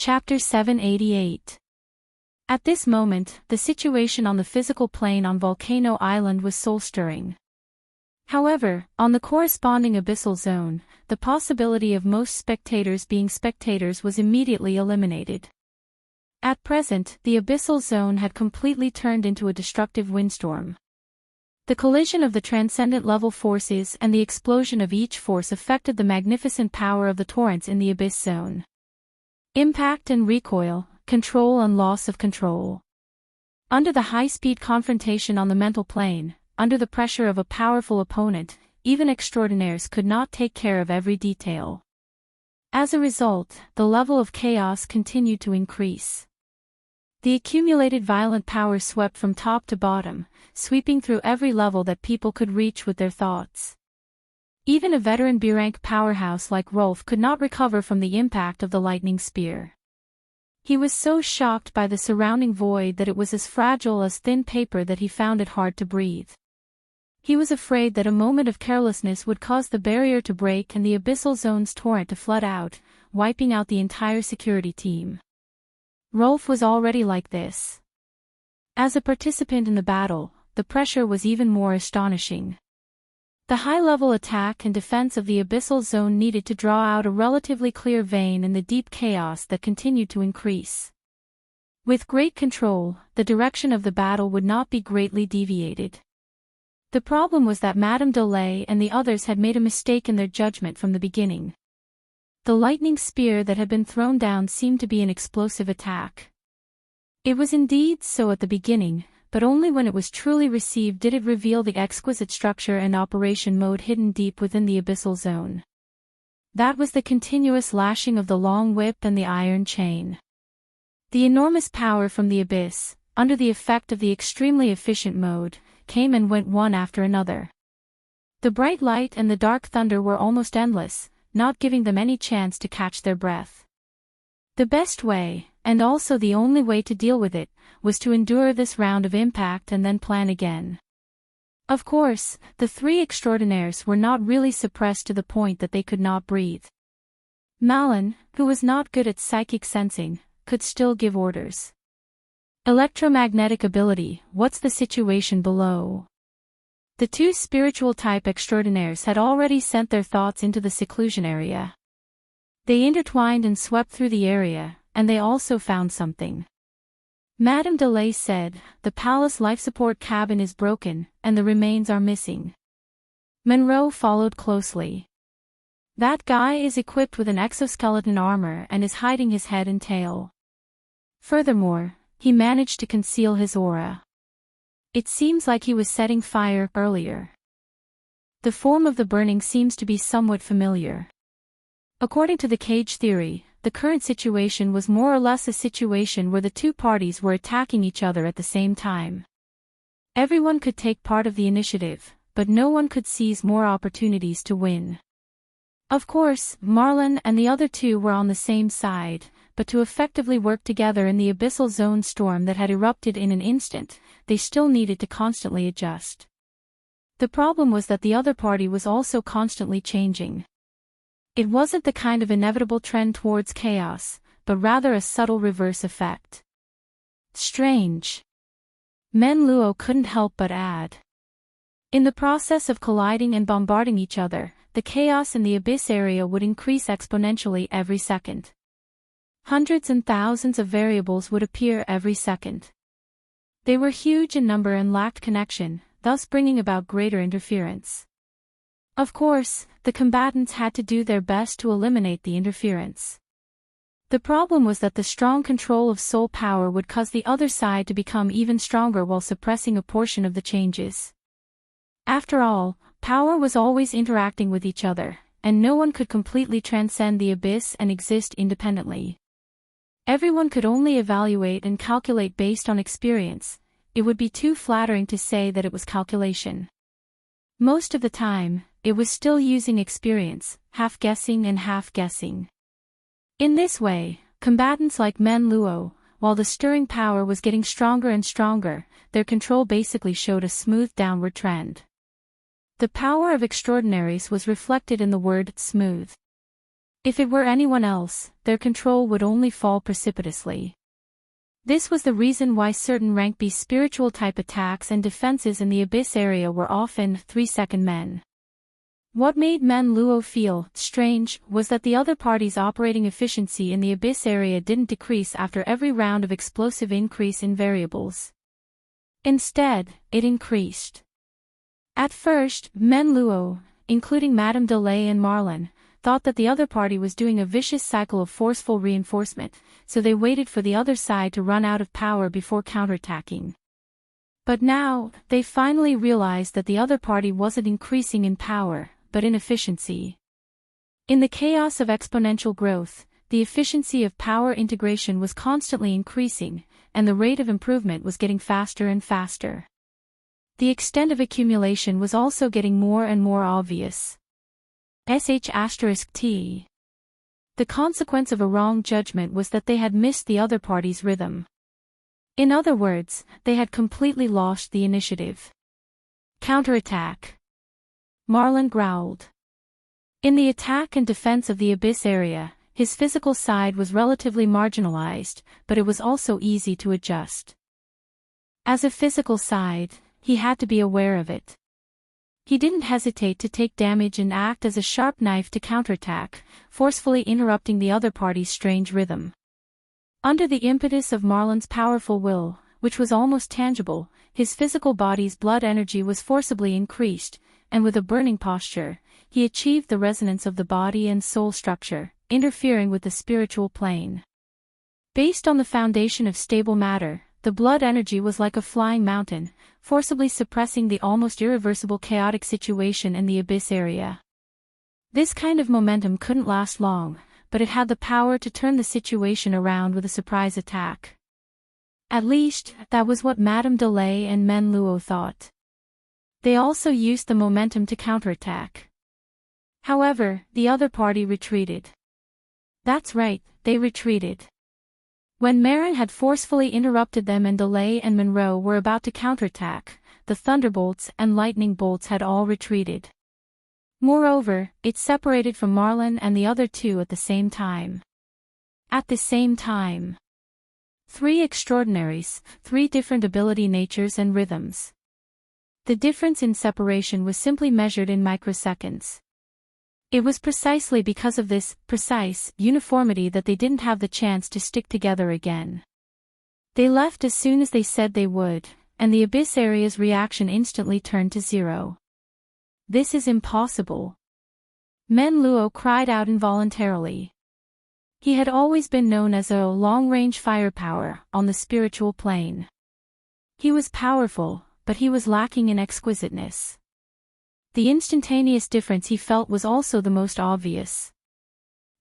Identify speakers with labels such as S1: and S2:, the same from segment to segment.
S1: Chapter 788. At this moment, the situation on the physical plane on Volcano Island was soul-stirring. However, on the corresponding abyssal zone, the possibility of most spectators being spectators was immediately eliminated. At present, the abyssal zone had completely turned into a destructive windstorm. The collision of the transcendent level forces and the explosion of each force affected the magnificent power of the torrents in the abyss zone. Impact and recoil, control and loss of control. Under the high-speed confrontation on the mental plane, under the pressure of a powerful opponent, even extraordinaires could not take care of every detail. As a result, the level of chaos continued to increase. The accumulated violent power swept from top to bottom, sweeping through every level that people could reach with their thoughts. Even a veteran B-rank powerhouse like Rolf could not recover from the impact of the lightning spear. He was so shocked by the surrounding void that it was as fragile as thin paper that he found it hard to breathe. He was afraid that a moment of carelessness would cause the barrier to break and the abyssal zone's torrent to flood out, wiping out the entire security team. Rolf was already like this. As a participant in the battle, the pressure was even more astonishing. The high-level attack and defense of the abyssal zone needed to draw out a relatively clear vein in the deep chaos that continued to increase. With great control, the direction of the battle would not be greatly deviated. The problem was that Madame Delay and the others had made a mistake in their judgment from the beginning. The lightning spear that had been thrown down seemed to be an explosive attack. It was indeed so at the beginning, but only when it was truly received did it reveal the exquisite structure and operation mode hidden deep within the abyssal zone. That was the continuous lashing of the long whip and the iron chain. The enormous power from the abyss, under the effect of the extremely efficient mode, came and went one after another. The bright light and the dark thunder were almost endless, not giving them any chance to catch their breath. The best way, and also the only way to deal with it, was to endure this round of impact and then plan again. Of course, the three extraordinaires were not really suppressed to the point that they could not breathe. Malin, who was not good at psychic sensing, could still give orders. Electromagnetic ability, what's the situation below? The two spiritual-type extraordinaires had already sent their thoughts into the seclusion area. They intertwined and swept through the area, and they also found something. Madame Delay said, "The palace life support cabin is broken, and the remains are missing." Monroe followed closely. "That guy is equipped with an exoskeleton armor and is hiding his head and tail. Furthermore, he managed to conceal his aura. It seems like he was setting fire earlier. The form of the burning seems to be somewhat familiar." According to the cage theory, the current situation was more or less a situation where the two parties were attacking each other at the same time. Everyone could take part of the initiative, but no one could seize more opportunities to win. Of course, Marlin and the other two were on the same side, but to effectively work together in the abyssal zone storm that had erupted in an instant, they still needed to constantly adjust. The problem was that the other party was also constantly changing. It wasn't the kind of inevitable trend towards chaos, but rather a subtle reverse effect. Strange. Menluo couldn't help but add. In the process of colliding and bombarding each other, the chaos in the abyss area would increase exponentially every second. Hundreds and thousands of variables would appear every second. They were huge in number and lacked connection, thus bringing about greater interference. Of course, the combatants had to do their best to eliminate the interference. The problem was that the strong control of soul power would cause the other side to become even stronger while suppressing a portion of the changes. After all, power was always interacting with each other, and no one could completely transcend the abyss and exist independently. Everyone could only evaluate and calculate based on experience. It would be too flattering to say that it was calculation. Most of the time, it was still using experience, half guessing and half guessing. In this way, combatants like Menluo, while the stirring power was getting stronger and stronger, their control basically showed a smooth downward trend. The power of extraordinaries was reflected in the word smooth. If it were anyone else, their control would only fall precipitously. This was the reason why certain rank B spiritual type attacks and defenses in the Abyss area were often 3-second men. What made Men Luo feel strange was that the other party's operating efficiency in the Abyss area didn't decrease after every round of explosive increase in variables. Instead, it increased. At first, Men Luo, including Madame Delay and Marlin, thought that the other party was doing a vicious cycle of forceful reinforcement, so they waited for the other side to run out of power before counterattacking. But now, they finally realized that the other party wasn't increasing in power, but in efficiency. In the chaos of exponential growth, the efficiency of power integration was constantly increasing, and the rate of improvement was getting faster and faster. The extent of accumulation was also getting more and more obvious. *T. The consequence of a wrong judgment was that they had missed the other party's rhythm. In other words, they had completely lost the initiative. Counterattack. Marlin growled. In the attack and defense of the Abyss area, his physical side was relatively marginalized, but it was also easy to adjust. As a physical side, he had to be aware of it. He didn't hesitate to take damage and act as a sharp knife to counterattack, forcefully interrupting the other party's strange rhythm. Under the impetus of Marlin's powerful will, which was almost tangible, his physical body's blood energy was forcibly increased, and with a burning posture, he achieved the resonance of the body and soul structure, interfering with the spiritual plane. Based on the foundation of stable matter, the blood energy was like a flying mountain, forcibly suppressing the almost irreversible chaotic situation in the Abyss area. This kind of momentum couldn't last long, but it had the power to turn the situation around with a surprise attack. At least, that was what Madame Delay and Men Luo thought. They also used the momentum to counterattack. However, the other party retreated. That's right, they retreated. When Marin had forcefully interrupted them and Delay and Monroe were about to counterattack, the thunderbolts and lightning bolts had all retreated. Moreover, it separated from Marlin and the other two at the same time. At the same time. 3 extraordinaries, 3 different ability natures and rhythms. The difference in separation was simply measured in microseconds. It was precisely because of this precise uniformity that they didn't have the chance to stick together again. They left as soon as they said they would, and the Abyss area's reaction instantly turned to 0. This is impossible. Men Luo cried out involuntarily. He had always been known as a long-range firepower on the spiritual plane. He was powerful, but he was lacking in exquisiteness. The instantaneous difference he felt was also the most obvious.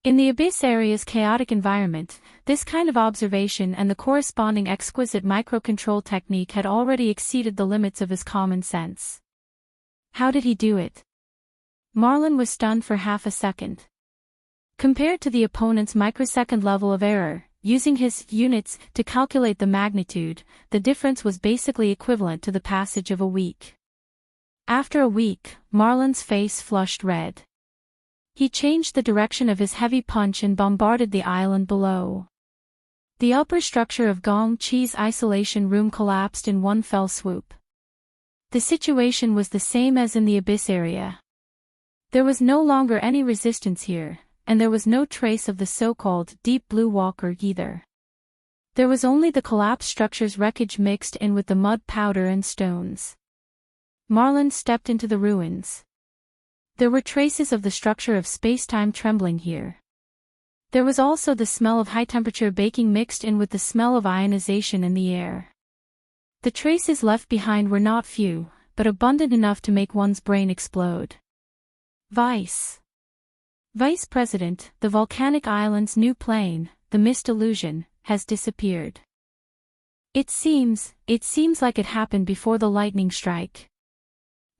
S1: In the Abyss area's chaotic environment, this kind of observation and the corresponding exquisite microcontrol technique had already exceeded the limits of his common sense. How did he do it? Marlin was stunned for half a second. Compared to the opponent's microsecond level of error, using his units to calculate the magnitude, the difference was basically equivalent to the passage of a week. After a week, Marlin's face flushed red. He changed the direction of his heavy punch and bombarded the island below. The upper structure of Gong Chi's isolation room collapsed in one fell swoop. The situation was the same as in the Abyss area. There was no longer any resistance here, and there was no trace of the so-called Deep Blue Walker either. There was only the collapsed structure's wreckage mixed in with the mud powder and stones. Marlin stepped into the ruins. There were traces of the structure of space-time trembling here. There was also the smell of high-temperature baking mixed in with the smell of ionization in the air. The traces left behind were not few, but abundant enough to make one's brain explode. Vice President, the volcanic island's new plane, the mist illusion, has disappeared. It seems like it happened before the lightning strike.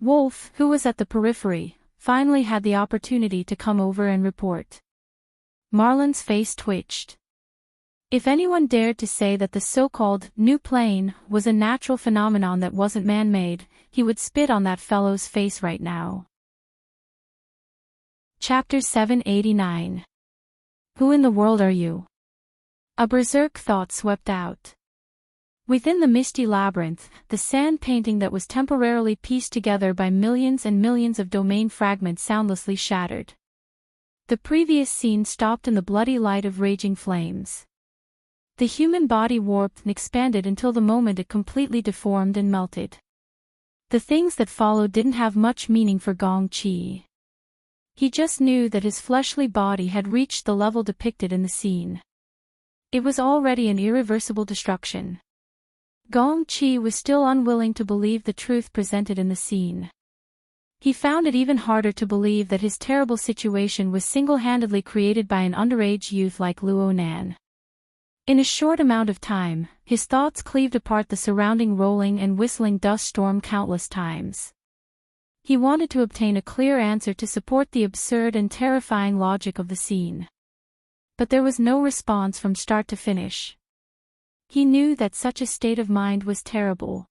S1: Wolf, who was at the periphery, finally had the opportunity to come over and report. Marlin's face twitched. If anyone dared to say that the so-called new plane was a natural phenomenon that wasn't man-made, he would spit on that fellow's face right now. Chapter 789. Who in the world are you? A berserk thought swept out. Within the misty labyrinth, the sand painting that was temporarily pieced together by millions and millions of domain fragments soundlessly shattered. The previous scene stopped in the bloody light of raging flames. The human body warped and expanded until the moment it completely deformed and melted. The things that followed didn't have much meaning for Gong Qi. He just knew that his fleshly body had reached the level depicted in the scene. It was already an irreversible destruction. Gong Qi was still unwilling to believe the truth presented in the scene. He found it even harder to believe that his terrible situation was single-handedly created by an underage youth like Luo Nan. In a short amount of time, his thoughts cleaved apart the surrounding rolling and whistling dust storm countless times. He wanted to obtain a clear answer to support the absurd and terrifying logic of the scene. But there was no response from start to finish. He knew that such a state of mind was terrible.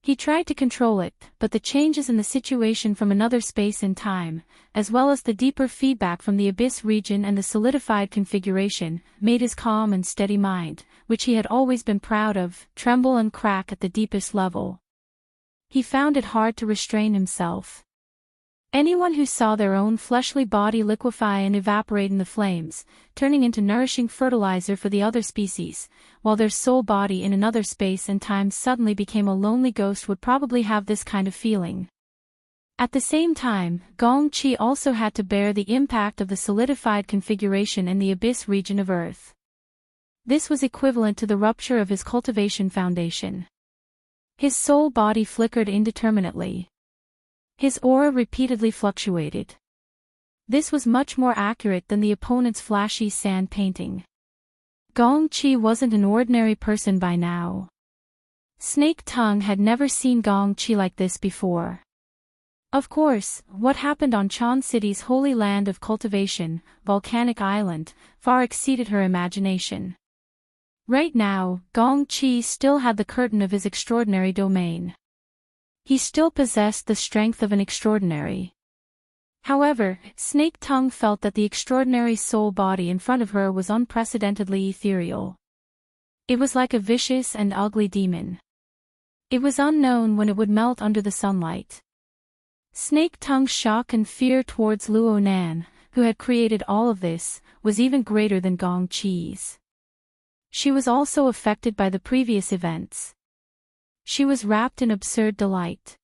S1: He tried to control it, but the changes in the situation from another space and time, as well as the deeper feedback from the abyss region and the solidified configuration, made his calm and steady mind, which he had always been proud of, tremble and crack at the deepest level. He found it hard to restrain himself. Anyone who saw their own fleshly body liquefy and evaporate in the flames, turning into nourishing fertilizer for the other species, while their soul body in another space and time suddenly became a lonely ghost would probably have this kind of feeling. At the same time, Gong Qi also had to bear the impact of the solidified configuration in the abyss region of Earth. This was equivalent to the rupture of his cultivation foundation. His soul body flickered indeterminately. His aura repeatedly fluctuated. This was much more accurate than the opponent's flashy sand painting. Gong Qi wasn't an ordinary person by now. Snake Tongue had never seen Gong Qi like this before. Of course, what happened on Chan City's holy land of cultivation, Volcanic Island, far exceeded her imagination. Right now, Gong Qi still had the curtain of his extraordinary domain. He still possessed the strength of an extraordinary. However, Snake Tongue felt that the extraordinary soul body in front of her was unprecedentedly ethereal. It was like a vicious and ugly demon. It was unknown when it would melt under the sunlight. Snake Tongue's shock and fear towards Luo Nan, who had created all of this, was even greater than Gong Qi's. She was also affected by the previous events. She was wrapped in absurd delight.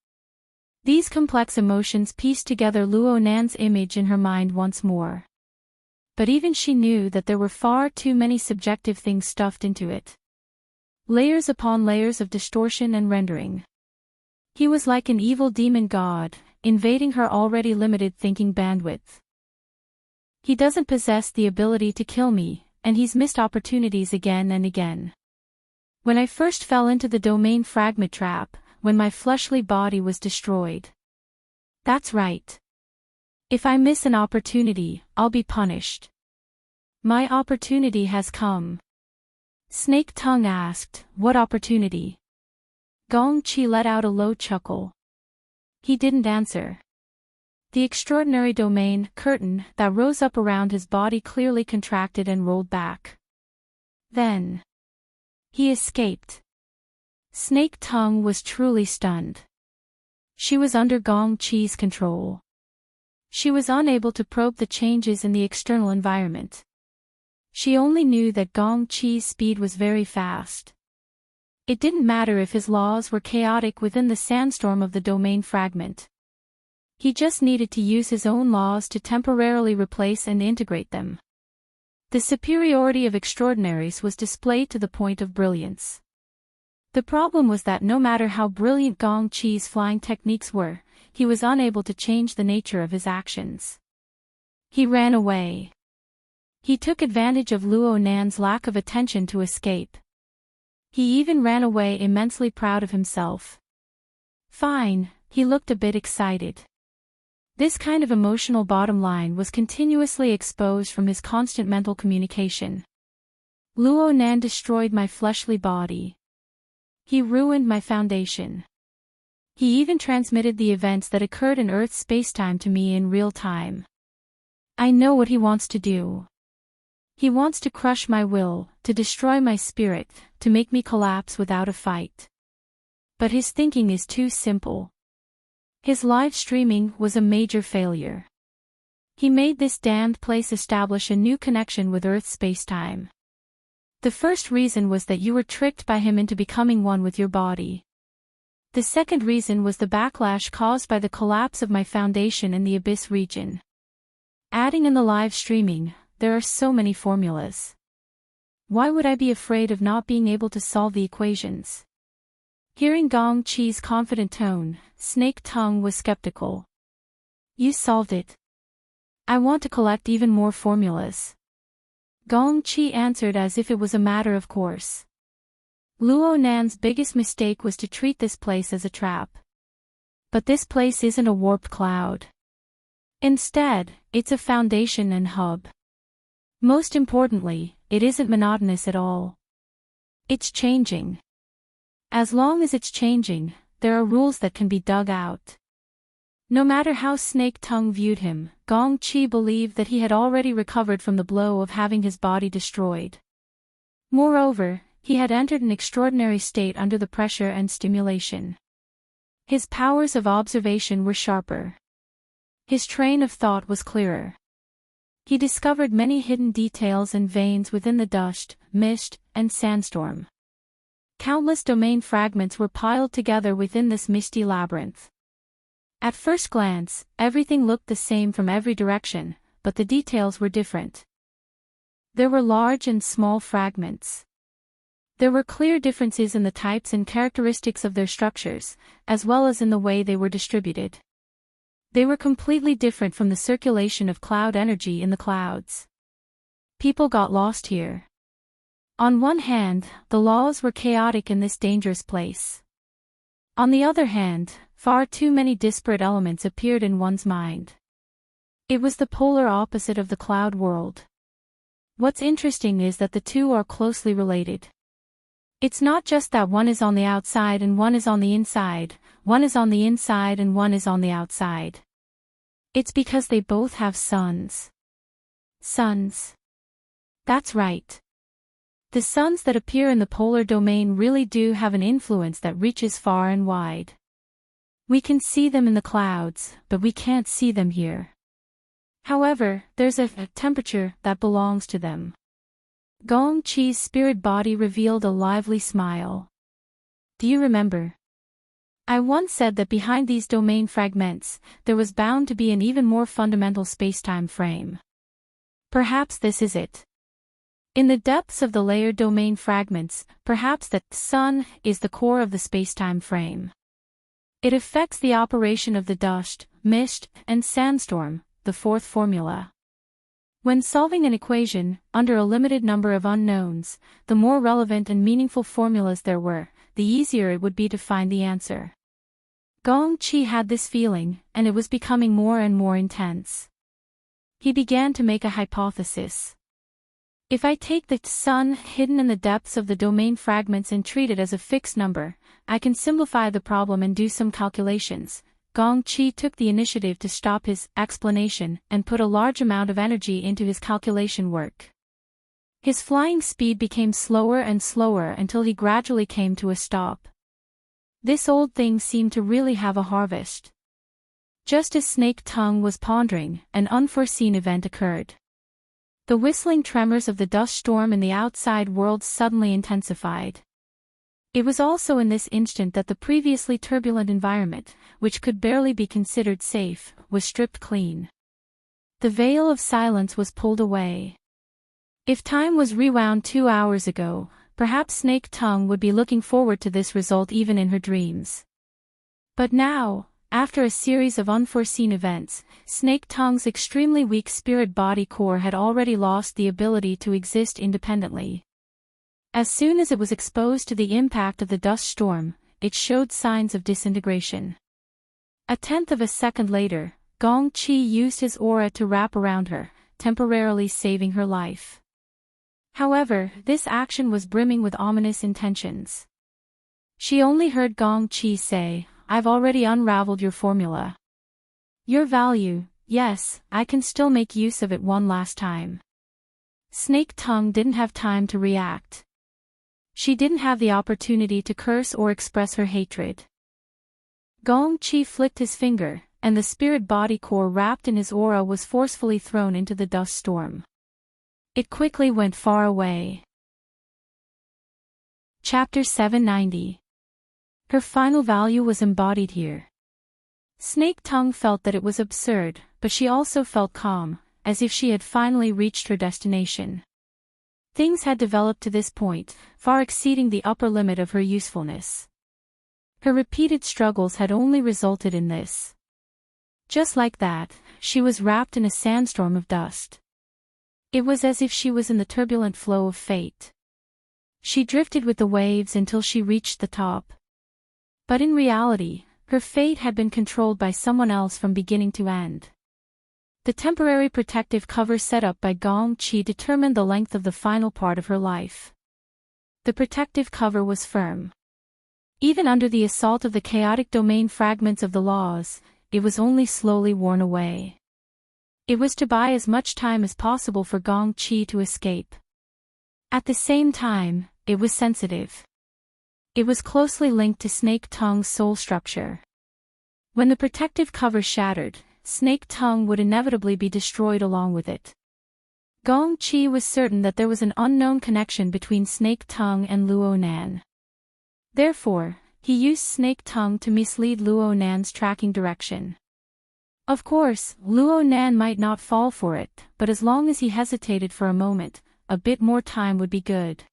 S1: These complex emotions pieced together Luo Nan's image in her mind once more. But even she knew that there were far too many subjective things stuffed into it. Layers upon layers of distortion and rendering. He was like an evil demon god, invading her already limited thinking bandwidth. He doesn't possess the ability to kill me, and he's missed opportunities again and again. When I first fell into the domain fragment trap, when my fleshly body was destroyed. That's right. If I miss an opportunity, I'll be punished. My opportunity has come. Snake Tongue asked, what opportunity? Gong Qi let out a low chuckle. He didn't answer. The extraordinary domain curtain that rose up around his body clearly contracted and rolled back. Then he escaped. Snake Tongue was truly stunned. She was under Gong Qi's control. She was unable to probe the changes in the external environment. She only knew that Gong Qi's speed was very fast. It didn't matter if his laws were chaotic within the sandstorm of the domain fragment. He just needed to use his own laws to temporarily replace and integrate them. The superiority of extraordinaries was displayed to the point of brilliance. The problem was that no matter how brilliant Gong Qi's flying techniques were, he was unable to change the nature of his actions. He ran away. He took advantage of Luo Nan's lack of attention to escape. He even ran away immensely proud of himself. Fine, he looked a bit excited. This kind of emotional bottom line was continuously exposed from his constant mental communication. Luo Nan destroyed my fleshly body. He ruined my foundation. He even transmitted the events that occurred in Earth's spacetime to me in real time. I know what he wants to do. He wants to crush my will, to destroy my spirit, to make me collapse without a fight. But his thinking is too simple. His live streaming was a major failure. He made this damned place establish a new connection with Earth's spacetime. The first reason was that you were tricked by him into becoming one with your body. The second reason was the backlash caused by the collapse of my foundation in the Abyss region. Adding in the live streaming, there are so many formulas. Why would I be afraid of not being able to solve the equations? Hearing Gong Chi's confident tone, Snake Tongue was skeptical. You solved it. I want to collect even more formulas. Gong Chi answered as if it was a matter of course. Luo Nan's biggest mistake was to treat this place as a trap. But this place isn't a warped cloud. Instead, it's a foundation and hub. Most importantly, it isn't monotonous at all. It's changing. As long as it's changing, there are rules that can be dug out. No matter how Snake Tongue viewed him, Gong Chi believed that he had already recovered from the blow of having his body destroyed. Moreover, he had entered an extraordinary state under the pressure and stimulation. His powers of observation were sharper. His train of thought was clearer. He discovered many hidden details and veins within the dust, mist, and sandstorm. Countless domain fragments were piled together within this misty labyrinth. At first glance, everything looked the same from every direction, but the details were different. There were large and small fragments. There were clear differences in the types and characteristics of their structures, as well as in the way they were distributed. They were completely different from the circulation of cloud energy in the clouds. People got lost here. On one hand, the laws were chaotic in this dangerous place. On the other hand, far too many disparate elements appeared in one's mind. It was the polar opposite of the cloud world. What's interesting is that the two are closely related. It's not just that one is on the outside and one is on the inside, one is on the inside and one is on the outside. It's because they both have suns. Suns. That's right. The suns that appear in the polar domain really do have an influence that reaches far and wide. We can see them in the clouds, but we can't see them here. However, there's a temperature that belongs to them. Gong Chi's spirit body revealed a lively smile. Do you remember? I once said that behind these domain fragments, there was bound to be an even more fundamental spacetime frame. Perhaps this is it. In the depths of the layered domain fragments, perhaps the sun is the core of the spacetime frame. It affects the operation of the dust, mist, and sandstorm, the fourth formula. When solving an equation, under a limited number of unknowns, the more relevant and meaningful formulas there were, the easier it would be to find the answer. Gong Chi had this feeling, and it was becoming more and more intense. He began to make a hypothesis. If I take the sun hidden in the depths of the domain fragments and treat it as a fixed number, I can simplify the problem and do some calculations. Gong Chi took the initiative to stop his explanation and put a large amount of energy into his calculation work. His flying speed became slower and slower until he gradually came to a stop. This old thing seemed to really have a harvest. Just as Snake Tongue was pondering, an unforeseen event occurred. The whistling tremors of the dust storm in the outside world suddenly intensified. It was also in this instant that the previously turbulent environment, which could barely be considered safe, was stripped clean. The veil of silence was pulled away. If time was rewound 2 hours ago, perhaps Snake Tongue would be looking forward to this result even in her dreams. But now, after a series of unforeseen events, Snake Tongue's extremely weak spirit body core had already lost the ability to exist independently. As soon as it was exposed to the impact of the dust storm, it showed signs of disintegration. A tenth of a second later, Gong Chi used his aura to wrap around her, temporarily saving her life. However, this action was brimming with ominous intentions. She only heard Gong Chi say, "I've already unraveled your formula. Your value, yes, I can still make use of it one last time." Snake Tongue didn't have time to react. She didn't have the opportunity to curse or express her hatred. Gong Chi flicked his finger, and the spirit body core wrapped in his aura was forcefully thrown into the dust storm. It quickly went far away. Chapter 790. Her final value was embodied here. Snake Tongue felt that it was absurd, but she also felt calm, as if she had finally reached her destination. Things had developed to this point, far exceeding the upper limit of her usefulness. Her repeated struggles had only resulted in this. Just like that, she was wrapped in a sandstorm of dust. It was as if she was in the turbulent flow of fate. She drifted with the waves until she reached the top. But in reality, her fate had been controlled by someone else from beginning to end. The temporary protective cover set up by Gong Chi determined the length of the final part of her life. The protective cover was firm. Even under the assault of the chaotic domain fragments of the laws, it was only slowly worn away. It was to buy as much time as possible for Gong Chi to escape. At the same time, it was sensitive. It was closely linked to Snake Tongue's soul structure. When the protective cover shattered, Snake Tongue would inevitably be destroyed along with it. Gong Chi was certain that there was an unknown connection between Snake Tongue and Luo Nan. Therefore, he used Snake Tongue to mislead Luo Nan's tracking direction. Of course, Luo Nan might not fall for it, but as long as he hesitated for a moment, a bit more time would be good.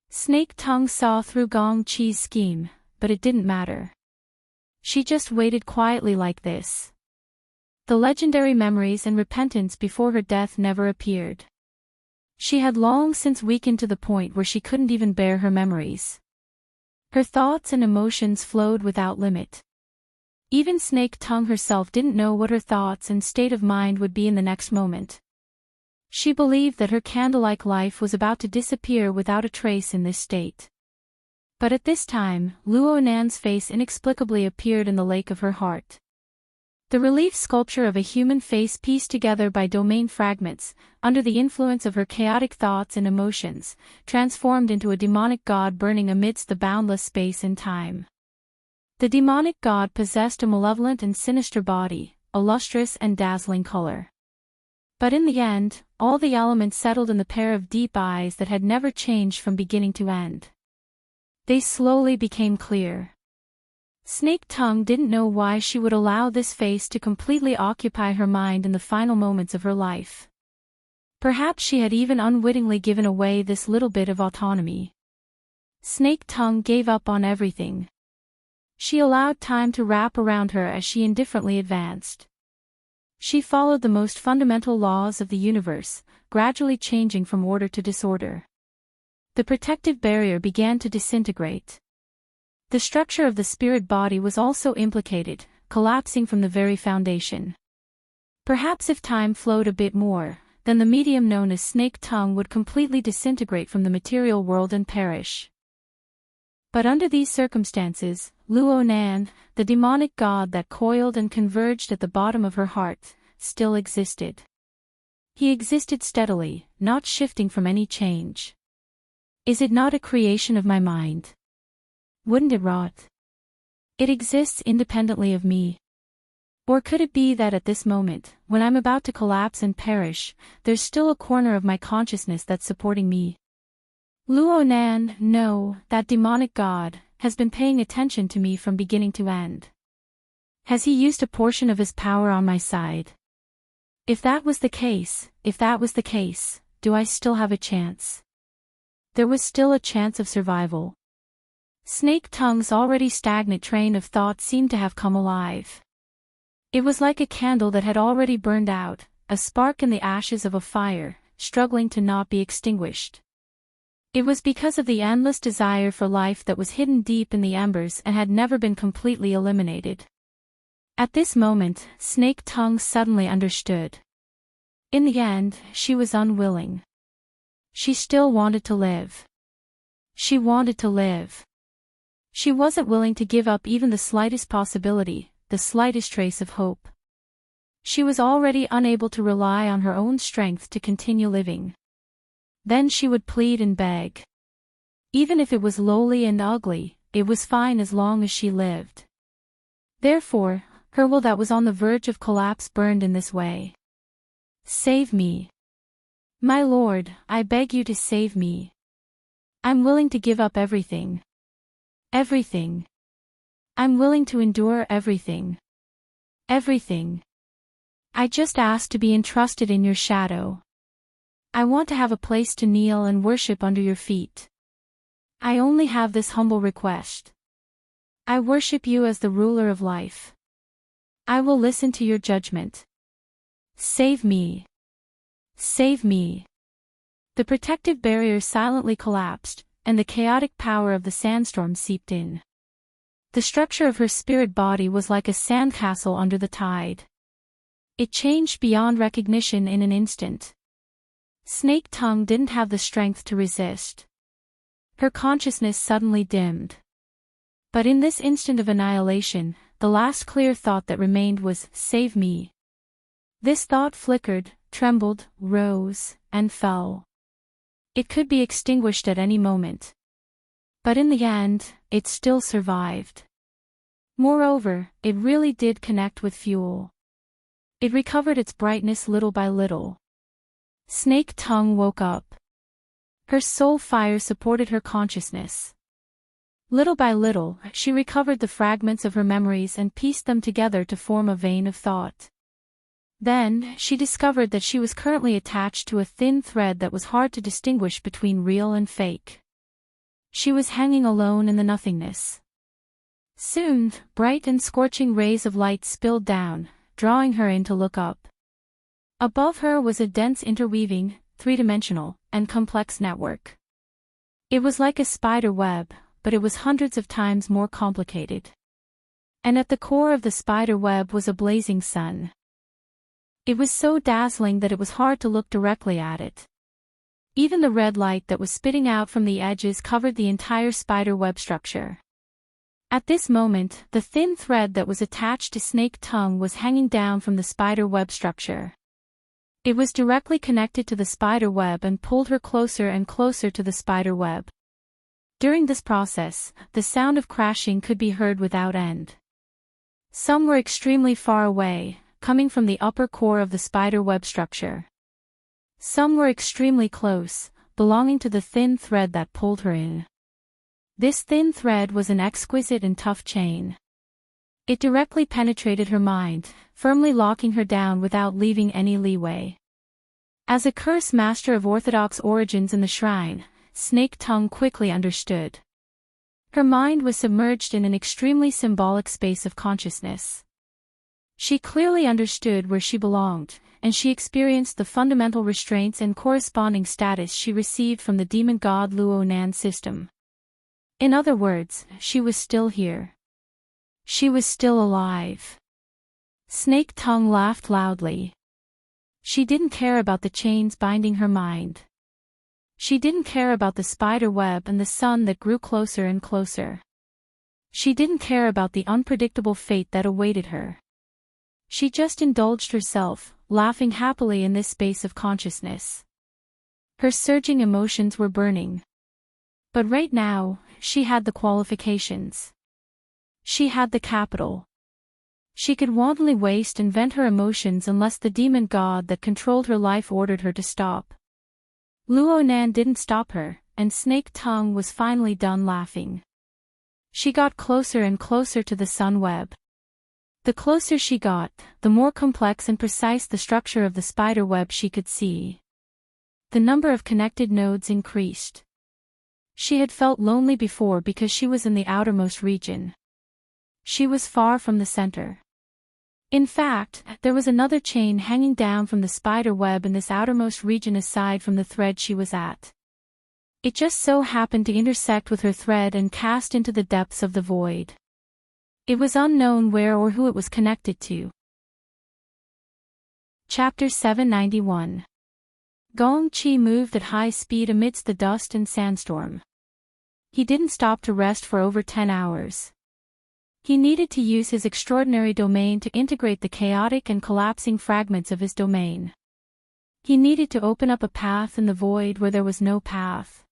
S1: Snake Tongue saw through Gong Chi's scheme, but it didn't matter. She just waited quietly like this. The legendary memories and repentance before her death never appeared. She had long since weakened to the point where she couldn't even bear her memories. Her thoughts and emotions flowed without limit. Even Snake Tongue herself didn't know what her thoughts and state of mind would be in the next moment. She believed that her candle-like life was about to disappear without a trace in this state. But at this time, Luo Nan's face inexplicably appeared in the lake of her heart. The relief sculpture of a human face pieced together by domain fragments, under the influence of her chaotic thoughts and emotions, transformed into a demonic god burning amidst the boundless space and time. The demonic god possessed a malevolent and sinister body, a lustrous and dazzling color. But in the end, all the elements settled in the pair of deep eyes that had never changed from beginning to end. They slowly became clear. Snake Tongue didn't know why she would allow this face to completely occupy her mind in the final moments of her life. Perhaps she had even unwittingly given away this little bit of autonomy. Snake Tongue gave up on everything. She allowed time to wrap around her as she indifferently advanced. She followed the most fundamental laws of the universe, gradually changing from order to disorder. The protective barrier began to disintegrate. The structure of the spirit body was also implicated, collapsing from the very foundation. Perhaps if time flowed a bit more, then the medium known as Snake Tongue would completely disintegrate from the material world and perish. But under these circumstances, Luo Nan, the demonic god that coiled and converged at the bottom of her heart, still existed. He existed steadily, not shifting from any change. Is it not a creation of my mind? Wouldn't it rot? It exists independently of me. Or could it be that at this moment, when I'm about to collapse and perish, there's still a corner of my consciousness that's supporting me? Luo Nan, no, that demonic god, has been paying attention to me from beginning to end. Has he used a portion of his power on my side? If that was the case, do I still have a chance? There was still a chance of survival. Snake Tongue's already stagnant train of thought seemed to have come alive. It was like a candle that had already burned out, a spark in the ashes of a fire, struggling to not be extinguished. It was because of the endless desire for life that was hidden deep in the embers and had never been completely eliminated. At this moment, Snake Tongue suddenly understood. In the end, she was unwilling. She still wanted to live. She wanted to live. She wasn't willing to give up even the slightest possibility, the slightest trace of hope. She was already unable to rely on her own strength to continue living. Then she would plead and beg. Even if it was lowly and ugly, it was fine as long as she lived. Therefore, her will that was on the verge of collapse burned in this way. Save me. My lord, I beg you to save me. I'm willing to give up everything. Everything. I'm willing to endure everything. Everything. I just ask to be entrusted in your shadow. I want to have a place to kneel and worship under your feet. I only have this humble request. I worship you as the ruler of life. I will listen to your judgment. Save me. Save me. The protective barrier silently collapsed, and the chaotic power of the sandstorm seeped in. The structure of her spirit body was like a sandcastle under the tide. It changed beyond recognition in an instant. Snake Tongue didn't have the strength to resist. Her consciousness suddenly dimmed. But in this instant of annihilation, the last clear thought that remained was, "Save me." This thought flickered, trembled, rose, and fell. It could be extinguished at any moment. But in the end, it still survived. Moreover, it really did connect with fuel. It recovered its brightness little by little. Snake Tongue woke up. Her soul fire supported her consciousness. Little by little, she recovered the fragments of her memories and pieced them together to form a vein of thought. Then, she discovered that she was currently attached to a thin thread that was hard to distinguish between real and fake. She was hanging alone in the nothingness. Soon, bright and scorching rays of light spilled down, drawing her in to look up. Above her was a dense interweaving, three-dimensional, and complex network. It was like a spider web, but it was hundreds of times more complicated. And at the core of the spider web was a blazing sun. It was so dazzling that it was hard to look directly at it. Even the red light that was spitting out from the edges covered the entire spider web structure. At this moment, the thin thread that was attached to Snake Tongue was hanging down from the spider web structure. It was directly connected to the spider web and pulled her closer and closer to the spider web. During this process, the sound of crashing could be heard without end. Some were extremely far away, coming from the upper core of the spider web structure. Some were extremely close, belonging to the thin thread that pulled her in. This thin thread was an exquisite and tough chain. It directly penetrated her mind, firmly locking her down without leaving any leeway. As a curse master of orthodox origins in the shrine, Snake Tongue quickly understood. Her mind was submerged in an extremely symbolic space of consciousness. She clearly understood where she belonged, and she experienced the fundamental restraints and corresponding status she received from the demon god Luonan system. In other words, she was still here. She was still alive. Snake Tongue laughed loudly. She didn't care about the chains binding her mind. She didn't care about the spider web and the sun that grew closer and closer. She didn't care about the unpredictable fate that awaited her. She just indulged herself, laughing happily in this space of consciousness. Her surging emotions were burning. But right now, she had the qualifications. She had the capital. She could wantonly waste and vent her emotions unless the demon god that controlled her life ordered her to stop. Luonan didn't stop her, and Snake Tongue was finally done laughing. She got closer and closer to the sun web. The closer she got, the more complex and precise the structure of the spider web she could see. The number of connected nodes increased. She had felt lonely before because she was in the outermost region. She was far from the center. In fact, there was another chain hanging down from the spider web in this outermost region aside from the thread she was at. It just so happened to intersect with her thread and cast into the depths of the void. It was unknown where or who it was connected to. Chapter 791. Gong Chi moved at high speed amidst the dust and sandstorm. He didn't stop to rest for over 10 hours. He needed to use his extraordinary domain to integrate the chaotic and collapsing fragments of his domain. He needed to open up a path in the void where there was no path.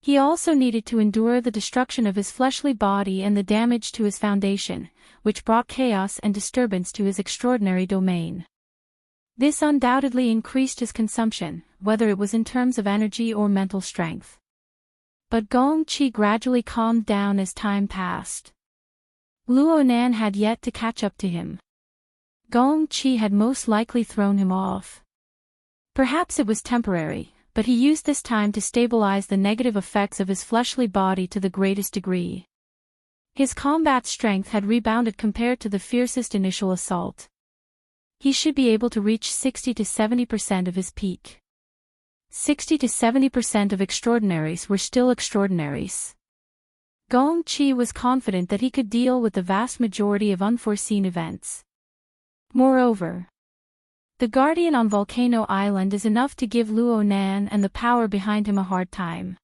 S1: He also needed to endure the destruction of his fleshly body and the damage to his foundation, which brought chaos and disturbance to his extraordinary domain. This undoubtedly increased his consumption, whether it was in terms of energy or mental strength. But Gong-chi gradually calmed down as time passed. Luonan had yet to catch up to him. Gong-chi had most likely thrown him off. Perhaps it was temporary, but he used this time to stabilize the negative effects of his fleshly body to the greatest degree. His combat strength had rebounded compared to the fiercest initial assault. He should be able to reach 60 to 70% of his peak. 60 to 70% of extraordinaries were still extraordinaries. Gong-chi was confident that he could deal with the vast majority of unforeseen events. Moreover, the Guardian on Volcano Island is enough to give Luonan and the power behind him a hard time.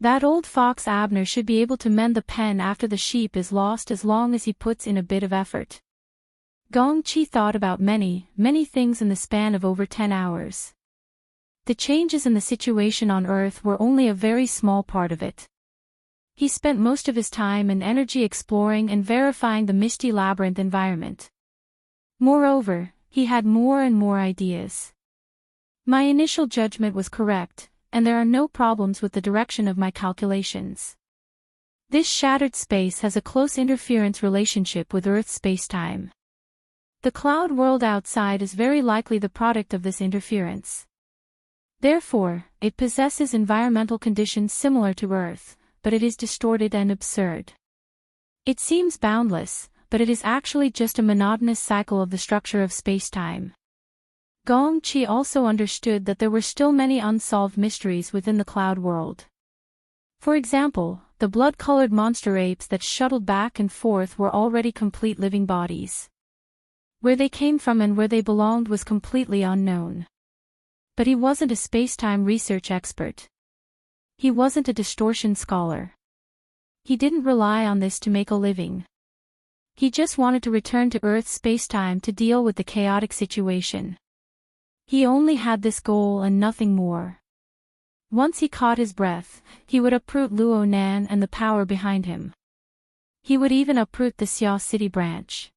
S1: That old fox Abner should be able to mend the pen after the sheep is lost as long as he puts in a bit of effort. Gong-chi thought about many things in the span of over 10 hours. The changes in the situation on Earth were only a very small part of it. He spent most of his time and energy exploring and verifying the misty labyrinth environment. Moreover, he had more and more ideas. My initial judgment was correct, and there are no problems with the direction of my calculations. This shattered space has a close interference relationship with Earth's spacetime. The cloud world outside is very likely the product of this interference. Therefore, it possesses environmental conditions similar to Earth, but it is distorted and absurd. It seems boundless, but it is actually just a monotonous cycle of the structure of spacetime. Gong-chi also understood that there were still many unsolved mysteries within the cloud world. For example, the blood-colored monster apes that shuttled back and forth were already complete living bodies. Where they came from and where they belonged was completely unknown. But he wasn't a spacetime research expert. He wasn't a distortion scholar. He didn't rely on this to make a living. He just wanted to return to Earth's spacetime to deal with the chaotic situation. He only had this goal and nothing more. Once he caught his breath, he would uproot Luonan and the power behind him. He would even uproot the Xia City branch.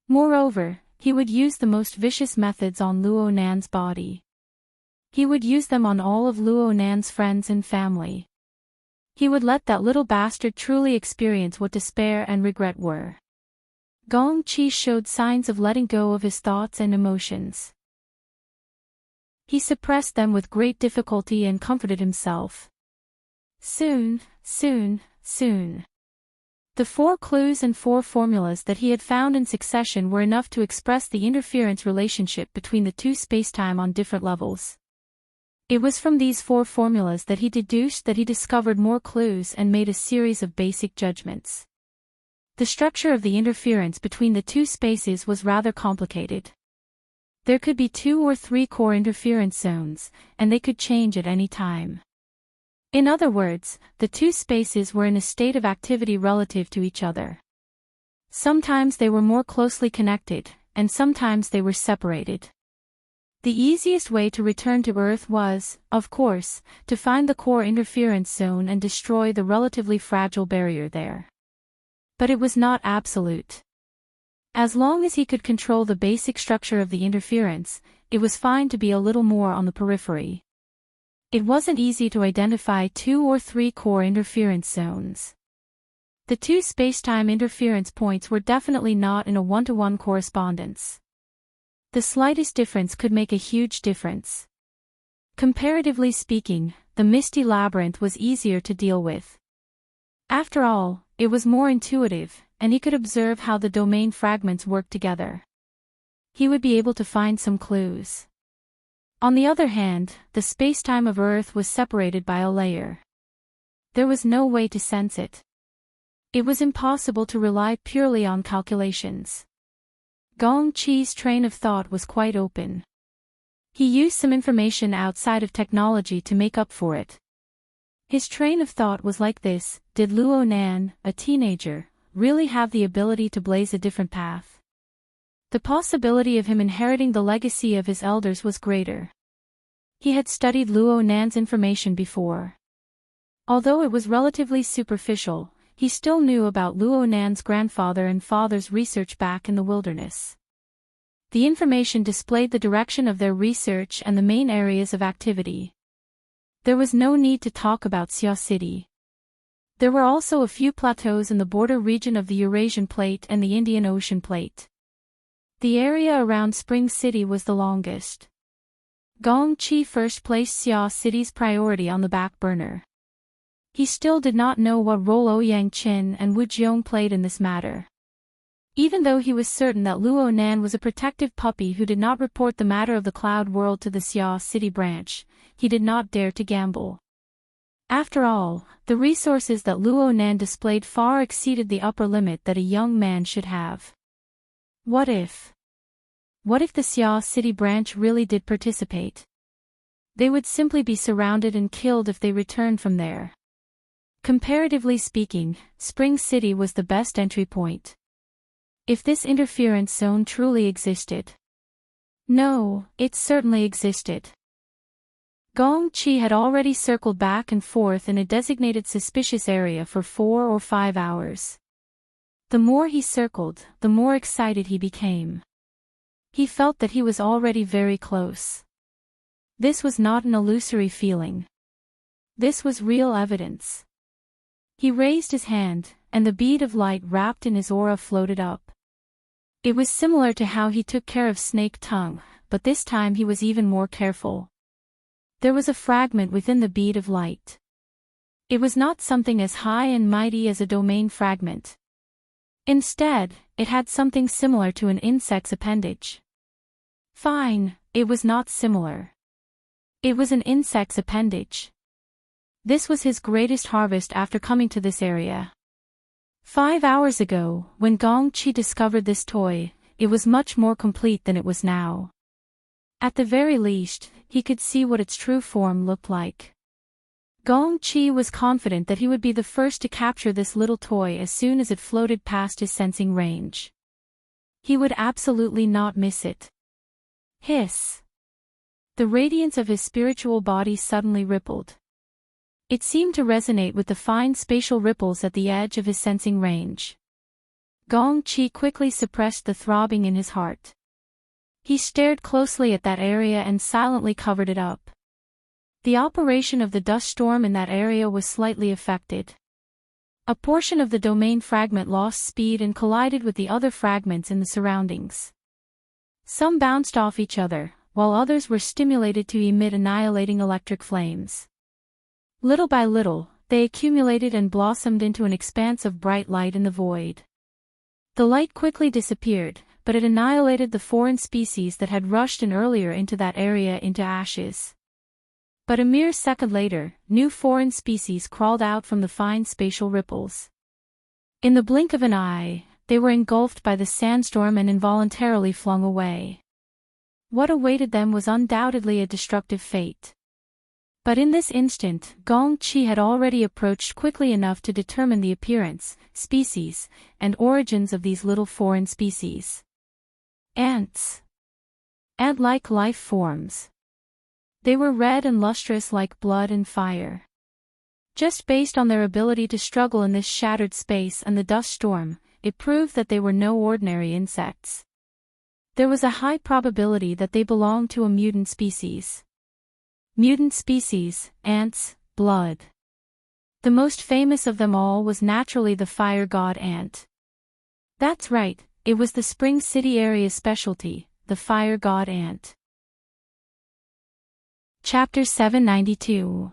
S1: Moreover, he would use the most vicious methods on Luonan's body. He would use them on all of Luonan's friends and family. He would let that little bastard truly experience what despair and regret were. Gong-chi showed signs of letting go of his thoughts and emotions. He suppressed them with great difficulty and comforted himself. Soon. The 4 clues and 4 formulas that he had found in succession were enough to express the interference relationship between the two spacetime on different levels. It was from these 4 formulas that he deduced that he discovered more clues and made a series of basic judgments. The structure of the interference between the two spaces was rather complicated. There could be 2 or 3 core interference zones, and they could change at any time. In other words, the two spaces were in a state of activity relative to each other. Sometimes they were more closely connected, and sometimes they were separated. The easiest way to return to Earth was, of course, to find the core interference zone and destroy the relatively fragile barrier there. But it was not absolute. As long as he could control the basic structure of the interference, it was fine to be a little more on the periphery. It wasn't easy to identify 2 or 3 core interference zones. The 2 spacetime interference points were definitely not in a one-to-one correspondence. The slightest difference could make a huge difference. Comparatively speaking, the misty labyrinth was easier to deal with. After all, it was more intuitive, and he could observe how the domain fragments worked together. He would be able to find some clues. On the other hand, the spacetime of Earth was separated by a layer. There was no way to sense it. It was impossible to rely purely on calculations. Gong-chi's train of thought was quite open. He used some information outside of technology to make up for it. His train of thought was like this: did Luonan, a teenager, really have the ability to blaze a different path? The possibility of him inheriting the legacy of his elders was greater. He had studied Luo Nan's information before. Although it was relatively superficial, he still knew about Luo Nan's grandfather and father's research back in the wilderness. The information displayed the direction of their research and the main areas of activity. There was no need to talk about Xia City. There were also a few plateaus in the border region of the Eurasian Plate and the Indian Ocean Plate. The area around Spring City was the longest. Gong Qi first placed Xia City's priority on the back burner. He still did not know what role Ouyang Qin and Wu Jiong played in this matter. Even though he was certain that Luo Nan was a protective puppy who did not report the matter of the Cloud World to the Xia City branch, he did not dare to gamble. After all, the resources that Luo Nan displayed far exceeded the upper limit that a young man should have. What if? What if the Xia City branch really did participate? They would simply be surrounded and killed if they returned from there. Comparatively speaking, Spring City was the best entry point. If this interference zone truly existed. No, it certainly existed. Gong Qi had already circled back and forth in a designated suspicious area for 4 or 5 hours. The more he circled, the more excited he became. He felt that he was already very close. This was not an illusory feeling. This was real evidence. He raised his hand, and the bead of light wrapped in his aura floated up. It was similar to how he took care of Snake Tongue, but this time he was even more careful. There was a fragment within the bead of light. It was not something as high and mighty as a domain fragment. Instead, it had something similar to an insect's appendage. Fine, it was not similar. It was an insect's appendage. This was his greatest harvest after coming to this area. 5 hours ago, when Gong Qi discovered this toy, it was much more complete than it was now. At the very least, he could see what its true form looked like. Gong Qi was confident that he would be the first to capture this little toy as soon as it floated past his sensing range. He would absolutely not miss it. Hiss! The radiance of his spiritual body suddenly rippled. It seemed to resonate with the fine spatial ripples at the edge of his sensing range. Gong Qi quickly suppressed the throbbing in his heart. He stared closely at that area and silently covered it up. The operation of the dust storm in that area was slightly affected. A portion of the domain fragment lost speed and collided with the other fragments in the surroundings. Some bounced off each other, while others were stimulated to emit annihilating electric flames. Little by little, they accumulated and blossomed into an expanse of bright light in the void. The light quickly disappeared, but it annihilated the foreign species that had rushed in earlier into that area into ashes. But a mere second later, new foreign species crawled out from the fine spatial ripples. In the blink of an eye, they were engulfed by the sandstorm and involuntarily flung away. What awaited them was undoubtedly a destructive fate. But in this instant, Gong Qi had already approached quickly enough to determine the appearance, species, and origins of these little foreign species. Ants. Ant-like life forms. They were red and lustrous like blood and fire. Just based on their ability to struggle in this shattered space and the dust storm, it proved that they were no ordinary insects. There was a high probability that they belonged to a mutant species. Mutant species, ants, blood. The most famous of them all was naturally the fire god ant. That's right, it was the Spring City area's specialty, the fire god ant. Chapter 792.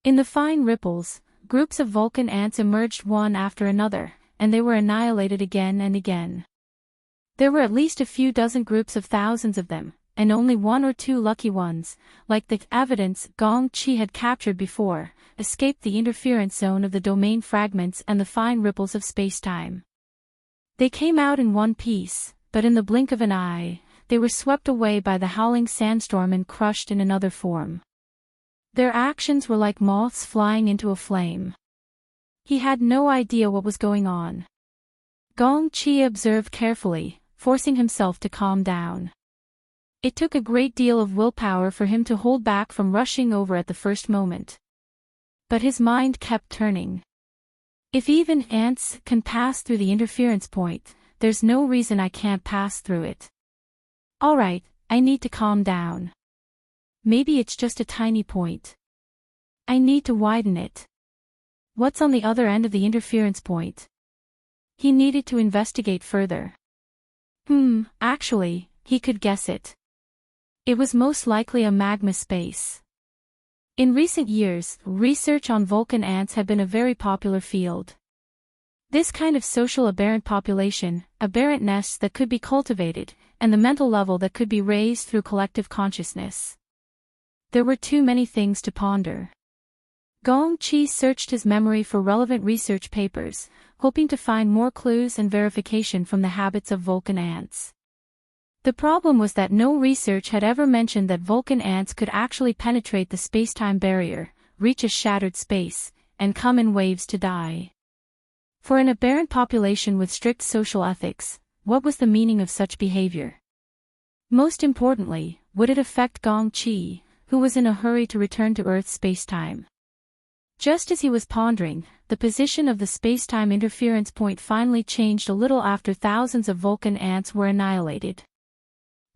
S1: In the fine ripples, groups of Vulcan ants emerged one after another, and they were annihilated again and again. There were at least a few dozen groups of thousands of them, and only 1 or 2 lucky ones, like the evidence Gong Qi had captured before, escaped the interference zone of the domain fragments and the fine ripples of spacetime. They came out in one piece, but in the blink of an eye, they were swept away by the howling sandstorm and crushed in another form. Their actions were like moths flying into a flame. He had no idea what was going on. Gong Qi observed carefully, forcing himself to calm down. It took a great deal of willpower for him to hold back from rushing over at the first moment. But his mind kept turning. If even ants can pass through the interference point, there's no reason I can't pass through it. Alright, I need to calm down. Maybe it's just a tiny point. I need to widen it. What's on the other end of the interference point? He needed to investigate further. Actually, he could guess it. It was most likely a magma space. In recent years, research on volcan ants had been a very popular field. This kind of social aberrant population, aberrant nests that could be cultivated, and the mental level that could be raised through collective consciousness. There were too many things to ponder. Gong-Chi searched his memory for relevant research papers, hoping to find more clues and verification from the habits of volcan ants. The problem was that no research had ever mentioned that volcan ants could actually penetrate the space-time barrier, reach a shattered space, and come in waves to die. For an aberrant population with strict social ethics, what was the meaning of such behavior? Most importantly, would it affect Gong-Chi, who was in a hurry to return to Earth's space-time? Just as he was pondering, the position of the space-time interference point finally changed a little after thousands of volcan ants were annihilated.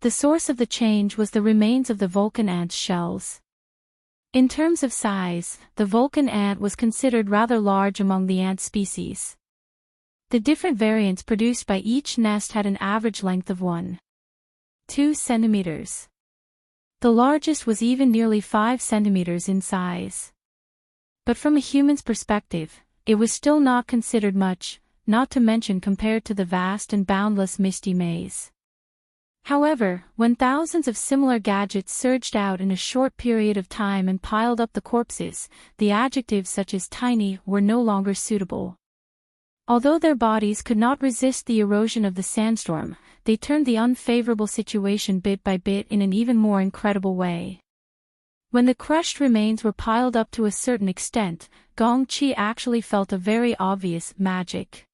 S1: The source of the change was the remains of the volcan ant's shells. In terms of size, the volcan ant was considered rather large among the ant species. The different variants produced by each nest had an average length of 1.2 centimeters. The largest was even nearly 5 centimeters in size. But from a human's perspective, it was still not considered much, not to mention compared to the vast and boundless misty maze. However, when thousands of similar gadgets surged out in a short period of time and piled up the corpses, the adjectives such as tiny were no longer suitable. Although their bodies could not resist the erosion of the sandstorm, they turned the unfavorable situation bit by bit in an even more incredible way. When the crushed remains were piled up to a certain extent, Gong-Chi actually felt a very obvious magic.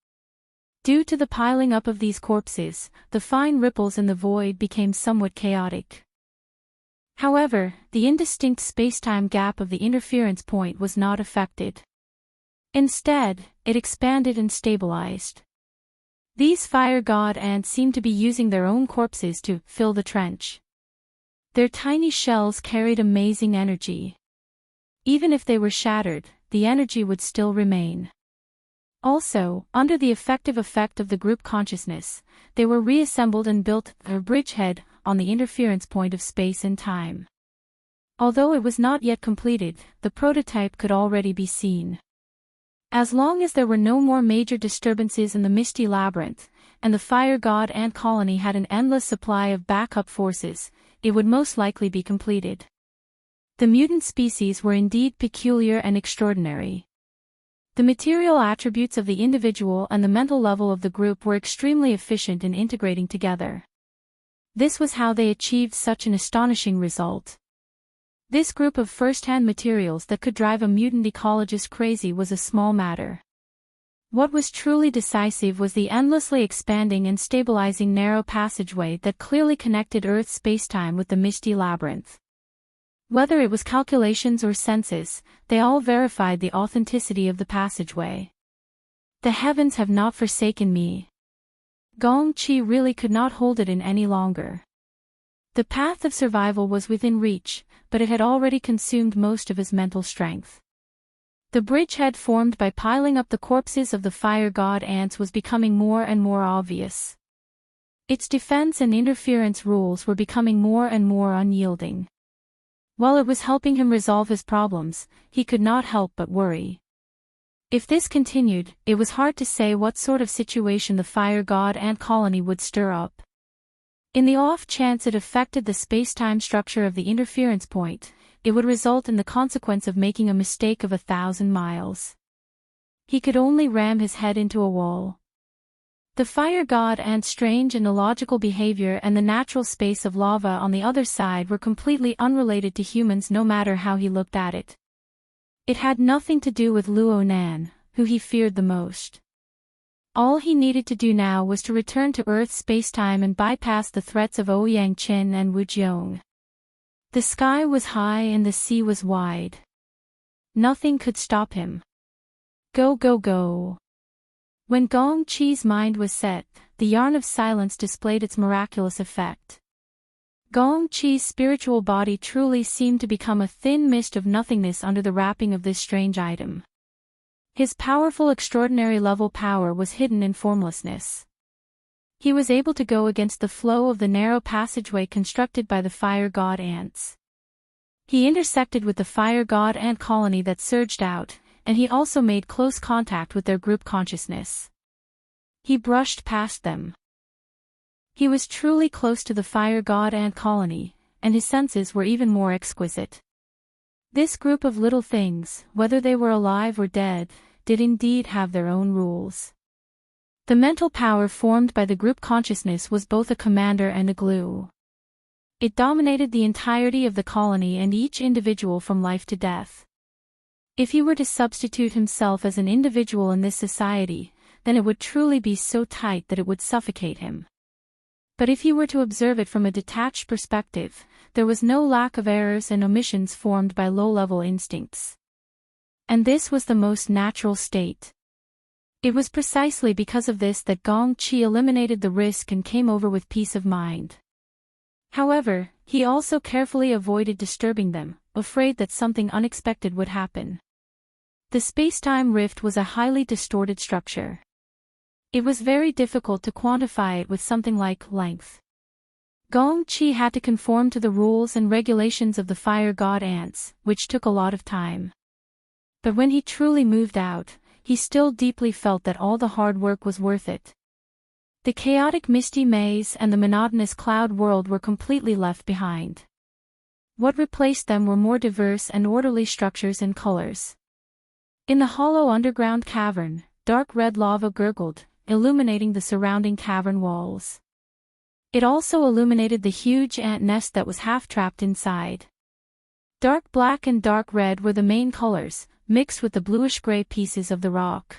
S1: Due to the piling up of these corpses, the fine ripples in the void became somewhat chaotic. However, the indistinct space-time gap of the interference point was not affected. Instead, it expanded and stabilized. These fire god ants seemed to be using their own corpses to fill the trench. Their tiny shells carried amazing energy. Even if they were shattered, the energy would still remain. Also, under the effective effect of the group consciousness, they were reassembled and built a bridgehead on the interference point of space and time. Although it was not yet completed, the prototype could already be seen. As long as there were no more major disturbances in the misty labyrinth, and the fire god ant colony had an endless supply of backup forces, it would most likely be completed. The mutant species were indeed peculiar and extraordinary. The material attributes of the individual and the mental level of the group were extremely efficient in integrating together. This was how they achieved such an astonishing result. This group of first-hand materials that could drive a mutant ecologist crazy was a small matter. What was truly decisive was the endlessly expanding and stabilizing narrow passageway that clearly connected Earth's spacetime with the misty labyrinth. Whether it was calculations or senses, they all verified the authenticity of the passageway. The heavens have not forsaken me. Gong-Chi really could not hold it in any longer. The path of survival was within reach, but it had already consumed most of his mental strength. The bridgehead formed by piling up the corpses of the fire god ants was becoming more and more obvious. Its defense and interference rules were becoming more and more unyielding. While it was helping him resolve his problems, he could not help but worry. If this continued, it was hard to say what sort of situation the fire god ant colony would stir up. In the off chance it affected the space-time structure of the interference point, it would result in the consequence of making a mistake of 1,000 miles. He could only ram his head into a wall. The fire god ant's strange and illogical behavior and the natural space of lava on the other side were completely unrelated to humans no matter how he looked at it. It had nothing to do with Luo Nan, who he feared the most. All he needed to do now was to return to Earth's spacetime and bypass the threats of Ouyang Qin and Wu Jiong. The sky was high and the sea was wide. Nothing could stop him. Go go go. When Gong Qi's mind was set, the yarn of silence displayed its miraculous effect. Gong Qi's spiritual body truly seemed to become a thin mist of nothingness under the wrapping of this strange item. His powerful extraordinary level power was hidden in formlessness. He was able to go against the flow of the narrow passageway constructed by the fire god ants. He intersected with the fire god ant colony that surged out, and he also made close contact with their group consciousness. He brushed past them. He was truly close to the fire god ant colony, and his senses were even more exquisite. This group of little things, whether they were alive or dead, did indeed have their own rules. The mental power formed by the group consciousness was both a commander and a glue. It dominated the entirety of the colony and each individual from life to death. If he were to substitute himself as an individual in this society, then it would truly be so tight that it would suffocate him. But if he were to observe it from a detached perspective, there was no lack of errors and omissions formed by low-level instincts. And this was the most natural state. It was precisely because of this that Gong Qi eliminated the risk and came over with peace of mind. However, he also carefully avoided disturbing them, afraid that something unexpected would happen. The spacetime rift was a highly distorted structure. It was very difficult to quantify it with something like length. Gong Qi had to conform to the rules and regulations of the fire god ants, which took a lot of time. But when he truly moved out, he still deeply felt that all the hard work was worth it. The chaotic misty maze and the monotonous cloud world were completely left behind. What replaced them were more diverse and orderly structures and colors. In the hollow underground cavern, dark red lava gurgled, illuminating the surrounding cavern walls. It also illuminated the huge ant nest that was half-trapped inside. Dark black and dark red were the main colors, mixed with the bluish-gray pieces of the rock.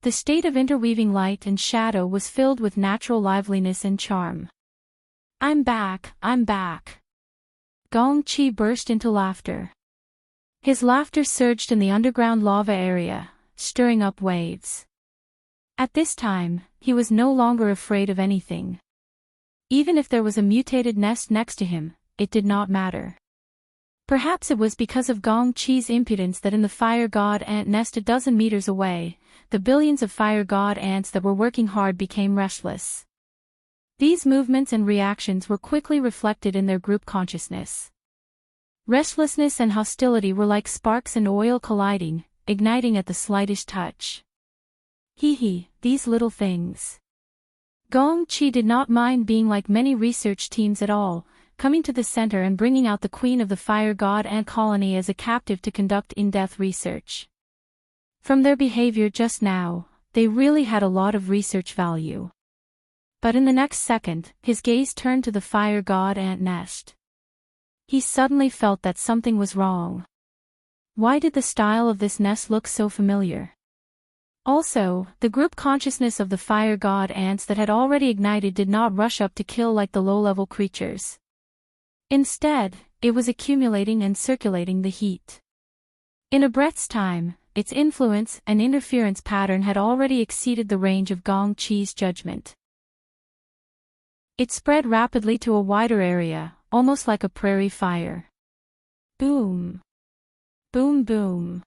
S1: The state of interweaving light and shadow was filled with natural liveliness and charm. I'm back, I'm back. Gong Qi burst into laughter. His laughter surged in the underground lava area, stirring up waves. At this time, he was no longer afraid of anything. Even if there was a mutated nest next to him, it did not matter. Perhaps it was because of Gong Qi's impudence that in the fire god ant nest a dozen meters away, the billions of fire god ants that were working hard became restless. These movements and reactions were quickly reflected in their group consciousness. Restlessness and hostility were like sparks and oil colliding, igniting at the slightest touch. Hee, these little things. Gong Qi did not mind being like many research teams at all, coming to the center and bringing out the queen of the fire god ant colony as a captive to conduct in-depth research. From their behavior just now, they really had a lot of research value. But in the next second, his gaze turned to the fire god ant nest. He suddenly felt that something was wrong. Why did the style of this nest look so familiar? Also, the group consciousness of the fire god ants that had already ignited did not rush up to kill like the low-level creatures. Instead, it was accumulating and circulating the heat. In a breath's time, its influence and interference pattern had already exceeded the range of Gong Qi's judgment. It spread rapidly to a wider area, almost like a prairie fire. Boom! Boom boom!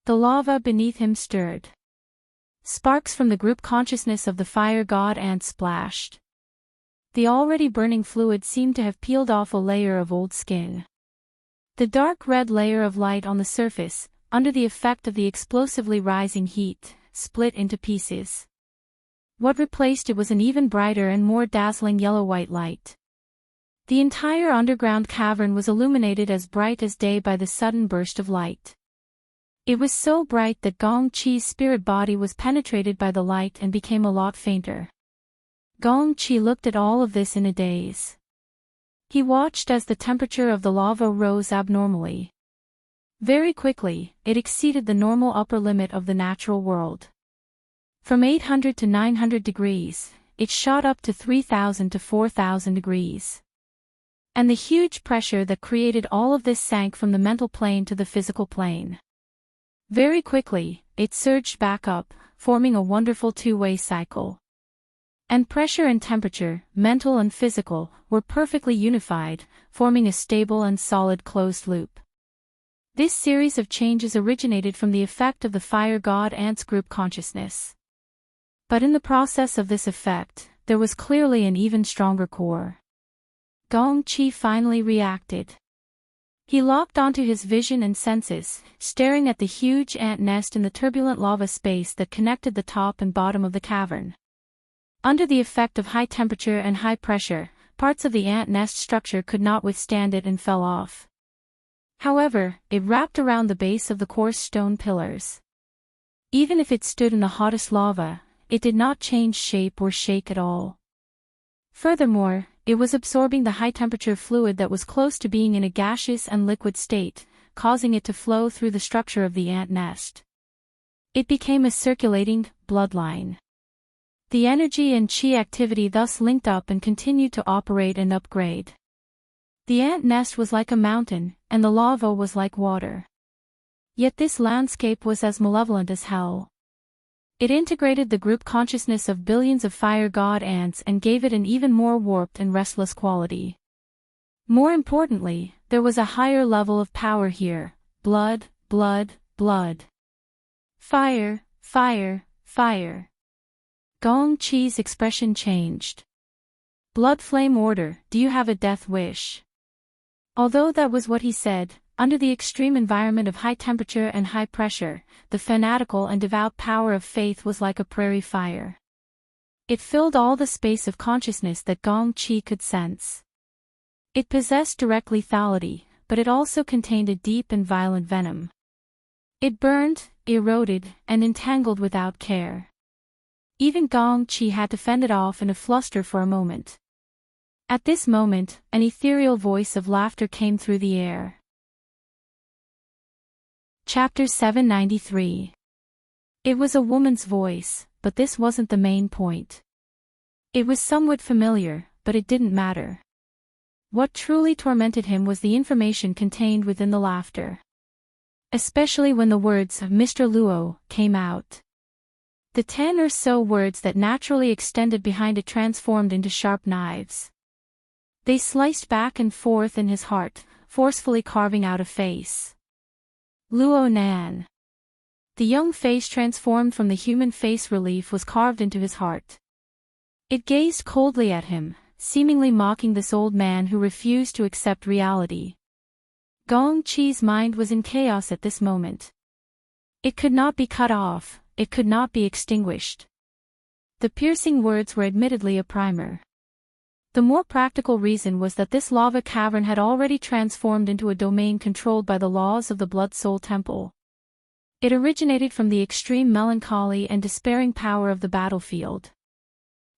S1: The lava beneath him stirred. Sparks from the group consciousness of the fire god ant splashed. The already burning fluid seemed to have peeled off a layer of old skin. The dark red layer of light on the surface, under the effect of the explosively rising heat, split into pieces. What replaced it was an even brighter and more dazzling yellow-white light. The entire underground cavern was illuminated as bright as day by the sudden burst of light. It was so bright that Gong Qi's spirit body was penetrated by the light and became a lot fainter. Gong Qi looked at all of this in a daze. He watched as the temperature of the lava rose abnormally. Very quickly, it exceeded the normal upper limit of the natural world. From 800 to 900 degrees, it shot up to 3,000 to 4,000 degrees. And the huge pressure that created all of this sank from the mental plane to the physical plane. Very quickly, it surged back up, forming a wonderful two-way cycle. And pressure and temperature, mental and physical, were perfectly unified, forming a stable and solid closed loop. This series of changes originated from the effect of the fire god ants' group consciousness. But in the process of this effect, there was clearly an even stronger core. Gong-chi finally reacted. He locked onto his vision and senses, staring at the huge ant nest in the turbulent lava space that connected the top and bottom of the cavern. Under the effect of high temperature and high pressure, parts of the ant nest structure could not withstand it and fell off. However, it wrapped around the base of the coarse stone pillars. Even if it stood in the hottest lava, it did not change shape or shake at all. Furthermore, it was absorbing the high-temperature fluid that was close to being in a gaseous and liquid state, causing it to flow through the structure of the ant nest. It became a circulating bloodline. The energy and chi activity thus linked up and continued to operate and upgrade. The ant nest was like a mountain, and the lava was like water. Yet this landscape was as malevolent as hell. It integrated the group consciousness of billions of fire god ants and gave it an even more warped and restless quality. More importantly, there was a higher level of power here: blood, blood, blood. Fire, fire, fire. Gong-chi's expression changed. Blood flame order, do you have a death wish? Although that was what he said, under the extreme environment of high temperature and high pressure, the fanatical and devout power of faith was like a prairie fire. It filled all the space of consciousness that Gong-chi could sense. It possessed direct lethality, but it also contained a deep and violent venom. It burned, eroded, and entangled without care. Even Gong-chi had to fend it off in a fluster for a moment. At this moment, an ethereal voice of laughter came through the air. Chapter 793. It was a woman's voice, but this wasn't the main point. It was somewhat familiar, but it didn't matter. What truly tormented him was the information contained within the laughter. Especially when the words of Mr. Luo came out. The 10 or so words that naturally extended behind it transformed into sharp knives. They sliced back and forth in his heart, forcefully carving out a face. Luo Nan. The young face transformed from the human face relief was carved into his heart. It gazed coldly at him, seemingly mocking this old man who refused to accept reality. Gong-chi's mind was in chaos at this moment. It could not be cut off, it could not be extinguished. The piercing words were admittedly a primer. The more practical reason was that this lava cavern had already transformed into a domain controlled by the laws of the Blood Soul Temple. It originated from the extreme melancholy and despairing power of the battlefield.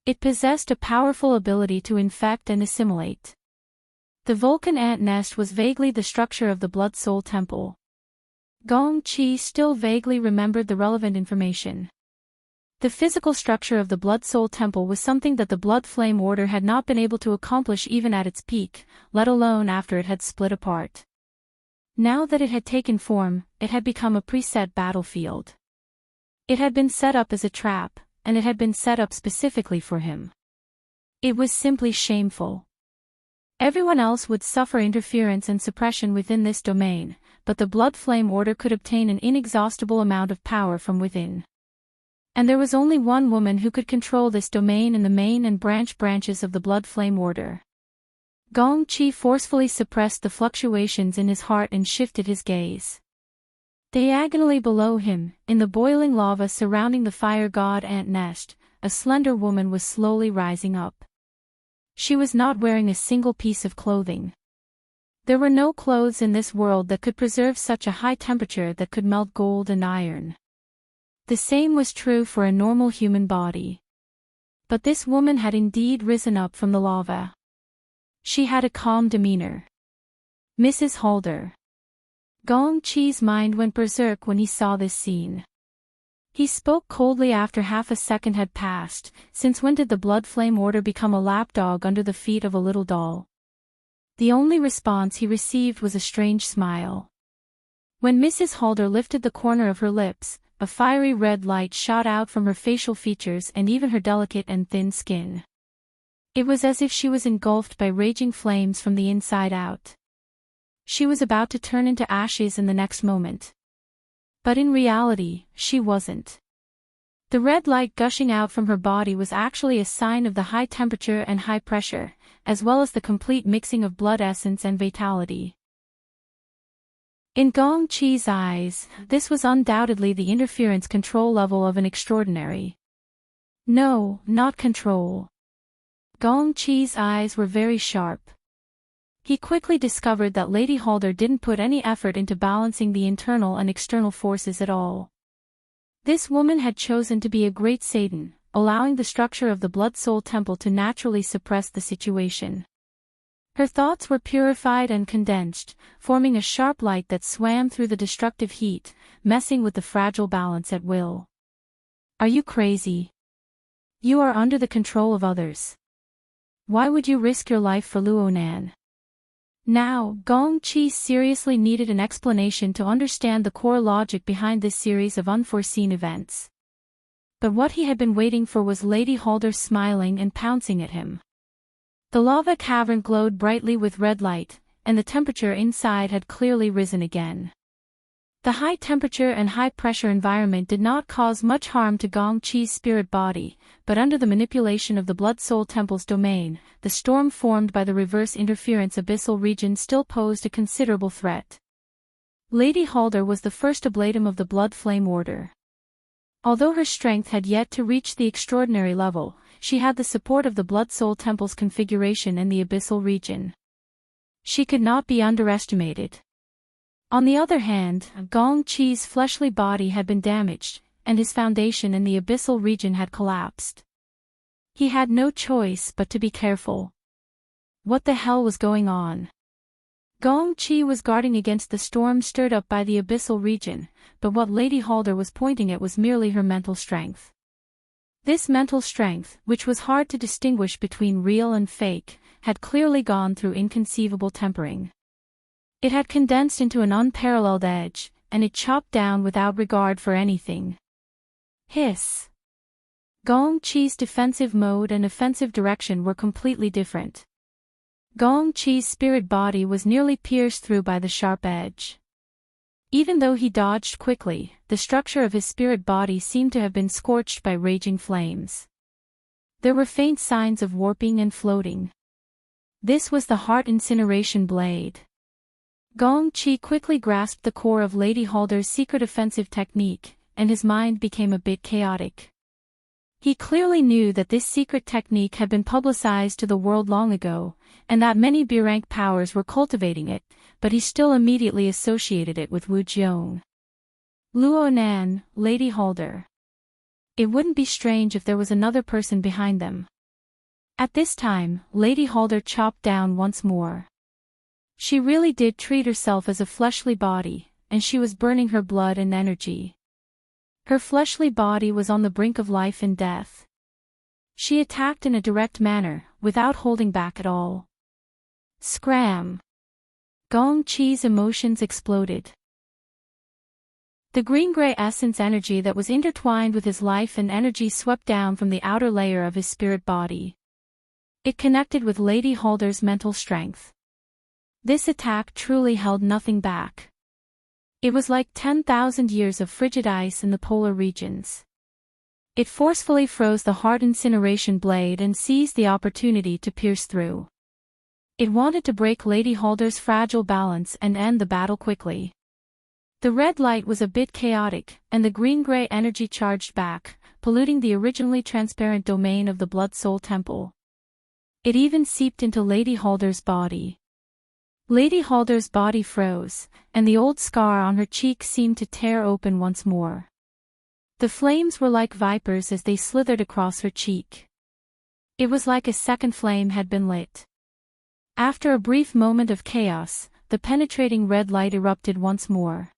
S1: It possessed a powerful ability to infect and assimilate. The Vulcan ant nest was vaguely the structure of the Blood Soul Temple. Gong-chi still vaguely remembered the relevant information. The physical structure of the Blood Soul Temple was something that the Blood Flame Order had not been able to accomplish even at its peak, let alone after it had split apart. Now that it had taken form, it had become a preset battlefield. It had been set up as a trap, and it had been set up specifically for him. It was simply shameful. Everyone else would suffer interference and suppression within this domain, but the Blood Flame Order could obtain an inexhaustible amount of power from within. And there was only one woman who could control this domain in the main and branches of the Blood Flame Order. Gong-chi forcefully suppressed the fluctuations in his heart and shifted his gaze. Diagonally below him, in the boiling lava surrounding the fire god ant nest, a slender woman was slowly rising up. She was not wearing a single piece of clothing. There were no clothes in this world that could preserve such a high temperature that could melt gold and iron. The same was true for a normal human body. But this woman had indeed risen up from the lava. She had a calm demeanor. Mrs. Halder. Gong-chi's mind went berserk when he saw this scene. He spoke coldly after half a second had passed. Since when did the blood flame order become a lapdog under the feet of a little doll? The only response he received was a strange smile. When Mrs. Halder lifted the corner of her lips, a fiery red light shot out from her facial features and even her delicate and thin skin. It was as if she was engulfed by raging flames from the inside out. She was about to turn into ashes in the next moment. But in reality, she wasn't. The red light gushing out from her body was actually a sign of the high temperature and high pressure, as well as the complete mixing of blood essence and vitality. In Gong Qi's eyes, this was undoubtedly the interference control level of an extraordinary. No, not control. Gong Qi's eyes were very sharp. He quickly discovered that Lady Halder didn't put any effort into balancing the internal and external forces at all. This woman had chosen to be a great Satan, allowing the structure of the Blood Soul Temple to naturally suppress the situation. Her thoughts were purified and condensed, forming a sharp light that swam through the destructive heat, messing with the fragile balance at will. Are you crazy? You are under the control of others. Why would you risk your life for Luonan? Now, Gong Qi seriously needed an explanation to understand the core logic behind this series of unforeseen events. But what he had been waiting for was Lady Halder smiling and pouncing at him. The lava cavern glowed brightly with red light, and the temperature inside had clearly risen again. The high temperature and high pressure environment did not cause much harm to Gong Qi's spirit body, but under the manipulation of the Blood Soul Temple's domain, the storm formed by the reverse interference abyssal region still posed a considerable threat. Lady Halder was the first ablatum of the Blood Flame Order. Although her strength had yet to reach the extraordinary level, she had the support of the Blood Soul Temple's configuration in the abyssal region. She could not be underestimated. On the other hand, Gong Qi's fleshly body had been damaged, and his foundation in the abyssal region had collapsed. He had no choice but to be careful. What the hell was going on? Gong Qi was guarding against the storm stirred up by the abyssal region, but what Lady Halder was pointing at was merely her mental strength. This mental strength, which was hard to distinguish between real and fake, had clearly gone through inconceivable tempering. It had condensed into an unparalleled edge, and it chopped down without regard for anything. Hiss. Gong Qi's defensive mode and offensive direction were completely different. Gong Qi's spirit body was nearly pierced through by the sharp edge. Even though he dodged quickly, the structure of his spirit body seemed to have been scorched by raging flames. There were faint signs of warping and floating. This was the heart incineration blade. Gong Qi quickly grasped the core of Lady Halder's secret offensive technique, and his mind became a bit chaotic. He clearly knew that this secret technique had been publicized to the world long ago, and that many B-rank powers were cultivating it, but he still immediately associated it with Wu Jiong. Luonan, Lady Halder. It wouldn't be strange if there was another person behind them. At this time, Lady Halder chopped down once more. She really did treat herself as a fleshly body, and she was burning her blood and energy. Her fleshly body was on the brink of life and death. She attacked in a direct manner, without holding back at all. Scram! Gong Qi's emotions exploded. The green-gray essence energy that was intertwined with his life and energy swept down from the outer layer of his spirit body. It connected with Lady Halder's mental strength. This attack truly held nothing back. It was like 10,000 years of frigid ice in the polar regions. It forcefully froze the heart incineration blade and seized the opportunity to pierce through. It wanted to break Lady Halder's fragile balance and end the battle quickly. The red light was a bit chaotic, and the green-gray energy charged back, polluting the originally transparent domain of the Blood Soul Temple. It even seeped into Lady Halder's body. Lady Halder's body froze, and the old scar on her cheek seemed to tear open once more. The flames were like vipers as they slithered across her cheek. It was like a second flame had been lit. After a brief moment of chaos, the penetrating red light erupted once more.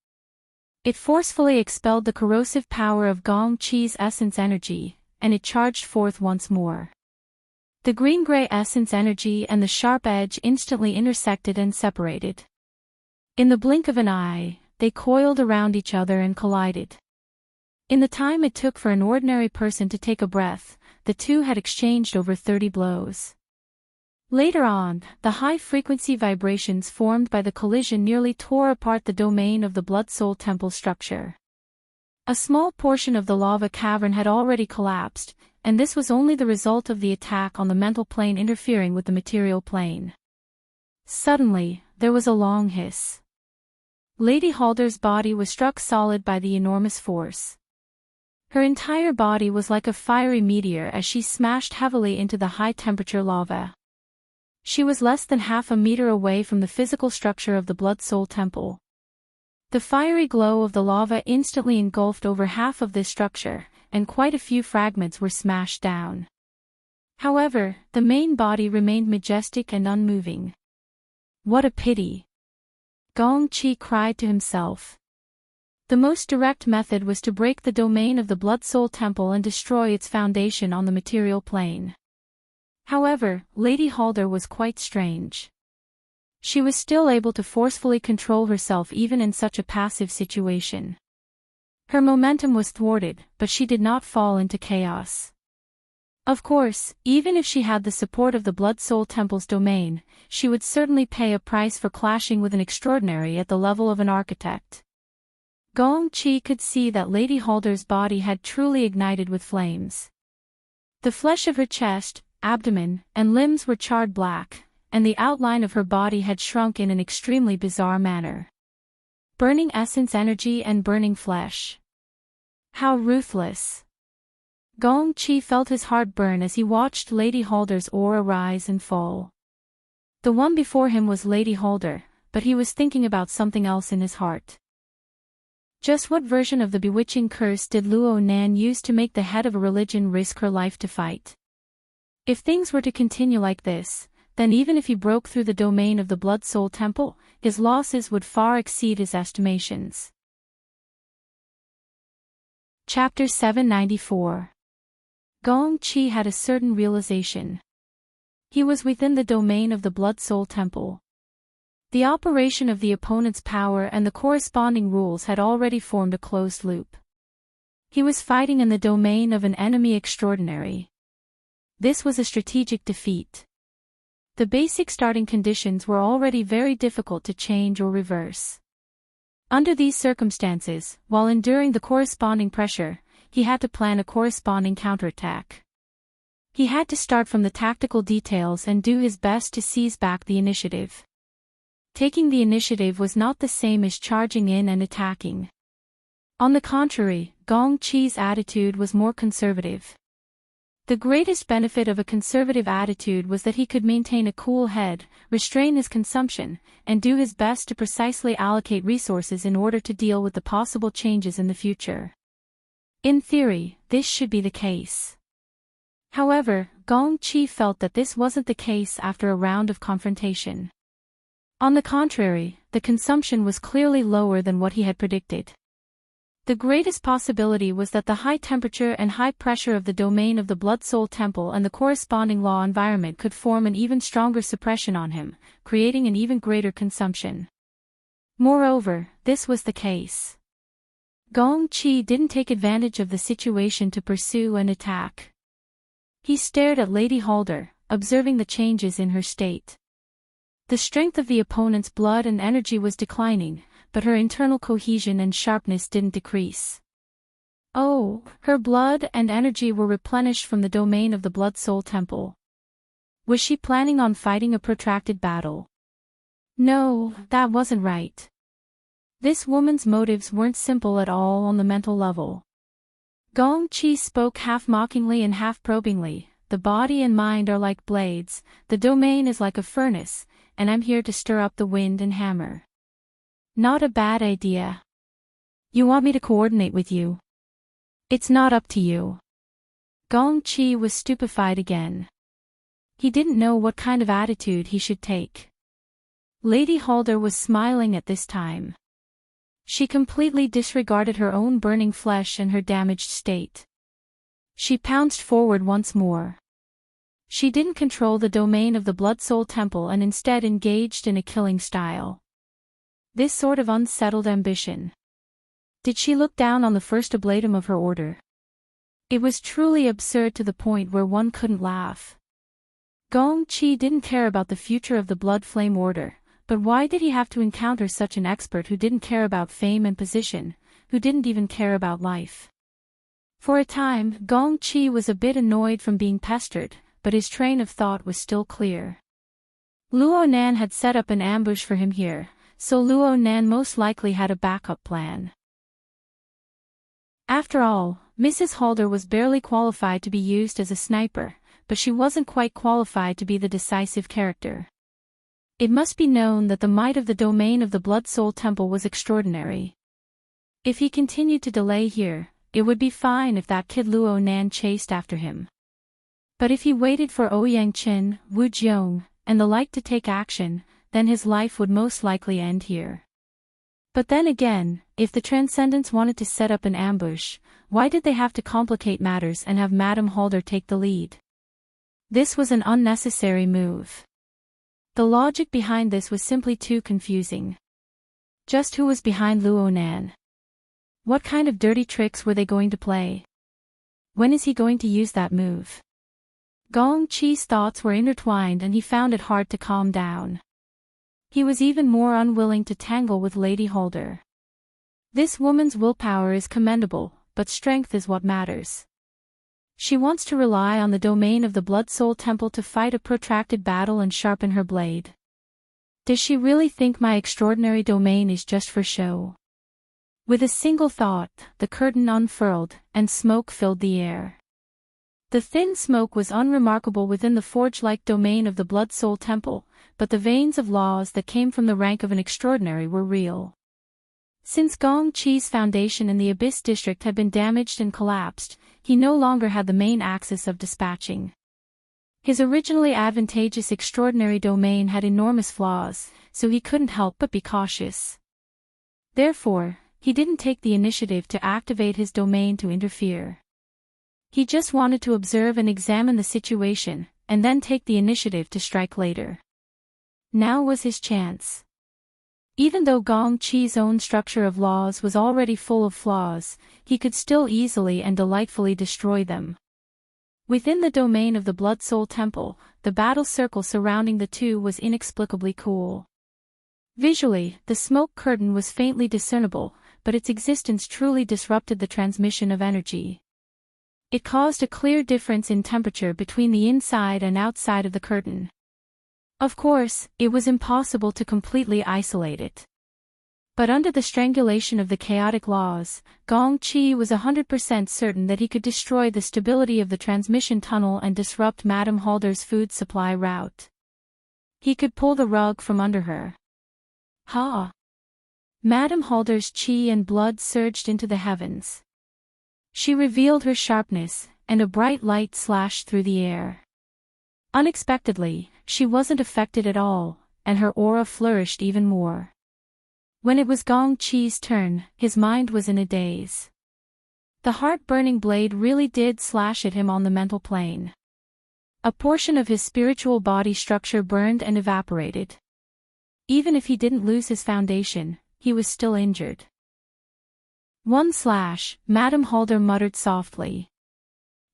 S1: It forcefully expelled the corrosive power of Gong Chi's essence energy, and it charged forth once more. The green-gray essence energy and the sharp edge instantly intersected and separated. In the blink of an eye, they coiled around each other and collided. In the time it took for an ordinary person to take a breath, the two had exchanged over 30 blows. Later on, the high-frequency vibrations formed by the collision nearly tore apart the domain of the Blood-Soul Temple structure. A small portion of the lava cavern had already collapsed, and this was only the result of the attack on the mental plane interfering with the material plane. Suddenly, there was a long hiss. Lady Halder's body was struck solid by the enormous force. Her entire body was like a fiery meteor as she smashed heavily into the high-temperature lava. She was less than half a meter away from the physical structure of the Blood-Soul Temple. The fiery glow of the lava instantly engulfed over half of this structure, and quite a few fragments were smashed down. However, the main body remained majestic and unmoving. What a pity! Gong Chi cried to himself. The most direct method was to break the domain of the Blood-Soul Temple and destroy its foundation on the material plane. However, Lady Halder was quite strange. She was still able to forcefully control herself even in such a passive situation. Her momentum was thwarted, but she did not fall into chaos. Of course, even if she had the support of the Blood-Soul Temple's domain, she would certainly pay a price for clashing with an extraordinary at the level of an architect. Gong Chi could see that Lady Halder's body had truly ignited with flames. The flesh of her chest, abdomen, and limbs were charred black, and the outline of her body had shrunk in an extremely bizarre manner. Burning essence energy and burning flesh. How ruthless! Gong Chi felt his heart burn as he watched Lady Halder's aura rise and fall. The one before him was Lady Halder, but he was thinking about something else in his heart. Just what version of the bewitching curse did Luo Nan use to make the head of a religion risk her life to fight? If things were to continue like this, then even if he broke through the domain of the Blood-Soul Temple, his losses would far exceed his estimations. Chapter 794. Gong Chi had a certain realization. He was within the domain of the Blood-Soul Temple. The operation of the opponent's power and the corresponding rules had already formed a closed loop. He was fighting in the domain of an enemy extraordinary. This was a strategic defeat. The basic starting conditions were already very difficult to change or reverse. Under these circumstances, while enduring the corresponding pressure, he had to plan a corresponding counterattack. He had to start from the tactical details and do his best to seize back the initiative. Taking the initiative was not the same as charging in and attacking. On the contrary, Gong Chi's attitude was more conservative. The greatest benefit of a conservative attitude was that he could maintain a cool head, restrain his consumption, and do his best to precisely allocate resources in order to deal with the possible changes in the future. In theory, this should be the case. However, Gong Chi felt that this wasn't the case after a round of confrontation. On the contrary, the consumption was clearly lower than what he had predicted. The greatest possibility was that the high temperature and high pressure of the domain of the Blood-Soul Temple and the corresponding law environment could form an even stronger suppression on him, creating an even greater consumption. Moreover, this was the case. Gong Chi didn't take advantage of the situation to pursue and attack. He stared at Lady Halder, observing the changes in her state. The strength of the opponent's blood and energy was declining, but her internal cohesion and sharpness didn't decrease. Oh, her blood and energy were replenished from the domain of the Blood-Soul Temple. Was she planning on fighting a protracted battle? No, that wasn't right. This woman's motives weren't simple at all on the mental level. Gong Chi spoke half mockingly and half probingly. The body and mind are like blades, the domain is like a furnace, and I'm here to stir up the wind and hammer. Not a bad idea. You want me to coordinate with you? It's not up to you. Gong Chi was stupefied again. He didn't know what kind of attitude he should take. Lady Halder was smiling at this time. She completely disregarded her own burning flesh and her damaged state. She pounced forward once more. She didn't control the domain of the Blood Soul Temple and instead engaged in a killing style. This sort of unsettled ambition. Did she look down on the first oblatum of her order? It was truly absurd to the point where one couldn't laugh. Gong Qi didn't care about the future of the Blood Flame Order, but why did he have to encounter such an expert who didn't care about fame and position, who didn't even care about life? For a time, Gong Qi was a bit annoyed from being pestered, but his train of thought was still clear. Luo Nan had set up an ambush for him here, so Luo Nan most likely had a backup plan. After all, Mrs. Halder was barely qualified to be used as a sniper, but she wasn't quite qualified to be the decisive character. It must be known that the might of the domain of the Blood Soul Temple was extraordinary. If he continued to delay here, it would be fine if that kid Luo Nan chased after him. But if he waited for Ouyang Qin, Wu Jiong, and the like to take action, then his life would most likely end here. But then again, if the Transcendents wanted to set up an ambush, why did they have to complicate matters and have Madame Halder take the lead? This was an unnecessary move. The logic behind this was simply too confusing. Just who was behind Luo Nan? What kind of dirty tricks were they going to play? When is he going to use that move? Gong Qi's thoughts were intertwined and he found it hard to calm down. He was even more unwilling to tangle with Lady Halder. This woman's willpower is commendable, but strength is what matters. She wants to rely on the domain of the Blood Soul Temple to fight a protracted battle and sharpen her blade. Does she really think my extraordinary domain is just for show? With a single thought, the curtain unfurled, and smoke filled the air. The thin smoke was unremarkable within the forge-like domain of the Blood Soul Temple, but the veins of laws that came from the rank of an extraordinary were real. Since Gong Qi's foundation in the Abyss District had been damaged and collapsed, he no longer had the main axis of dispatching. His originally advantageous extraordinary domain had enormous flaws, so he couldn't help but be cautious. Therefore, he didn't take the initiative to activate his domain to interfere. He just wanted to observe and examine the situation, and then take the initiative to strike later. Now was his chance. Even though Gong Qi's own structure of laws was already full of flaws, he could still easily and delightfully destroy them. Within the domain of the Blood Soul Temple, the battle circle surrounding the two was inexplicably cool. Visually, the smoke curtain was faintly discernible, but its existence truly disrupted the transmission of energy. It caused a clear difference in temperature between the inside and outside of the curtain. Of course, it was impossible to completely isolate it. But under the strangulation of the chaotic laws, Gong Qi was 100% certain that he could destroy the stability of the transmission tunnel and disrupt Madame Halder's food supply route. He could pull the rug from under her. Ha! Madame Halder's qi and blood surged into the heavens. She revealed her sharpness, and a bright light slashed through the air. Unexpectedly, she wasn't affected at all, and her aura flourished even more. When it was Gong Qi's turn, his mind was in a daze. The heart-burning blade really did slash at him on the mental plane. A portion of his spiritual body structure burned and evaporated. Even if he didn't lose his foundation, he was still injured. One slash, Madame Halder muttered softly.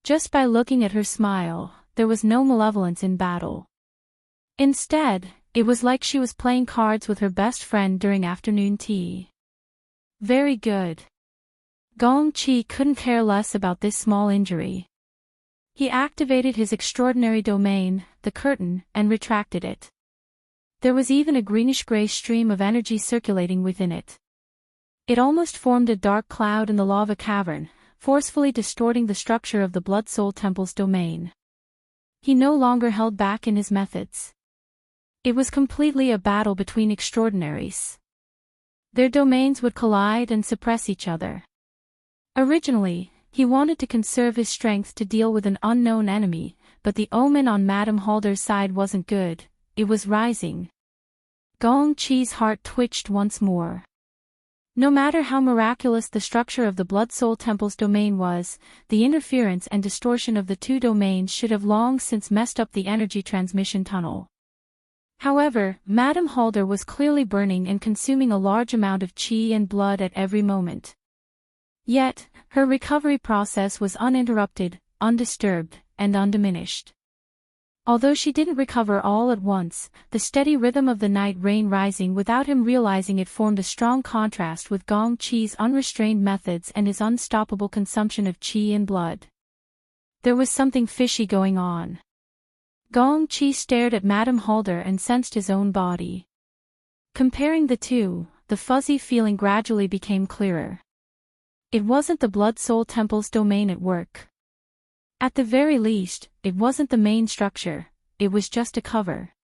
S1: Just by looking at her smile, there was no malevolence in battle. Instead, it was like she was playing cards with her best friend during afternoon tea. Very good. Gong Qi couldn't care less about this small injury. He activated his extraordinary domain, the curtain, and retracted it. There was even a greenish-gray stream of energy circulating within it. It almost formed a dark cloud in the lava cavern, forcefully distorting the structure of the Blood Soul Temple's domain. He no longer held back in his methods. It was completely a battle between extraordinaries. Their domains would collide and suppress each other. Originally, he wanted to conserve his strength to deal with an unknown enemy, but the omen on Madame Halder's side wasn't good. It was rising. Gong Qi's heart twitched once more. No matter how miraculous the structure of the Blood-Soul Temple's domain was, the interference and distortion of the two domains should have long since messed up the energy transmission tunnel. However, Madame Halder was clearly burning and consuming a large amount of qi and blood at every moment. Yet, her recovery process was uninterrupted, undisturbed, and undiminished. Although she didn't recover all at once, the steady rhythm of the night rain rising without him realizing it formed a strong contrast with Gong Qi's unrestrained methods and his unstoppable consumption of qi and blood. There was something fishy going on. Gong Qi stared at Madame Halder and sensed his own body. Comparing the two, the fuzzy feeling gradually became clearer. It wasn't the Blood-Soul Temple's domain at work. At the very least, it wasn't the main structure, it was just a cover.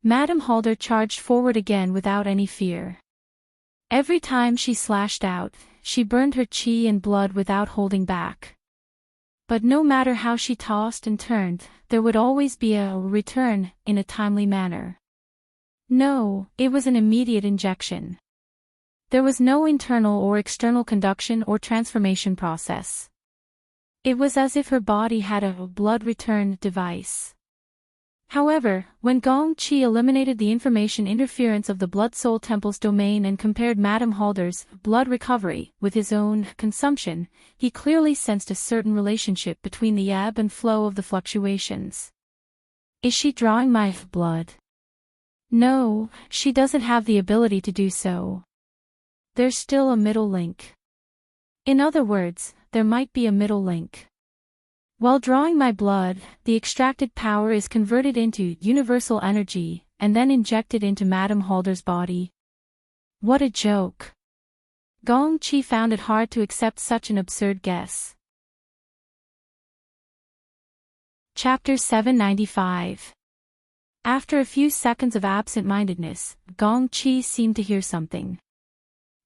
S1: Madame Halder charged forward again without any fear. Every time she slashed out, she burned her qi and blood without holding back. But no matter how she tossed and turned, there would always be a return, in a timely manner. No, it was an immediate injection. There was no internal or external conduction or transformation process. It was as if her body had a blood return device. However, when Gong Qi eliminated the information interference of the Blood-Soul Temple's domain and compared Madame Halder's blood recovery with his own consumption, he clearly sensed a certain relationship between the ebb and flow of the fluctuations. Is she drawing my blood? No, she doesn't have the ability to do so. There's still a middle link. In other words, there might be a middle link. While drawing my blood, the extracted power is converted into universal energy, and then injected into Madame Halder's body. What a joke. Gong Qi found it hard to accept such an absurd guess. Chapter 795. After a few seconds of absent-mindedness, Gong Qi seemed to hear something.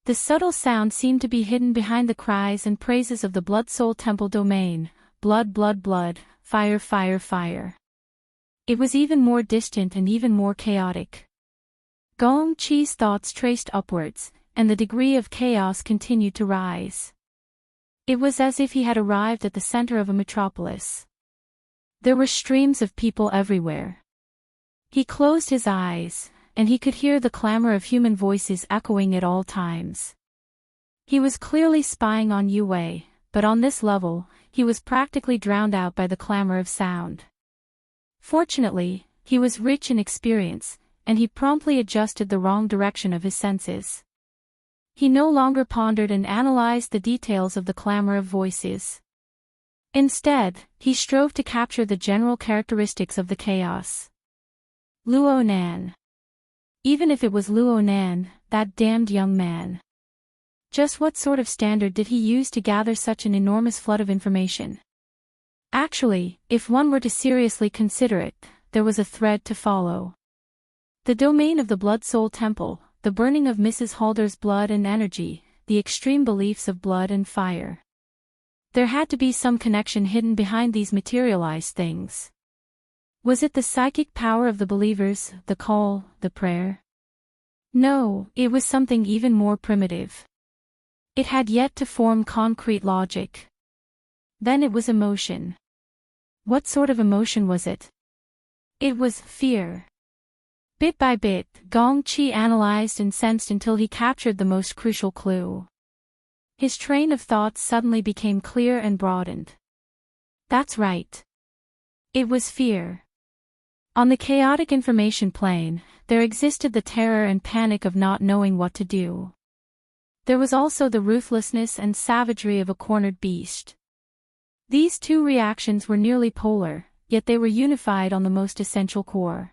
S1: The subtle sound seemed to be hidden behind the cries and praises of the Blood-Soul Temple domain, blood, blood, blood, fire, fire, fire. It was even more distant and even more chaotic. Gong Qi's thoughts traced upwards, and the degree of chaos continued to rise. It was as if he had arrived at the center of a metropolis. There were streams of people everywhere. He closed his eyes, and he could hear the clamor of human voices echoing at all times. He was clearly spying on Yue, but on this level, he was practically drowned out by the clamor of sound. Fortunately, he was rich in experience, and he promptly adjusted the wrong direction of his senses. He no longer pondered and analyzed the details of the clamor of voices. Instead, he strove to capture the general characteristics of the chaos. Luo Nan. Even if it was Luo Nan, that damned young man. Just what sort of standard did he use to gather such an enormous flood of information? Actually, if one were to seriously consider it, there was a thread to follow. The domain of the Blood-Soul Temple, the burning of Mrs. Halder's blood and energy, the extreme beliefs of blood and fire. There had to be some connection hidden behind these materialized things. Was it the psychic power of the believers, the call, the prayer? No, it was something even more primitive. It had yet to form concrete logic. Then it was emotion. What sort of emotion was it? It was fear. Bit by bit, Gong Qi analyzed and sensed until he captured the most crucial clue. His train of thought suddenly became clear and broadened. That's right. It was fear. On the chaotic information plane, there existed the terror and panic of not knowing what to do. There was also the ruthlessness and savagery of a cornered beast. These two reactions were nearly polar, yet they were unified on the most essential core.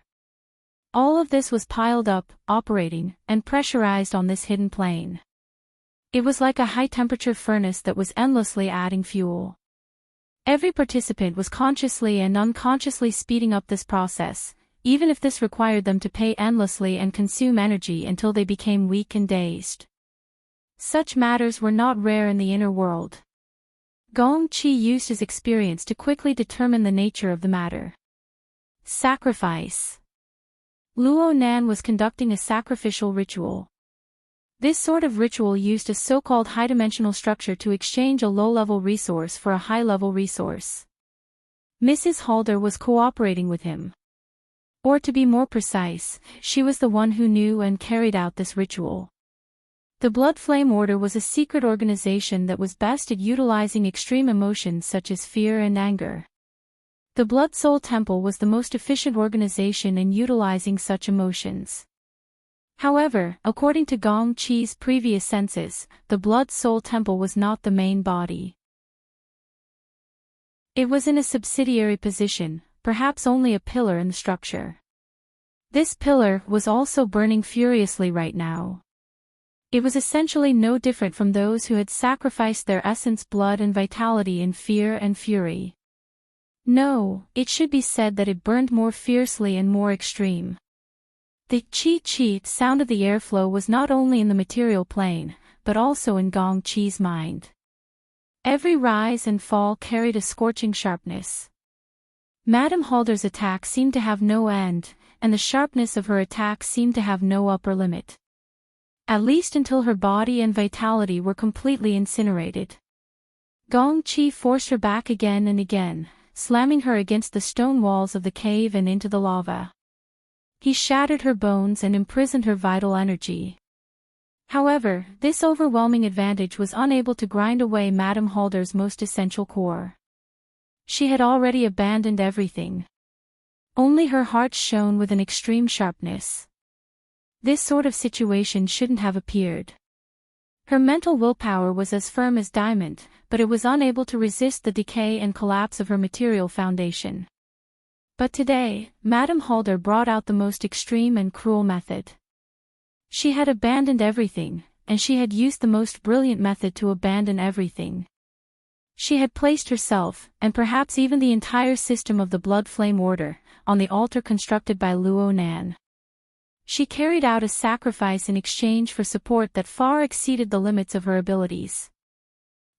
S1: All of this was piled up, operating, and pressurized on this hidden plane. It was like a high-temperature furnace that was endlessly adding fuel. Every participant was consciously and unconsciously speeding up this process, even if this required them to pay endlessly and consume energy until they became weak and dazed. Such matters were not rare in the inner world. Gong Qi used his experience to quickly determine the nature of the matter. Sacrifice. Luo Nan was conducting a sacrificial ritual. This sort of ritual used a so-called high-dimensional structure to exchange a low-level resource for a high-level resource. Mrs. Halder was cooperating with him. Or to be more precise, she was the one who knew and carried out this ritual. The Blood Flame Order was a secret organization that was best at utilizing extreme emotions such as fear and anger. The Blood Soul Temple was the most efficient organization in utilizing such emotions. However, according to Gong Chi's previous senses, the Blood Soul Temple was not the main body. It was in a subsidiary position, perhaps only a pillar in the structure. This pillar was also burning furiously right now. It was essentially no different from those who had sacrificed their essence, blood and vitality in fear and fury. No, it should be said that it burned more fiercely and more extreme. The chi sound of the airflow was not only in the material plane, but also in Gong Chi's mind. Every rise and fall carried a scorching sharpness. Madame Halder's attack seemed to have no end, and the sharpness of her attack seemed to have no upper limit. At least until her body and vitality were completely incinerated. Gong Chi forced her back again and again, slamming her against the stone walls of the cave and into the lava. He shattered her bones and imprisoned her vital energy. However, this overwhelming advantage was unable to grind away Madame Halder's most essential core. She had already abandoned everything. Only her heart shone with an extreme sharpness. This sort of situation shouldn't have appeared. Her mental willpower was as firm as diamond, but it was unable to resist the decay and collapse of her material foundation. But today, Madame Halder brought out the most extreme and cruel method. She had abandoned everything, and she had used the most brilliant method to abandon everything. She had placed herself, and perhaps even the entire system of the Blood Flame Order, on the altar constructed by Luo Nan. She carried out a sacrifice in exchange for support that far exceeded the limits of her abilities.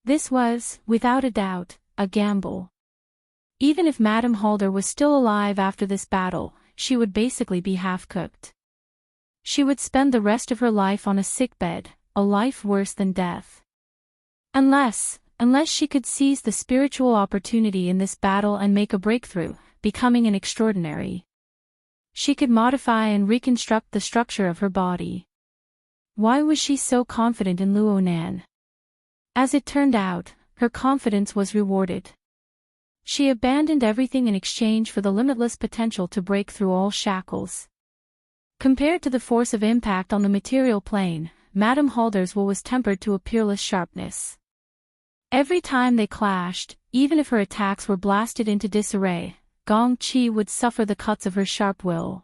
S1: This was, without a doubt, a gamble. Even if Madame Halder was still alive after this battle, she would basically be half-cooked. She would spend the rest of her life on a sickbed, a life worse than death. Unless she could seize the spiritual opportunity in this battle and make a breakthrough, becoming an extraordinary. She could modify and reconstruct the structure of her body. Why was she so confident in Luo Nan? As it turned out, her confidence was rewarded. She abandoned everything in exchange for the limitless potential to break through all shackles. Compared to the force of impact on the material plane, Madame Halder's will was tempered to a peerless sharpness. Every time they clashed, even if her attacks were blasted into disarray, Gong Chi would suffer the cuts of her sharp will.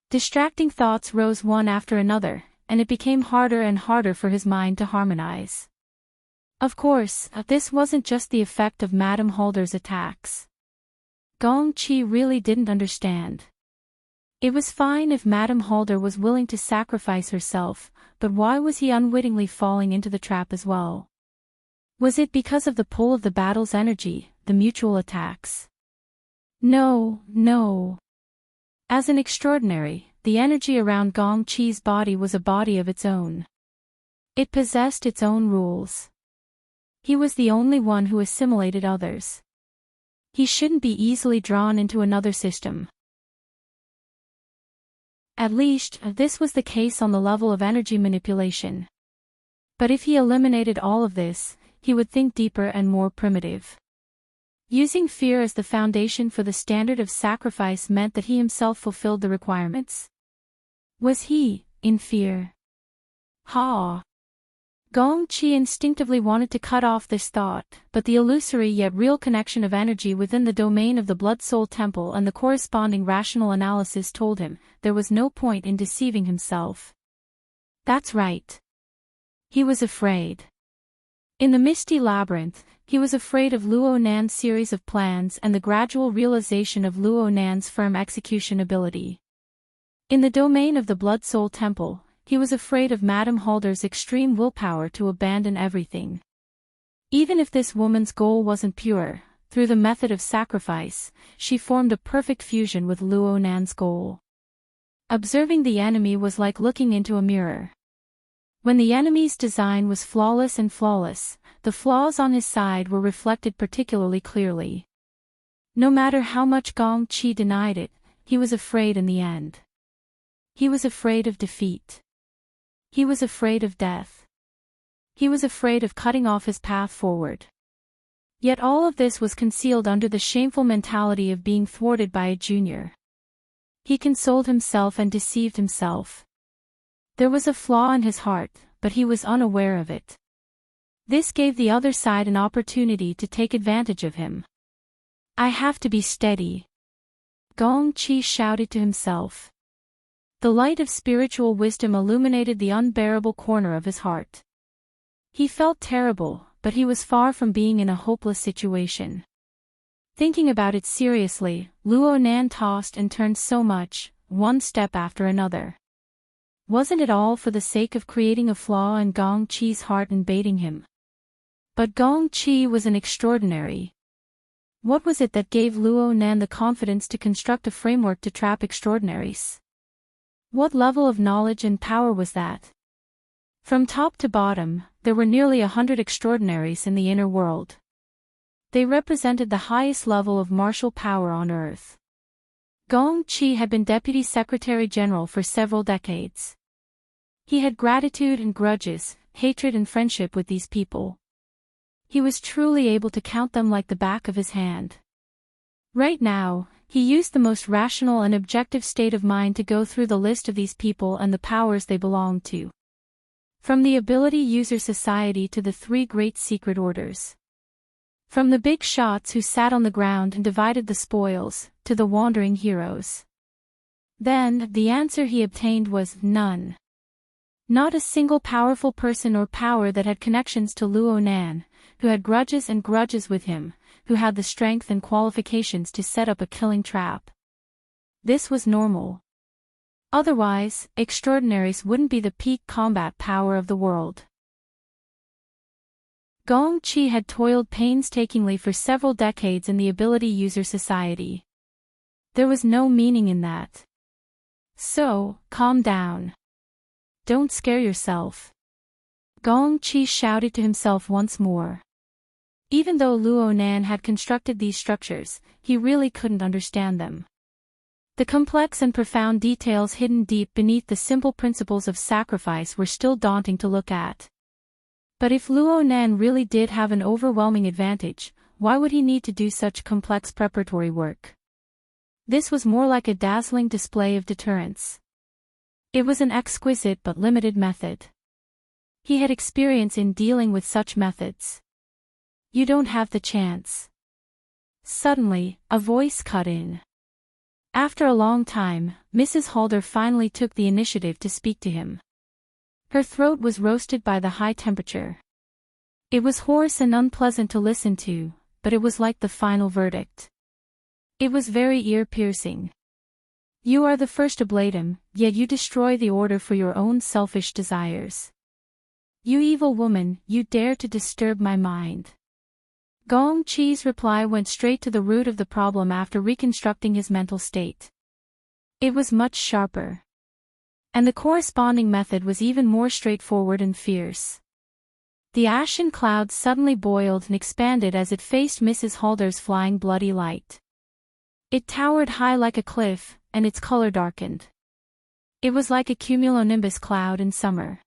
S1: Distracting thoughts rose one after another, and it became harder and harder for his mind to harmonize. Of course, this wasn't just the effect of Madame Halder's attacks. Gong Chi really didn't understand. It was fine if Madame Halder was willing to sacrifice herself, but why was he unwittingly falling into the trap as well? Was it because of the pull of the battle's energy, the mutual attacks? No. As an extraordinary, the energy around Gong Chi's body was a body of its own. It possessed its own rules. He was the only one who assimilated others. He shouldn't be easily drawn into another system. At least, this was the case on the level of energy manipulation. But if he eliminated all of this, he would think deeper and more primitive. Using fear as the foundation for the standard of sacrifice meant that he himself fulfilled the requirements. Was he, in fear? Gong Chi instinctively wanted to cut off this thought, but the illusory yet real connection of energy within the domain of the Blood Soul Temple and the corresponding rational analysis told him there was no point in deceiving himself. That's right. He was afraid. In the misty labyrinth, he was afraid of Luo Nan's series of plans and the gradual realization of Luo Nan's firm execution ability. In the domain of the Blood Soul Temple, he was afraid of Madame Halder's extreme willpower to abandon everything. Even if this woman's goal wasn't pure, through the method of sacrifice, she formed a perfect fusion with Luo Nan's goal. Observing the enemy was like looking into a mirror. When the enemy's design was flawless, the flaws on his side were reflected particularly clearly. No matter how much Gong Qi denied it, he was afraid in the end. He was afraid of defeat. He was afraid of death. He was afraid of cutting off his path forward. Yet all of this was concealed under the shameful mentality of being thwarted by a junior. He consoled himself and deceived himself. There was a flaw in his heart, but he was unaware of it. This gave the other side an opportunity to take advantage of him. I have to be steady, Gong Qi shouted to himself. The light of spiritual wisdom illuminated the unbearable corner of his heart. He felt terrible, but he was far from being in a hopeless situation. Thinking about it seriously, Luo Nan tossed and turned so much, one step after another. Wasn't it all for the sake of creating a flaw in Gong Qi's heart and baiting him? But Gong Qi was an extraordinary. What was it that gave Luo Nan the confidence to construct a framework to trap extraordinaries? What level of knowledge and power was that? From top to bottom, there were nearly 100 extraordinaries in the inner world. They represented the highest level of martial power on earth. Gong Qi had been Deputy Secretary General for several decades. He had gratitude and grudges, hatred and friendship with these people. He was truly able to count them like the back of his hand. Right now, he used the most rational and objective state of mind to go through the list of these people and the powers they belonged to. From the Ability User Society to the 3 Great Secret Orders. From the big shots who sat on the ground and divided the spoils, to the wandering heroes. Then, the answer he obtained was none. Not a single powerful person or power that had connections to Luo Nan, who had grudges with him, who had the strength and qualifications to set up a killing trap. This was normal. Otherwise, extraordinaries wouldn't be the peak combat power of the world. Gong Qi had toiled painstakingly for several decades in the Ability User Society. There was no meaning in that. So, calm down. Don't scare yourself. Gong Qi shouted to himself once more. Even though Luo Nan had constructed these structures, he really couldn't understand them. The complex and profound details hidden deep beneath the simple principles of sacrifice were still daunting to look at. But if Luo Nan really did have an overwhelming advantage, why would he need to do such complex preparatory work? This was more like a dazzling display of deterrence. It was an exquisite but limited method. He had experience in dealing with such methods. You don't have the chance. Suddenly, a voice cut in. After a long time, Mrs. Halder finally took the initiative to speak to him. Her throat was roasted by the high temperature. It was hoarse and unpleasant to listen to, but it was like the final verdict. It was very ear-piercing. You are the first Ablatum, yet you destroy the order for your own selfish desires. You evil woman, you dare to disturb my mind. Gong Qi's reply went straight to the root of the problem after reconstructing his mental state. It was much sharper. And the corresponding method was even more straightforward and fierce. The ashen cloud suddenly boiled and expanded as it faced Mrs. Halder's flying bloody light. It towered high like a cliff, and its color darkened. It was like a cumulonimbus cloud in summer.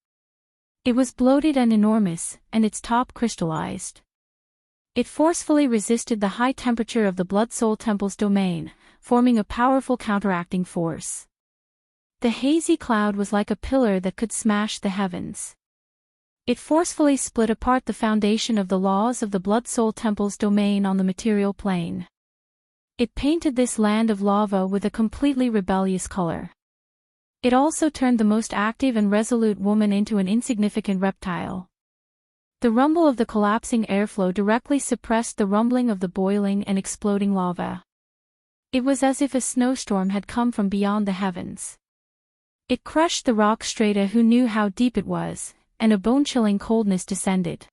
S1: It was bloated and enormous, and its top crystallized. It forcefully resisted the high temperature of the Blood Soul Temple's domain, forming a powerful counteracting force. The hazy cloud was like a pillar that could smash the heavens. It forcefully split apart the foundation of the laws of the Blood Soul Temple's domain on the material plane. It painted this land of lava with a completely rebellious color. It also turned the most active and resolute woman into an insignificant reptile. The rumble of the collapsing airflow directly suppressed the rumbling of the boiling and exploding lava. It was as if a snowstorm had come from beyond the heavens. It crushed the rock strata who knew how deep it was, and a bone-chilling coldness descended.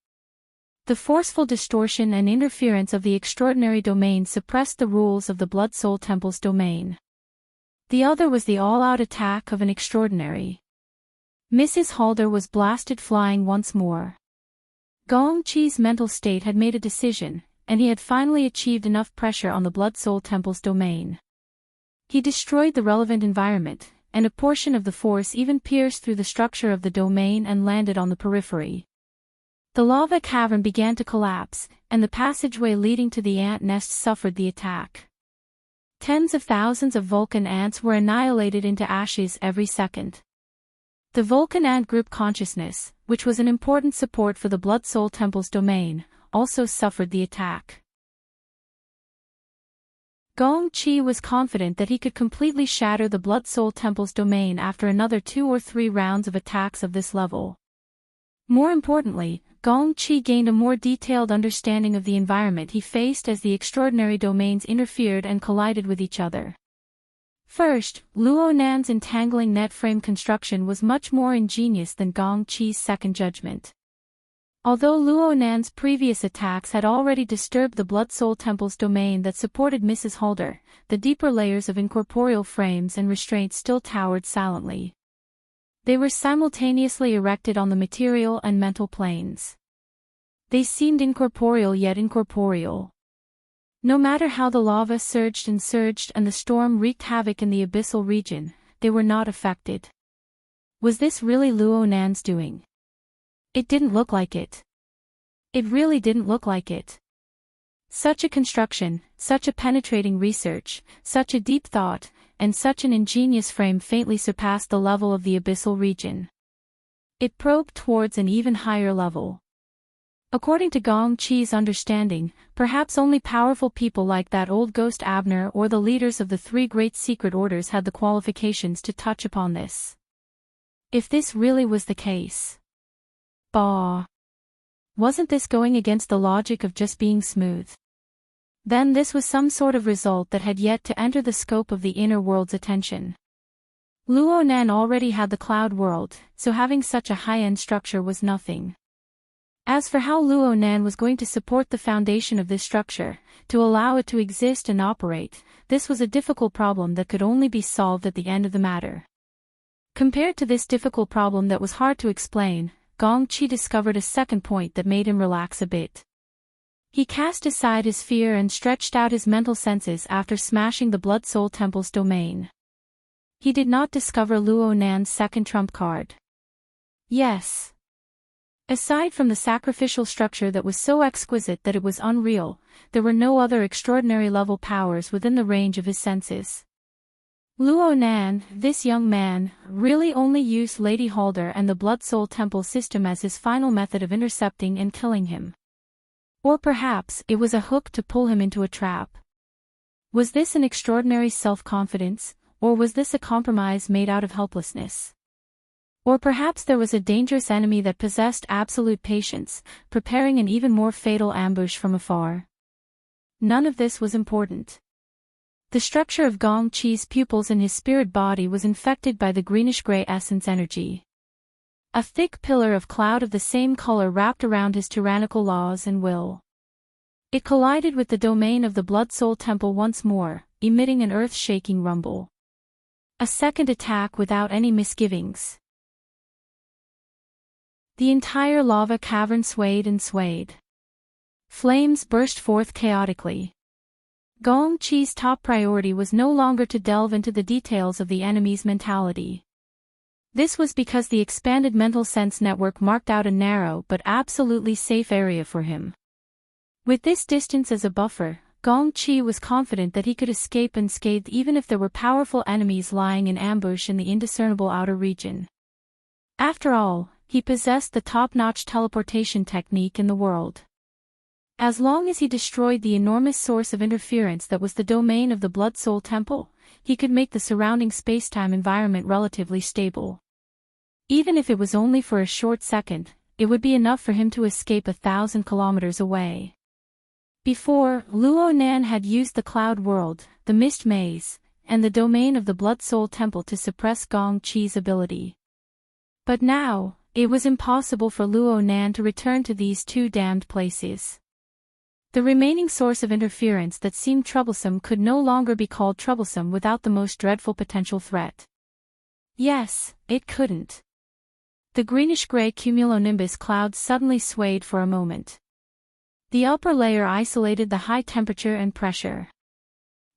S1: The forceful distortion and interference of the extraordinary domain suppressed the rules of the Blood Soul Temple's domain. The other was the all-out attack of an extraordinary. Mrs. Halder was blasted flying once more. Gong Chi's mental state had made a decision, and he had finally achieved enough pressure on the Blood Soul Temple's domain. He destroyed the relevant environment, and a portion of the force even pierced through the structure of the domain and landed on the periphery. The lava cavern began to collapse, and the passageway leading to the ant nest suffered the attack. Tens of thousands of Vulcan ants were annihilated into ashes every second. The Vulcan ant group consciousness, which was an important support for the Blood Soul Temple's domain, also suffered the attack. Gong Chi was confident that he could completely shatter the Blood Soul Temple's domain after another 2 or 3 rounds of attacks of this level. More importantly, Gong Chi gained a more detailed understanding of the environment he faced as the extraordinary domains interfered and collided with each other. First, Luo Nan's entangling net frame construction was much more ingenious than Gong Chi's second judgment. Although Luo Nan's previous attacks had already disturbed the Blood Soul Temple's domain that supported Mrs. Halder, the deeper layers of incorporeal frames and restraints still towered silently. They were simultaneously erected on the material and mental planes. They seemed incorporeal yet incorporeal. No matter how the lava surged and the storm wreaked havoc in the abyssal region, they were not affected. Was this really Luo Nan's doing? It didn't look like it. It really didn't look like it. Such a construction, such a penetrating research, such a deep thought, and such an ingenious frame faintly surpassed the level of the abyssal region. It probed towards an even higher level. According to Gong Chi's understanding, perhaps only powerful people like that old ghost Abner or the leaders of the 3 great secret orders had the qualifications to touch upon this. If this really was the case. Bah! Wasn't this going against the logic of just being smooth? Then this was some sort of result that had yet to enter the scope of the inner world's attention. Luo Nan already had the cloud world, so having such a high-end structure was nothing. As for how Luo Nan was going to support the foundation of this structure, to allow it to exist and operate, this was a difficult problem that could only be solved at the end of the matter. Compared to this difficult problem that was hard to explain, Gong Chi discovered a second point that made him relax a bit. He cast aside his fear and stretched out his mental senses after smashing the Blood Soul Temple's domain. He did not discover Luo Nan's second trump card. Yes. Aside from the sacrificial structure that was so exquisite that it was unreal, there were no other extraordinary level powers within the range of his senses. Luo Nan, this young man, really only used Lady Halder and the Blood Soul Temple system as his final method of intercepting and killing him. Or perhaps it was a hook to pull him into a trap. Was this an extraordinary self-confidence, or was this a compromise made out of helplessness? Or perhaps there was a dangerous enemy that possessed absolute patience, preparing an even more fatal ambush from afar. None of this was important. The structure of Gong Chi's pupils in his spirit body was infected by the greenish-gray essence energy. A thick pillar of cloud of the same color wrapped around his tyrannical laws and will. It collided with the domain of the Blood Soul Temple once more, emitting an earth-shaking rumble. A second attack without any misgivings. The entire lava cavern swayed and swayed. Flames burst forth chaotically. Gong Chi's top priority was no longer to delve into the details of the enemy's mentality. This was because the expanded mental sense network marked out a narrow but absolutely safe area for him. With this distance as a buffer, Gong Chi was confident that he could escape unscathed even if there were powerful enemies lying in ambush in the indiscernible outer region. After all, he possessed the top-notch teleportation technique in the world. As long as he destroyed the enormous source of interference that was the domain of the Blood Soul Temple, he could make the surrounding space-time environment relatively stable. Even if it was only for a short second, it would be enough for him to escape 1,000 kilometers away. Before, Luo Nan had used the Cloud World, the Mist Maze, and the domain of the Blood Soul Temple to suppress Gong Chi's ability. But now, it was impossible for Luo Nan to return to these two damned places. The remaining source of interference that seemed troublesome could no longer be called troublesome without the most dreadful potential threat. Yes, it couldn't. The greenish-gray cumulonimbus clouds suddenly swayed for a moment. The upper layer isolated the high temperature and pressure.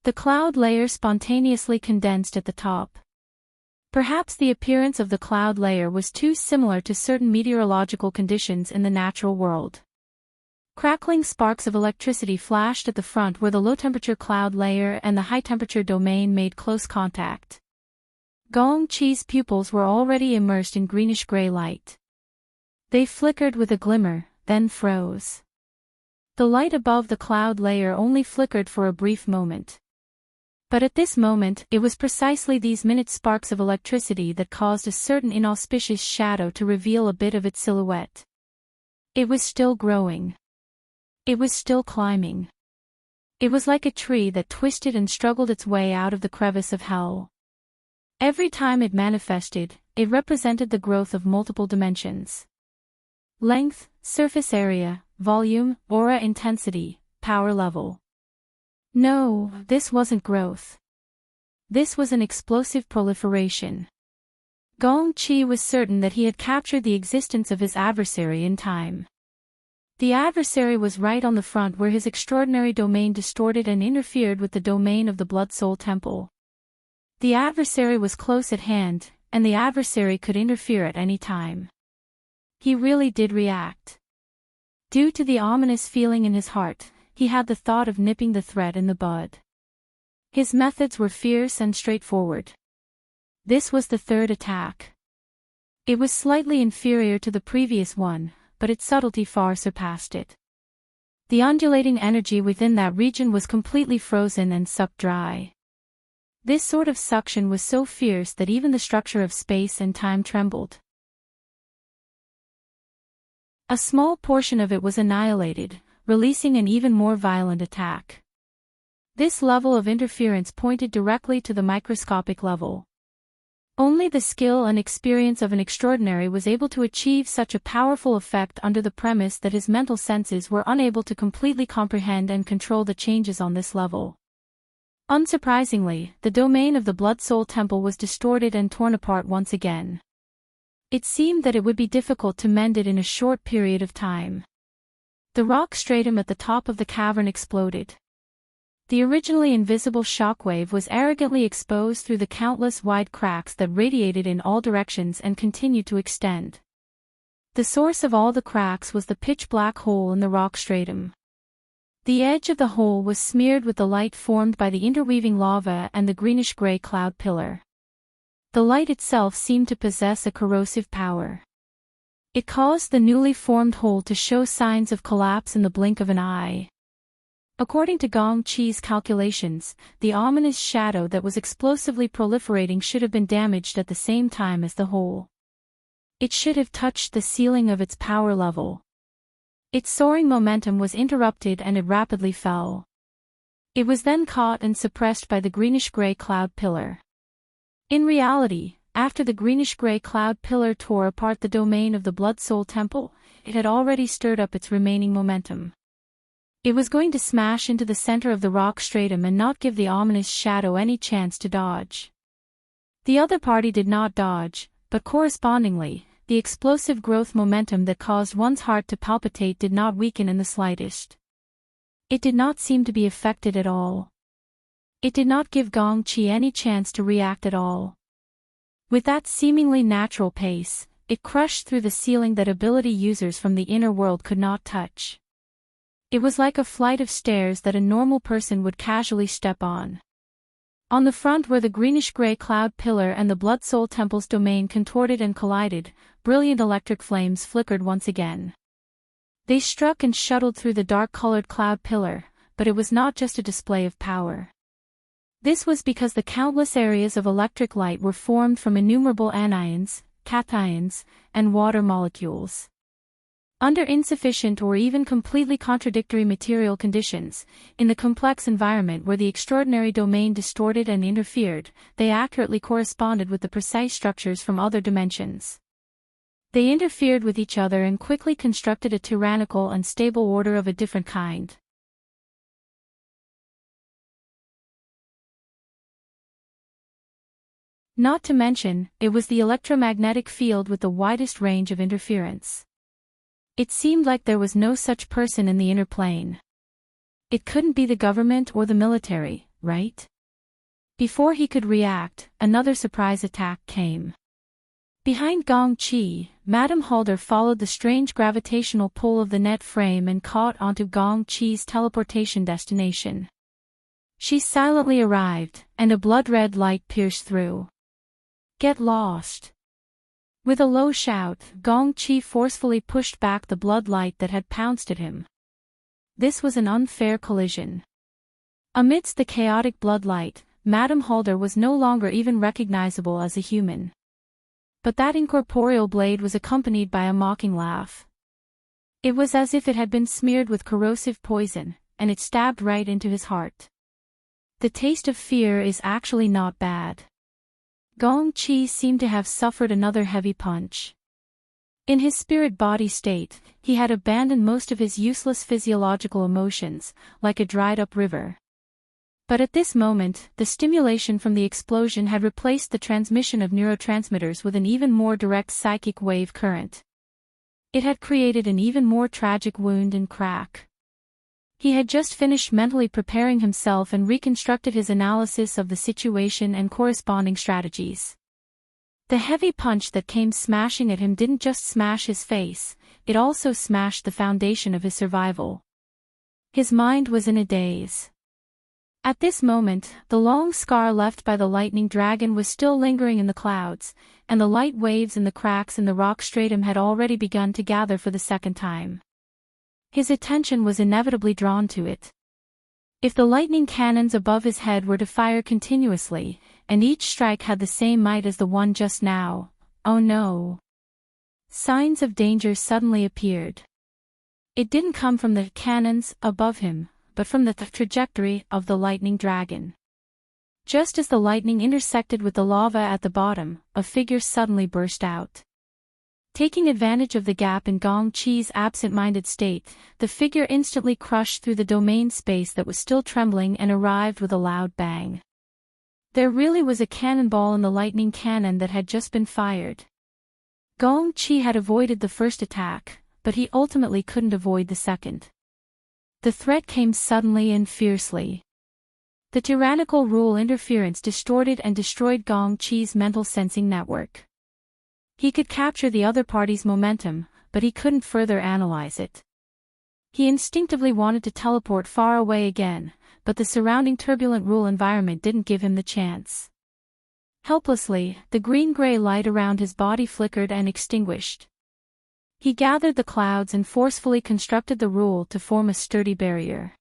S1: The cloud layer spontaneously condensed at the top. Perhaps the appearance of the cloud layer was too similar to certain meteorological conditions in the natural world. Crackling sparks of electricity flashed at the front where the low-temperature cloud layer and the high-temperature domain made close contact. Gong Chi's pupils were already immersed in greenish-gray light. They flickered with a glimmer, then froze. The light above the cloud layer only flickered for a brief moment. But at this moment, it was precisely these minute sparks of electricity that caused a certain inauspicious shadow to reveal a bit of its silhouette. It was still growing. It was still climbing. It was like a tree that twisted and struggled its way out of the crevice of hell. Every time it manifested, it represented the growth of multiple dimensions. Length, surface area, volume, aura intensity, power level. No, this wasn't growth. This was an explosive proliferation. Gong Chi was certain that he had captured the existence of his adversary in time. The adversary was right on the front where his extraordinary domain distorted and interfered with the domain of the Blood-Soul Temple. The adversary was close at hand, and the adversary could interfere at any time. He really did react. Due to the ominous feeling in his heart, he had the thought of nipping the threat in the bud. His methods were fierce and straightforward. This was the third attack. It was slightly inferior to the previous one, but its subtlety far surpassed it. The undulating energy within that region was completely frozen and sucked dry. This sort of suction was so fierce that even the structure of space and time trembled. A small portion of it was annihilated, releasing an even more violent attack. This level of interference pointed directly to the microscopic level. Only the skill and experience of an extraordinary was able to achieve such a powerful effect under the premise that his mental senses were unable to completely comprehend and control the changes on this level. Unsurprisingly, the domain of the Blood-Soul Temple was distorted and torn apart once again. It seemed that it would be difficult to mend it in a short period of time. The rock stratum at the top of the cavern exploded. The originally invisible shockwave was arrogantly exposed through the countless wide cracks that radiated in all directions and continued to extend. The source of all the cracks was the pitch-black hole in the rock stratum. The edge of the hole was smeared with the light formed by the interweaving lava and the greenish-gray cloud pillar. The light itself seemed to possess a corrosive power. It caused the newly formed hole to show signs of collapse in the blink of an eye. According to Gong Chi's calculations, the ominous shadow that was explosively proliferating should have been damaged at the same time as the hole. It should have touched the ceiling of its power level. Its soaring momentum was interrupted and it rapidly fell. It was then caught and suppressed by the greenish-gray cloud pillar. In reality, after the greenish-gray cloud pillar tore apart the domain of the Blood-Soul Temple, it had already stirred up its remaining momentum. It was going to smash into the center of the rock stratum and not give the ominous shadow any chance to dodge. The other party did not dodge, but correspondingly, the explosive growth momentum that caused one's heart to palpitate did not weaken in the slightest. It did not seem to be affected at all. It did not give Gong Chi any chance to react at all. With that seemingly natural pace, it crushed through the ceiling that ability users from the inner world could not touch. It was like a flight of stairs that a normal person would casually step on. On the front where the greenish-gray cloud pillar and the Blood-Soul Temple's domain contorted and collided, brilliant electric flames flickered once again. They struck and shuttled through the dark-colored cloud pillar, but it was not just a display of power. This was because the countless areas of electric light were formed from innumerable anions, cations, and water molecules. Under insufficient or even completely contradictory material conditions, in the complex environment where the extraordinary domain distorted and interfered, they accurately corresponded with the precise structures from other dimensions. They interfered with each other and quickly constructed a tyrannical and stable order of a different kind. Not to mention, it was the electromagnetic field with the widest range of interference. It seemed like there was no such person in the inner plane. It couldn't be the government or the military, right? Before he could react, another surprise attack came. Behind Gong Chi, Madame Halder followed the strange gravitational pull of the net frame and caught onto Gong Chi's teleportation destination. She silently arrived, and a blood-red light pierced through. "Get lost." With a low shout, Gong Chi forcefully pushed back the blood light that had pounced at him. This was an unfair collision. Amidst the chaotic blood light, Madame Halder was no longer even recognizable as a human. But that incorporeal blade was accompanied by a mocking laugh. It was as if it had been smeared with corrosive poison, and it stabbed right into his heart. The taste of fear is actually not bad. Gong Chi seemed to have suffered another heavy punch. In his spirit-body state, he had abandoned most of his useless physiological emotions, like a dried-up river. But at this moment, the stimulation from the explosion had replaced the transmission of neurotransmitters with an even more direct psychic wave current. It had created an even more tragic wound and crack. He had just finished mentally preparing himself and reconstructed his analysis of the situation and corresponding strategies. The heavy punch that came smashing at him didn't just smash his face, it also smashed the foundation of his survival. His mind was in a daze. At this moment, the long scar left by the lightning dragon was still lingering in the clouds, and the light waves in the cracks in the rock stratum had already begun to gather for the second time. His attention was inevitably drawn to it. If the lightning cannons above his head were to fire continuously, and each strike had the same might as the one just now, oh no! Signs of danger suddenly appeared. It didn't come from the cannons above him, but from the trajectory of the lightning dragon. Just as the lightning intersected with the lava at the bottom, a figure suddenly burst out. Taking advantage of the gap in Gong Chi's absent-minded state, the figure instantly crushed through the domain space that was still trembling and arrived with a loud bang. There really was a cannonball in the lightning cannon that had just been fired. Gong Chi had avoided the first attack, but he ultimately couldn't avoid the second. The threat came suddenly and fiercely. The tyrannical rule interference distorted and destroyed Gong Chi's mental sensing network. He could capture the other party's momentum, but he couldn't further analyze it. He instinctively wanted to teleport far away again, but the surrounding turbulent rule environment didn't give him the chance. Helplessly, the green-gray light around his body flickered and extinguished. He gathered the clouds and forcefully constructed the rule to form a sturdy barrier.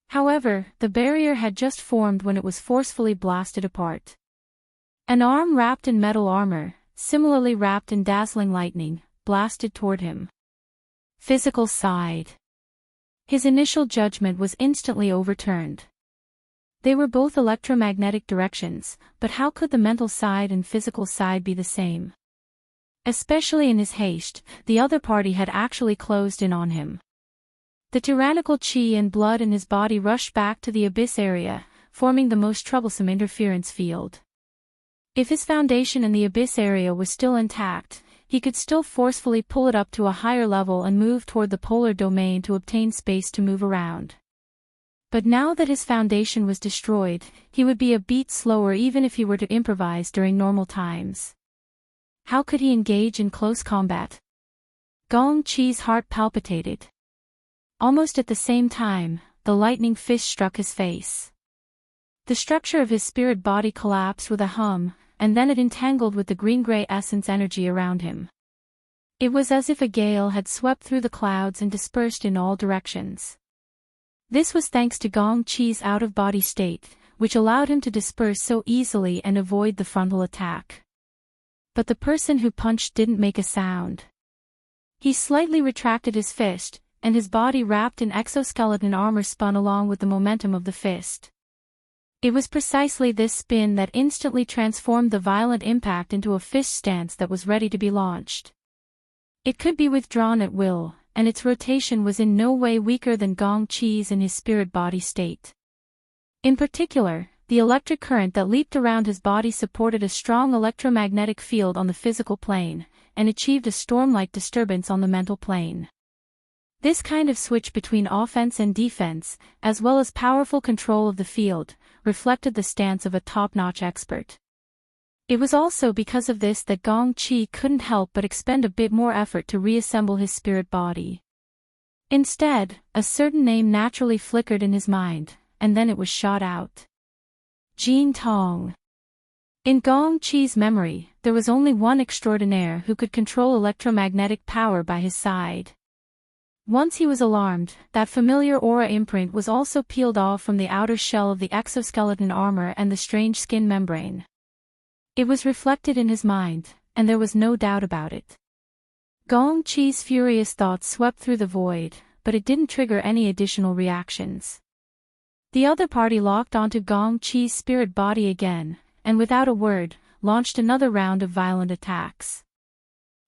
S1: However, the barrier had just formed when it was forcefully blasted apart. An arm wrapped in metal armor, similarly wrapped in dazzling lightning, blasted toward him. Physical side. His initial judgment was instantly overturned. They were both electromagnetic directions, but how could the mental side and physical side be the same? Especially in his haste, the other party had actually closed in on him. The tyrannical chi and blood in his body rushed back to the abyss area, forming the most troublesome interference field. If his foundation in the abyss area was still intact, he could still forcefully pull it up to a higher level and move toward the polar domain to obtain space to move around. But now that his foundation was destroyed, he would be a beat slower even if he were to improvise during normal times. How could he engage in close combat? Gong Chi's heart palpitated. Almost at the same time, the lightning fist struck his face. The structure of his spirit body collapsed with a hum, and then it entangled with the green-gray essence energy around him. It was as if a gale had swept through the clouds and dispersed in all directions. This was thanks to Gong Chi's out-of-body state, which allowed him to disperse so easily and avoid the frontal attack. But the person who punched didn't make a sound. He slightly retracted his fist, and his body wrapped in exoskeleton armor spun along with the momentum of the fist. It was precisely this spin that instantly transformed the violent impact into a fist stance that was ready to be launched. It could be withdrawn at will, and its rotation was in no way weaker than Gong Chi's in his spirit body state. In particular, the electric current that leaped around his body supported a strong electromagnetic field on the physical plane, and achieved a storm-like disturbance on the mental plane. This kind of switch between offense and defense, as well as powerful control of the field, reflected the stance of a top-notch expert. It was also because of this that Gong-Chi couldn't help but expend a bit more effort to reassemble his spirit body. Instead, a certain name naturally flickered in his mind, and then it was shot out. Jin Tong. In Gong-Chi's memory, there was only one extraordinaire who could control electromagnetic power by his side. Once he was alarmed, that familiar aura imprint was also peeled off from the outer shell of the exoskeleton armor and the strange skin membrane. It was reflected in his mind, and there was no doubt about it. Gong-Chi's furious thoughts swept through the void, but it didn't trigger any additional reactions. The other party locked onto Gong-Chi's spirit body again, and without a word, launched another round of violent attacks.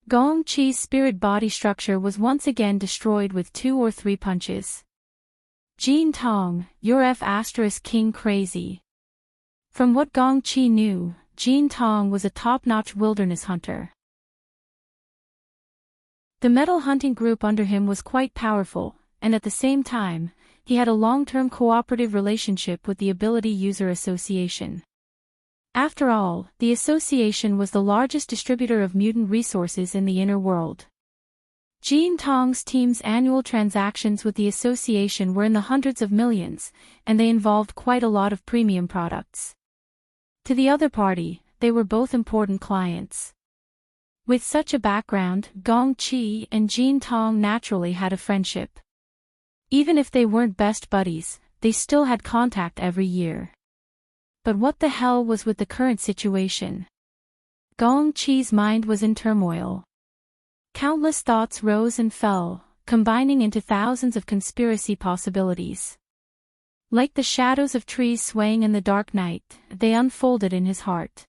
S1: Gong-Chi's spirit body structure was once again destroyed with 2 or 3 punches. Jin Tong, you're F*King crazy. From what Gong-Chi knew, Jin Tong was a top-notch wilderness hunter. The metal hunting group under him was quite powerful, and at the same time, he had a long-term cooperative relationship with the Ability User Association. After all, the association was the largest distributor of mutant resources in the inner world. Jin Tong's team's annual transactions with the association were in the hundreds of millions, and they involved quite a lot of premium products. To the other party, they were both important clients. With such a background, Gong-Chi and Jin Tong naturally had a friendship. Even if they weren't best buddies, they still had contact every year. But what the hell was with the current situation? Gong-Chi's mind was in turmoil. Countless thoughts rose and fell, combining into thousands of conspiracy possibilities. Like the shadows of trees swaying in the dark night, they unfolded in his heart.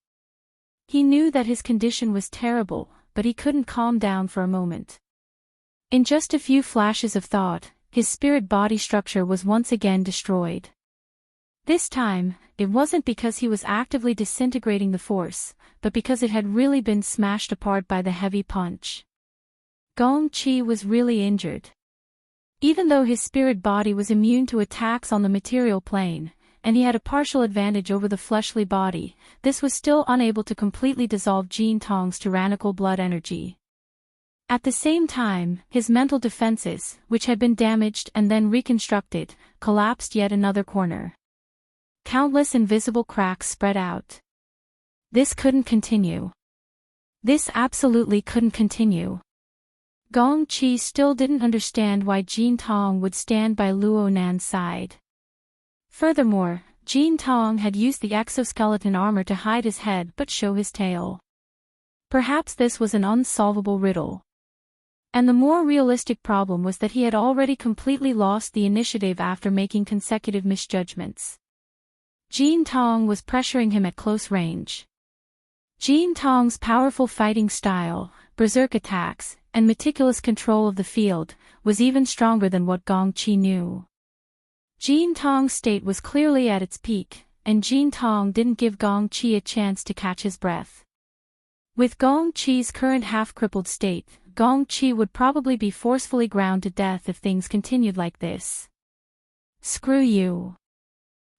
S1: He knew that his condition was terrible, but he couldn't calm down for a moment. In just a few flashes of thought, his spirit body structure was once again destroyed. This time, it wasn't because he was actively disintegrating the force, but because it had really been smashed apart by the heavy punch. Gong-Chi was really injured. Even though his spirit body was immune to attacks on the material plane, and he had a partial advantage over the fleshly body, this was still unable to completely dissolve Jin Tong's tyrannical blood energy. At the same time, his mental defenses, which had been damaged and then reconstructed, collapsed yet another corner. Countless invisible cracks spread out. This couldn't continue. This absolutely couldn't continue. Gong-Chi still didn't understand why Jin Tong would stand by Luo Nan's side. Furthermore, Jin Tong had used the exoskeleton armor to hide his head but show his tail. Perhaps this was an unsolvable riddle. And the more realistic problem was that he had already completely lost the initiative after making consecutive misjudgments. Jin Tong was pressuring him at close range. Jin Tong's powerful fighting style, berserk attacks, and meticulous control of the field, was even stronger than what Gong-Chi knew. Jin Tong's state was clearly at its peak, and Jin Tong didn't give Gong-Chi a chance to catch his breath. With Gong-Chi's current half-crippled state, Gong-Chi would probably be forcefully ground to death if things continued like this. Screw you.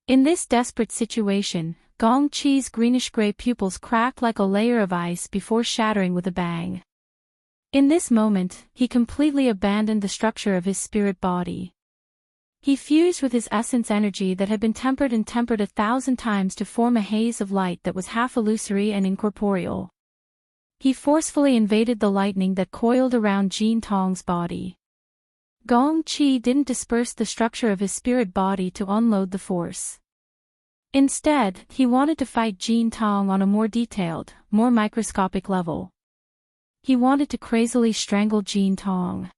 S1: In this desperate situation, Gong-Chi's greenish-gray pupils cracked like a layer of ice before shattering with a bang. In this moment, he completely abandoned the structure of his spirit body. He fused with his essence energy that had been tempered and tempered 1,000 times to form a haze of light that was half illusory and incorporeal. He forcefully invaded the lightning that coiled around Jin Tong's body. Gong-Chi didn't disperse the structure of his spirit body to unload the force. Instead, he wanted to fight Jin Tong on a more detailed, more microscopic level. He wanted to crazily strangle Jin Tong.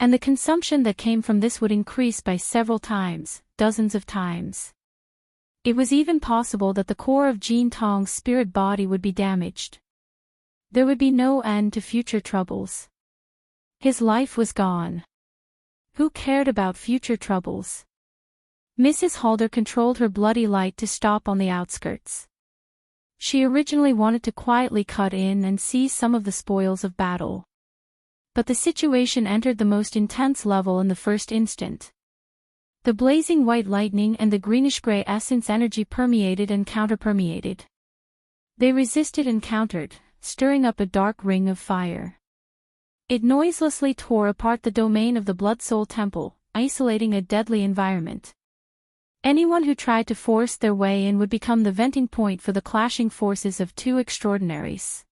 S1: And the consumption that came from this would increase by several times, dozens of times. It was even possible that the core of Jin Tong's spirit body would be damaged. There would be no end to future troubles. His life was gone. Who cared about future troubles? Mrs. Halder controlled her bloody light to stop on the outskirts. She originally wanted to quietly cut in and seize some of the spoils of battle. But the situation entered the most intense level in the first instant. The blazing white lightning and the greenish-gray essence energy permeated and counter-permeated. They resisted and countered, stirring up a dark ring of fire. It noiselessly tore apart the domain of the Blood Soul Temple, isolating a deadly environment. Anyone who tried to force their way in would become the venting point for the clashing forces of two extraordinaries.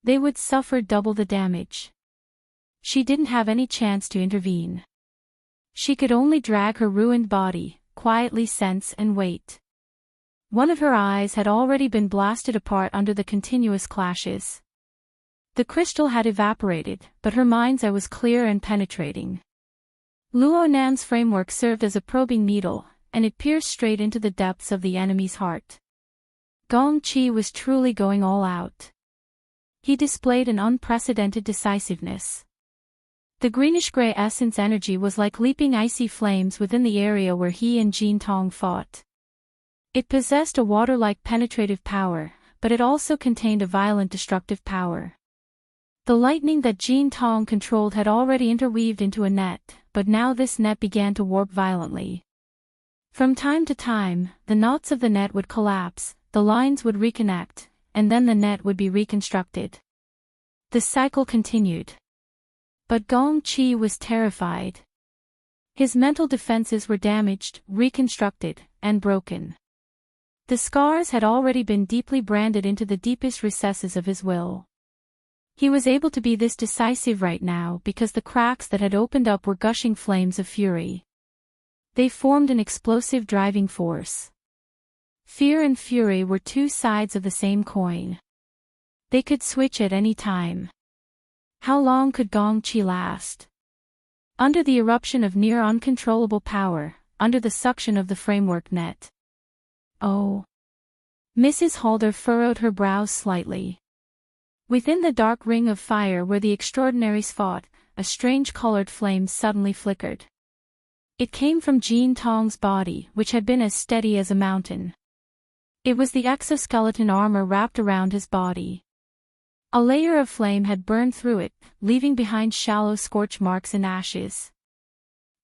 S1: They would suffer double the damage. She didn't have any chance to intervene. She could only drag her ruined body, quietly sense and wait. One of her eyes had already been blasted apart under the continuous clashes. The crystal had evaporated, but her mind's eye was clear and penetrating. Luo Nan's framework served as a probing needle, and it pierced straight into the depths of the enemy's heart. Gong Qi was truly going all out. He displayed an unprecedented decisiveness. The greenish-gray essence energy was like leaping icy flames within the area where he and Jin Tong fought. It possessed a water-like penetrative power, but it also contained a violent destructive power. The lightning that Jin Tong controlled had already interweaved into a net, but now this net began to warp violently. From time to time, the knots of the net would collapse, the lines would reconnect, and then the net would be reconstructed. The cycle continued. But Gong Qi was terrified. His mental defenses were damaged, reconstructed, and broken. The scars had already been deeply branded into the deepest recesses of his will. He was able to be this decisive right now because the cracks that had opened up were gushing flames of fury. They formed an explosive driving force. Fear and fury were two sides of the same coin. They could switch at any time. How long could Gong Qi last? Under the eruption of near uncontrollable power, under the suction of the framework net. Oh. Mrs. Halder furrowed her brows slightly. Within the dark ring of fire where the extraordinaries fought, a strange colored flame suddenly flickered. It came from Jin Tong's body, which had been as steady as a mountain. It was the exoskeleton armor wrapped around his body. A layer of flame had burned through it, leaving behind shallow scorch marks and ashes.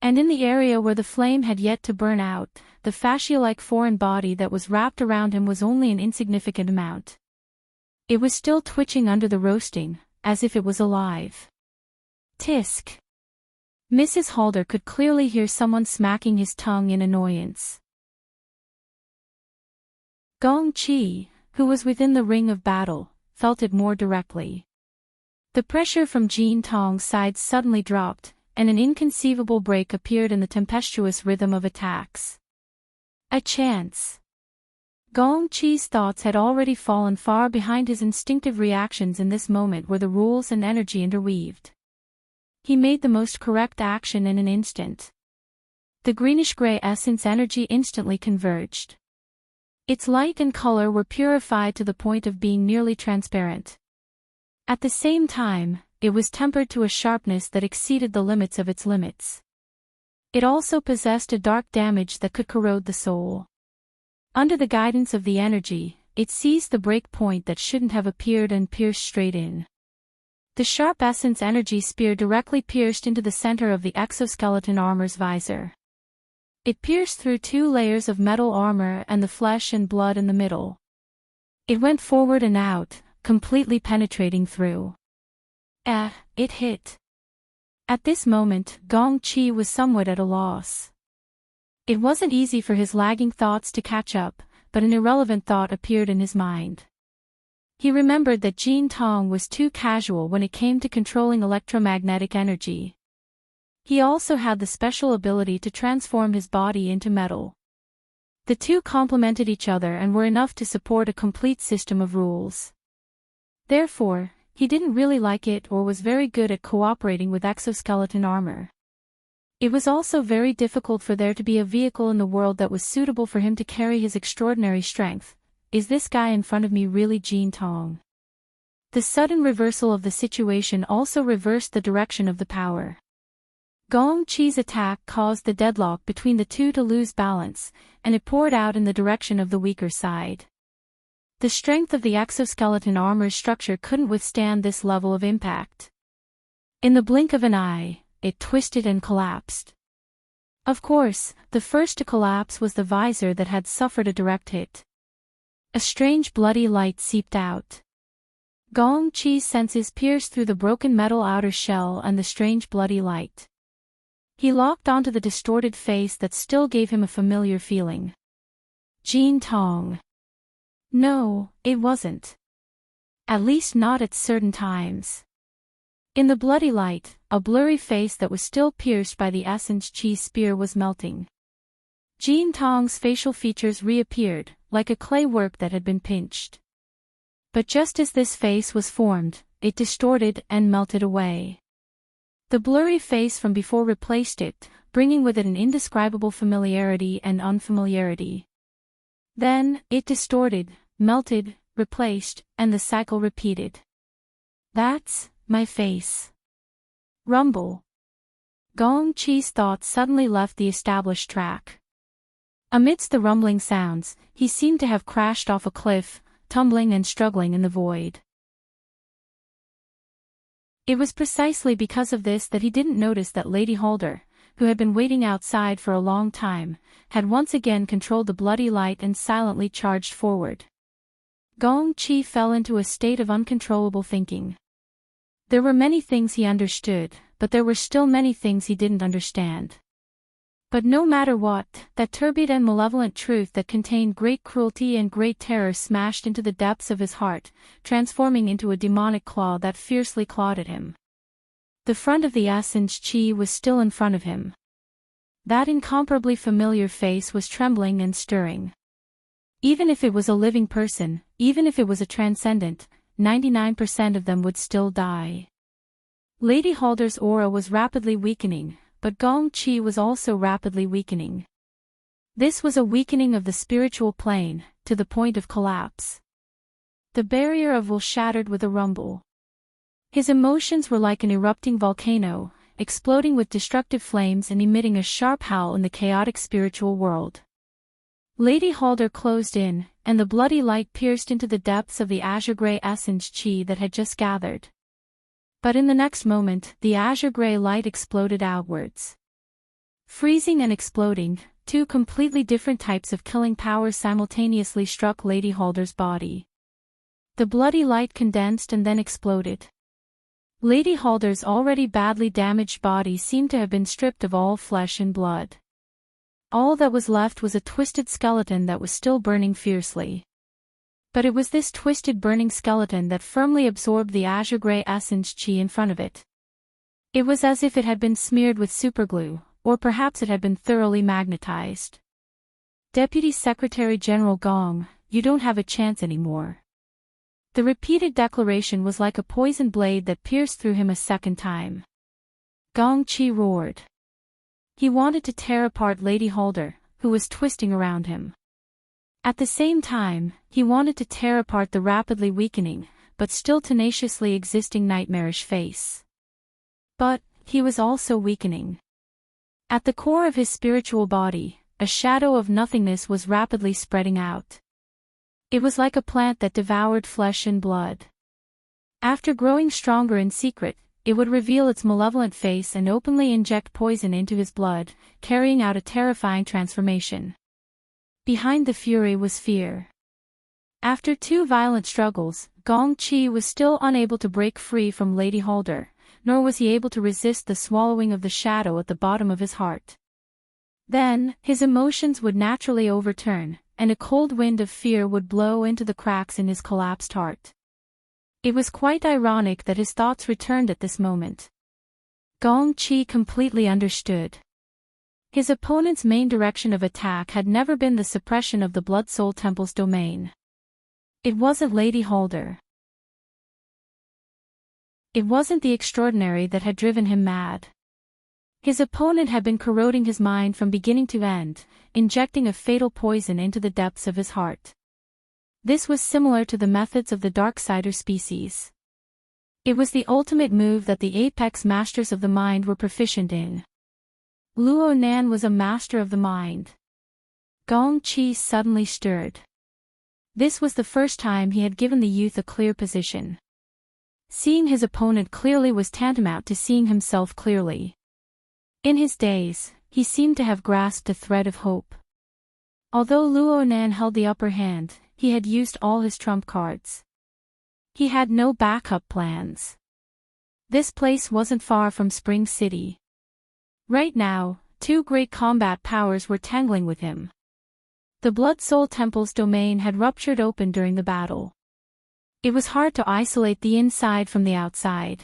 S1: And in the area where the flame had yet to burn out, the fascia-like foreign body that was wrapped around him was only an insignificant amount. It was still twitching under the roasting, as if it was alive. Tisk. Mrs. Halder could clearly hear someone smacking his tongue in annoyance. Gong Qi, who was within the ring of battle, felt it more directly. The pressure from Jin Tong's side suddenly dropped, and an inconceivable break appeared in the tempestuous rhythm of attacks. A chance. Gong Qi's thoughts had already fallen far behind his instinctive reactions in this moment where the rules and energy interweaved. He made the most correct action in an instant. The greenish-gray essence energy instantly converged. Its light and color were purified to the point of being nearly transparent. At the same time, it was tempered to a sharpness that exceeded the limits of its limits. It also possessed a dark damage that could corrode the soul. Under the guidance of the energy, it seized the break point that shouldn't have appeared and pierced straight in. The sharp essence energy spear directly pierced into the center of the exoskeleton armor's visor. It pierced through 2 layers of metal armor and the flesh and blood in the middle. It went forward and out, completely penetrating through. It hit. At this moment, Gong Qi was somewhat at a loss. It wasn't easy for his lagging thoughts to catch up, but an irrelevant thought appeared in his mind. He remembered that Jin Tong was too casual when it came to controlling electromagnetic energy. He also had the special ability to transform his body into metal. The two complemented each other and were enough to support a complete system of rules. Therefore, he didn't really like it or was very good at cooperating with exoskeleton armor. It was also very difficult for there to be a vehicle in the world that was suitable for him to carry his extraordinary strength. Is this guy in front of me really Jin Tong? The sudden reversal of the situation also reversed the direction of the power. Gong Qi's attack caused the deadlock between the two to lose balance, and it poured out in the direction of the weaker side. The strength of the exoskeleton armor's structure couldn't withstand this level of impact. In the blink of an eye, it twisted and collapsed. Of course, the first to collapse was the visor that had suffered a direct hit. A strange bloody light seeped out. Gong Qi's senses pierced through the broken metal outer shell and the strange bloody light. He locked onto the distorted face that still gave him a familiar feeling. Jin Tong. No, it wasn't. At least not at certain times. In the bloody light, a blurry face that was still pierced by the Essence Chi spear was melting. Jin Tong's facial features reappeared, like a clay work that had been pinched. But just as this face was formed, it distorted and melted away. The blurry face from before replaced it, bringing with it an indescribable familiarity and unfamiliarity. Then, it distorted, melted, replaced, and the cycle repeated. That's my face. Rumble. Gong Qi's thoughts suddenly left the established track. Amidst the rumbling sounds, he seemed to have crashed off a cliff, tumbling and struggling in the void. It was precisely because of this that he didn't notice that Lady Holder, who had been waiting outside for a long time, had once again controlled the bloody light and silently charged forward. Gong Qi fell into a state of uncontrollable thinking. There were many things he understood, but there were still many things he didn't understand. But no matter what, that turbid and malevolent truth that contained great cruelty and great terror smashed into the depths of his heart, transforming into a demonic claw that fiercely clawed at him. The front of the Essence Chi was still in front of him. That incomparably familiar face was trembling and stirring. Even if it was a living person, even if it was a transcendent, 99% of them would still die. Lady Halder's aura was rapidly weakening, but Gong Qi was also rapidly weakening. This was a weakening of the spiritual plane, to the point of collapse. The barrier of will shattered with a rumble. His emotions were like an erupting volcano, exploding with destructive flames and emitting a sharp howl in the chaotic spiritual world. Lady Halder closed in, and the bloody light pierced into the depths of the azure-gray Essence Chi that had just gathered. But in the next moment, the azure-gray light exploded outwards. Freezing and exploding, two completely different types of killing power simultaneously struck Lady Halder's body. The bloody light condensed and then exploded. Lady Halder's already badly damaged body seemed to have been stripped of all flesh and blood. All that was left was a twisted skeleton that was still burning fiercely. But it was this twisted burning skeleton that firmly absorbed the azure-gray Essence Chi in front of it. It was as if it had been smeared with superglue, or perhaps it had been thoroughly magnetized. Deputy Secretary General Gong, you don't have a chance anymore. The repeated declaration was like a poisoned blade that pierced through him a second time. Gong Qi roared. He wanted to tear apart Lady Halder, who was twisting around him. At the same time, he wanted to tear apart the rapidly weakening, but still tenaciously existing nightmarish face. But, he was also weakening. At the core of his spiritual body, a shadow of nothingness was rapidly spreading out. It was like a plant that devoured flesh and blood. After growing stronger in secret, it would reveal its malevolent face and openly inject poison into his blood, carrying out a terrifying transformation. Behind the fury was fear. After two violent struggles, Gong Qi was still unable to break free from Lady Halder, nor was he able to resist the swallowing of the shadow at the bottom of his heart. Then, his emotions would naturally overturn, and a cold wind of fear would blow into the cracks in his collapsed heart. It was quite ironic that his thoughts returned at this moment. Gong Qi completely understood. His opponent's main direction of attack had never been the suppression of the Blood Soul Temple's domain. It wasn't Lady Halder. It wasn't the extraordinary that had driven him mad. His opponent had been corroding his mind from beginning to end, injecting a fatal poison into the depths of his heart. This was similar to the methods of the Darksider species. It was the ultimate move that the apex masters of the mind were proficient in. Luo Nan was a master of the mind. Gong Qi suddenly stirred. This was the first time he had given the youth a clear position. Seeing his opponent clearly was tantamount to seeing himself clearly. In his days, he seemed to have grasped a thread of hope. Although Luo Nan held the upper hand, he had used all his trump cards. He had no backup plans. This place wasn't far from Spring City. Right now, two great combat powers were tangling with him. The Blood Soul Temple's domain had ruptured open during the battle. It was hard to isolate the inside from the outside.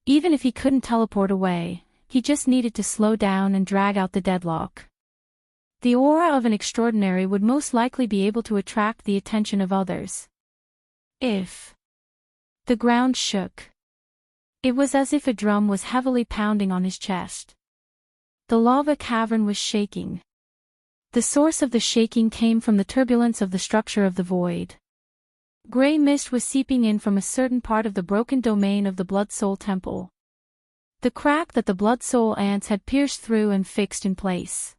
S1: Even if he couldn't teleport away, he just needed to slow down and drag out the deadlock. The aura of an extraordinary would most likely be able to attract the attention of others. If the ground shook. It was as if a drum was heavily pounding on his chest. The lava cavern was shaking. The source of the shaking came from the turbulence of the structure of the void. Gray mist was seeping in from a certain part of the broken domain of the Blood Soul Temple. The crack that the Blood Soul ants had pierced through and fixed in place.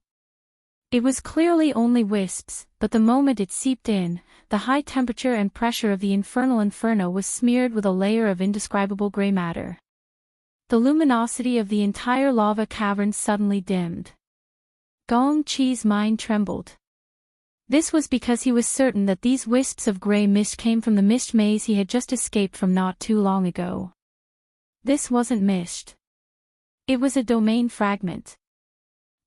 S1: It was clearly only wisps, but the moment it seeped in, the high temperature and pressure of the infernal inferno was smeared with a layer of indescribable gray matter. The luminosity of the entire lava cavern suddenly dimmed. Gong Qi's mind trembled. This was because he was certain that these wisps of gray mist came from the mist maze he had just escaped from not too long ago. This wasn't mist. It was a domain fragment.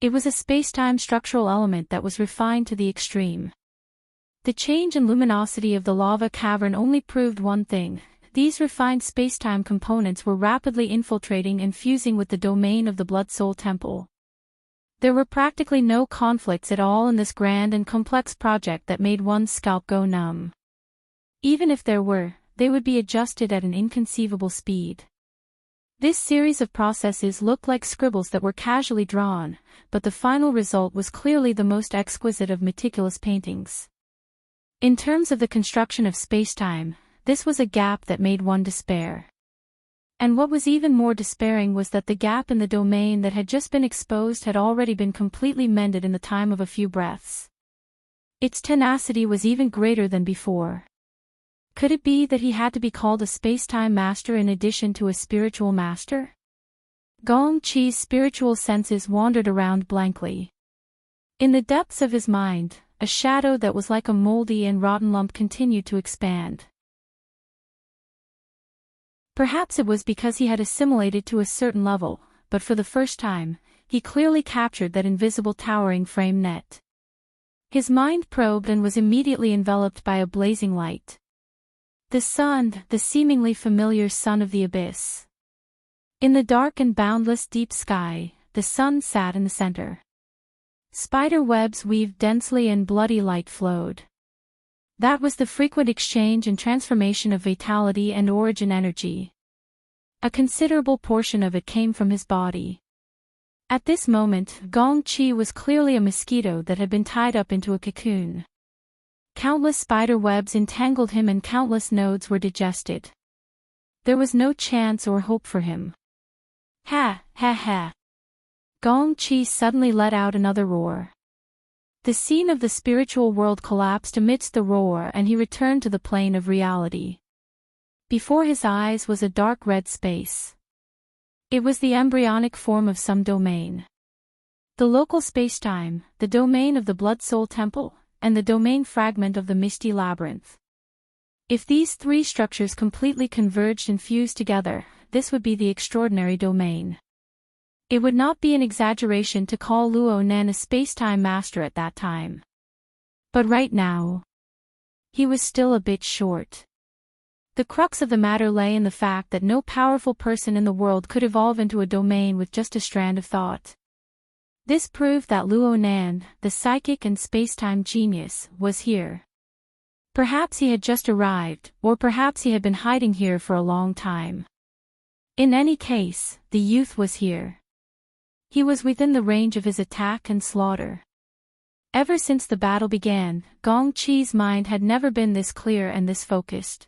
S1: It was a spacetime structural element that was refined to the extreme. The change in luminosity of the lava cavern only proved one thing: these refined spacetime components were rapidly infiltrating and fusing with the domain of the Blood Soul Temple. There were practically no conflicts at all in this grand and complex project that made one's scalp go numb. Even if there were, they would be adjusted at an inconceivable speed. This series of processes looked like scribbles that were casually drawn, but the final result was clearly the most exquisite of meticulous paintings. In terms of the construction of spacetime, this was a gap that made one despair. And what was even more despairing was that the gap in the domain that had just been exposed had already been completely mended in the time of a few breaths. Its tenacity was even greater than before. Could it be that he had to be called a spacetime master in addition to a spiritual master? Gong Qi's spiritual senses wandered around blankly. In the depths of his mind, a shadow that was like a moldy and rotten lump continued to expand. Perhaps it was because he had assimilated to a certain level, but for the first time, he clearly captured that invisible towering frame net. His mind probed and was immediately enveloped by a blazing light. The sun, the seemingly familiar sun of the abyss. In the dark and boundless deep sky, the sun sat in the center. Spider webs weaved densely and bloody light flowed. That was the frequent exchange and transformation of vitality and origin energy. A considerable portion of it came from his body. At this moment, Gong Qi was clearly a mosquito that had been tied up into a cocoon. Countless spider webs entangled him and countless nodes were digested. There was no chance or hope for him. Ha, ha, ha. Gong Qi suddenly let out another roar. The scene of the spiritual world collapsed amidst the roar and he returned to the plane of reality. Before his eyes was a dark red space. It was the embryonic form of some domain. The local spacetime, the domain of the Blood Soul Temple, and the domain fragment of the Misty Labyrinth. If these three structures completely converged and fused together, this would be the extraordinary domain. It would not be an exaggeration to call Luo Nan a spacetime master at that time. But right now, he was still a bit short. The crux of the matter lay in the fact that no powerful person in the world could evolve into a domain with just a strand of thought. This proved that Luo Nan, the psychic and spacetime genius, was here. Perhaps he had just arrived, or perhaps he had been hiding here for a long time. In any case, the youth was here. He was within the range of his attack and slaughter. Ever since the battle began, Gong Qi's mind had never been this clear and this focused.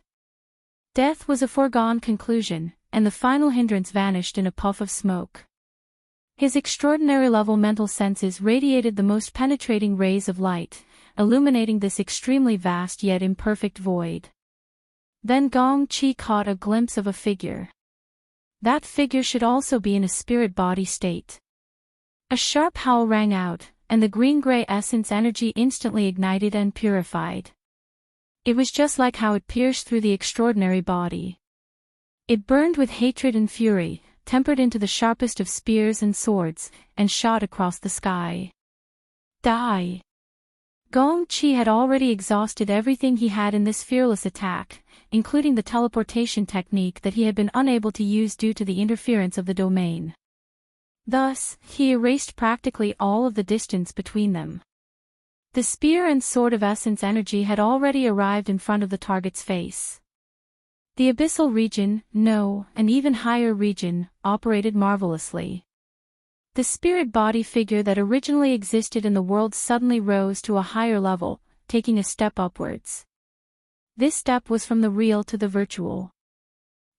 S1: Death was a foregone conclusion, and the final hindrance vanished in a puff of smoke. His extraordinary-level mental senses radiated the most penetrating rays of light, illuminating this extremely vast yet imperfect void. Then Gong-Chi caught a glimpse of a figure. That figure should also be in a spirit-body state. A sharp howl rang out, and the green-gray essence energy instantly ignited and purified. It was just like how it pierced through the extraordinary body. It burned with hatred and fury, tempered into the sharpest of spears and swords, and shot across the sky. Die! Gong-Chi had already exhausted everything he had in this fearless attack, including the teleportation technique that he had been unable to use due to the interference of the domain. Thus, he erased practically all of the distance between them. The spear and sword of essence energy had already arrived in front of the target's face. The abyssal region, no, an even higher region, operated marvelously. The spirit body figure that originally existed in the world suddenly rose to a higher level, taking a step upwards. This step was from the real to the virtual.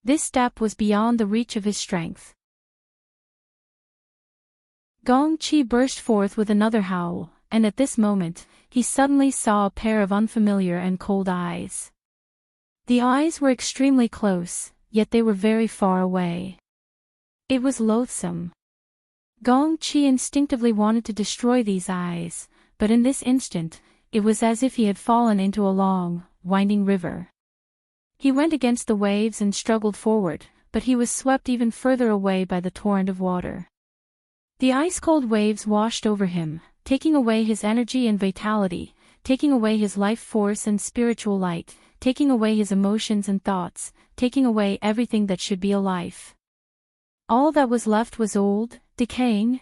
S1: This step was beyond the reach of his strength. Gong-Chi burst forth with another howl, and at this moment, he suddenly saw a pair of unfamiliar and cold eyes. The eyes were extremely close, yet they were very far away. It was loathsome. Gong-Chi instinctively wanted to destroy these eyes, but in this instant, it was as if he had fallen into a long, winding river. He went against the waves and struggled forward, but he was swept even further away by the torrent of water. The ice-cold waves washed over him, taking away his energy and vitality, taking away his life force and spiritual light, taking away his emotions and thoughts, taking away everything that should be a life. All that was left was old, decaying,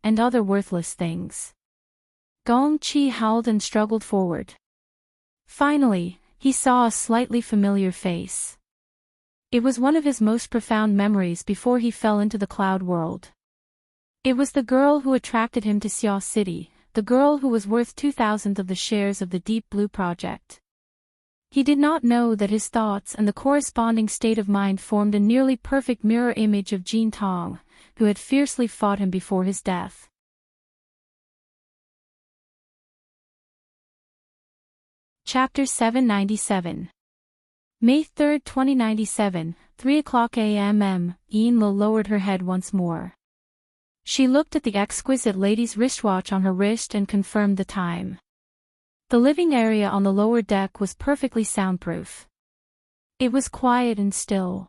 S1: and other worthless things. Gong-Chi howled and struggled forward. Finally, he saw a slightly familiar face. It was one of his most profound memories before he fell into the cloud world. It was the girl who attracted him to Xia City, the girl who was worth 2,000 of the shares of the Deep Blue Project. He did not know that his thoughts and the corresponding state of mind formed a nearly perfect mirror image of Jin Tong, who had fiercely fought him before his death. Chapter 797. May 3, 2097, 3:00 a.m. Yin-Lo lowered her head once more. She looked at the exquisite lady's wristwatch on her wrist and confirmed the time. The living area on the lower deck was perfectly soundproof. It was quiet and still.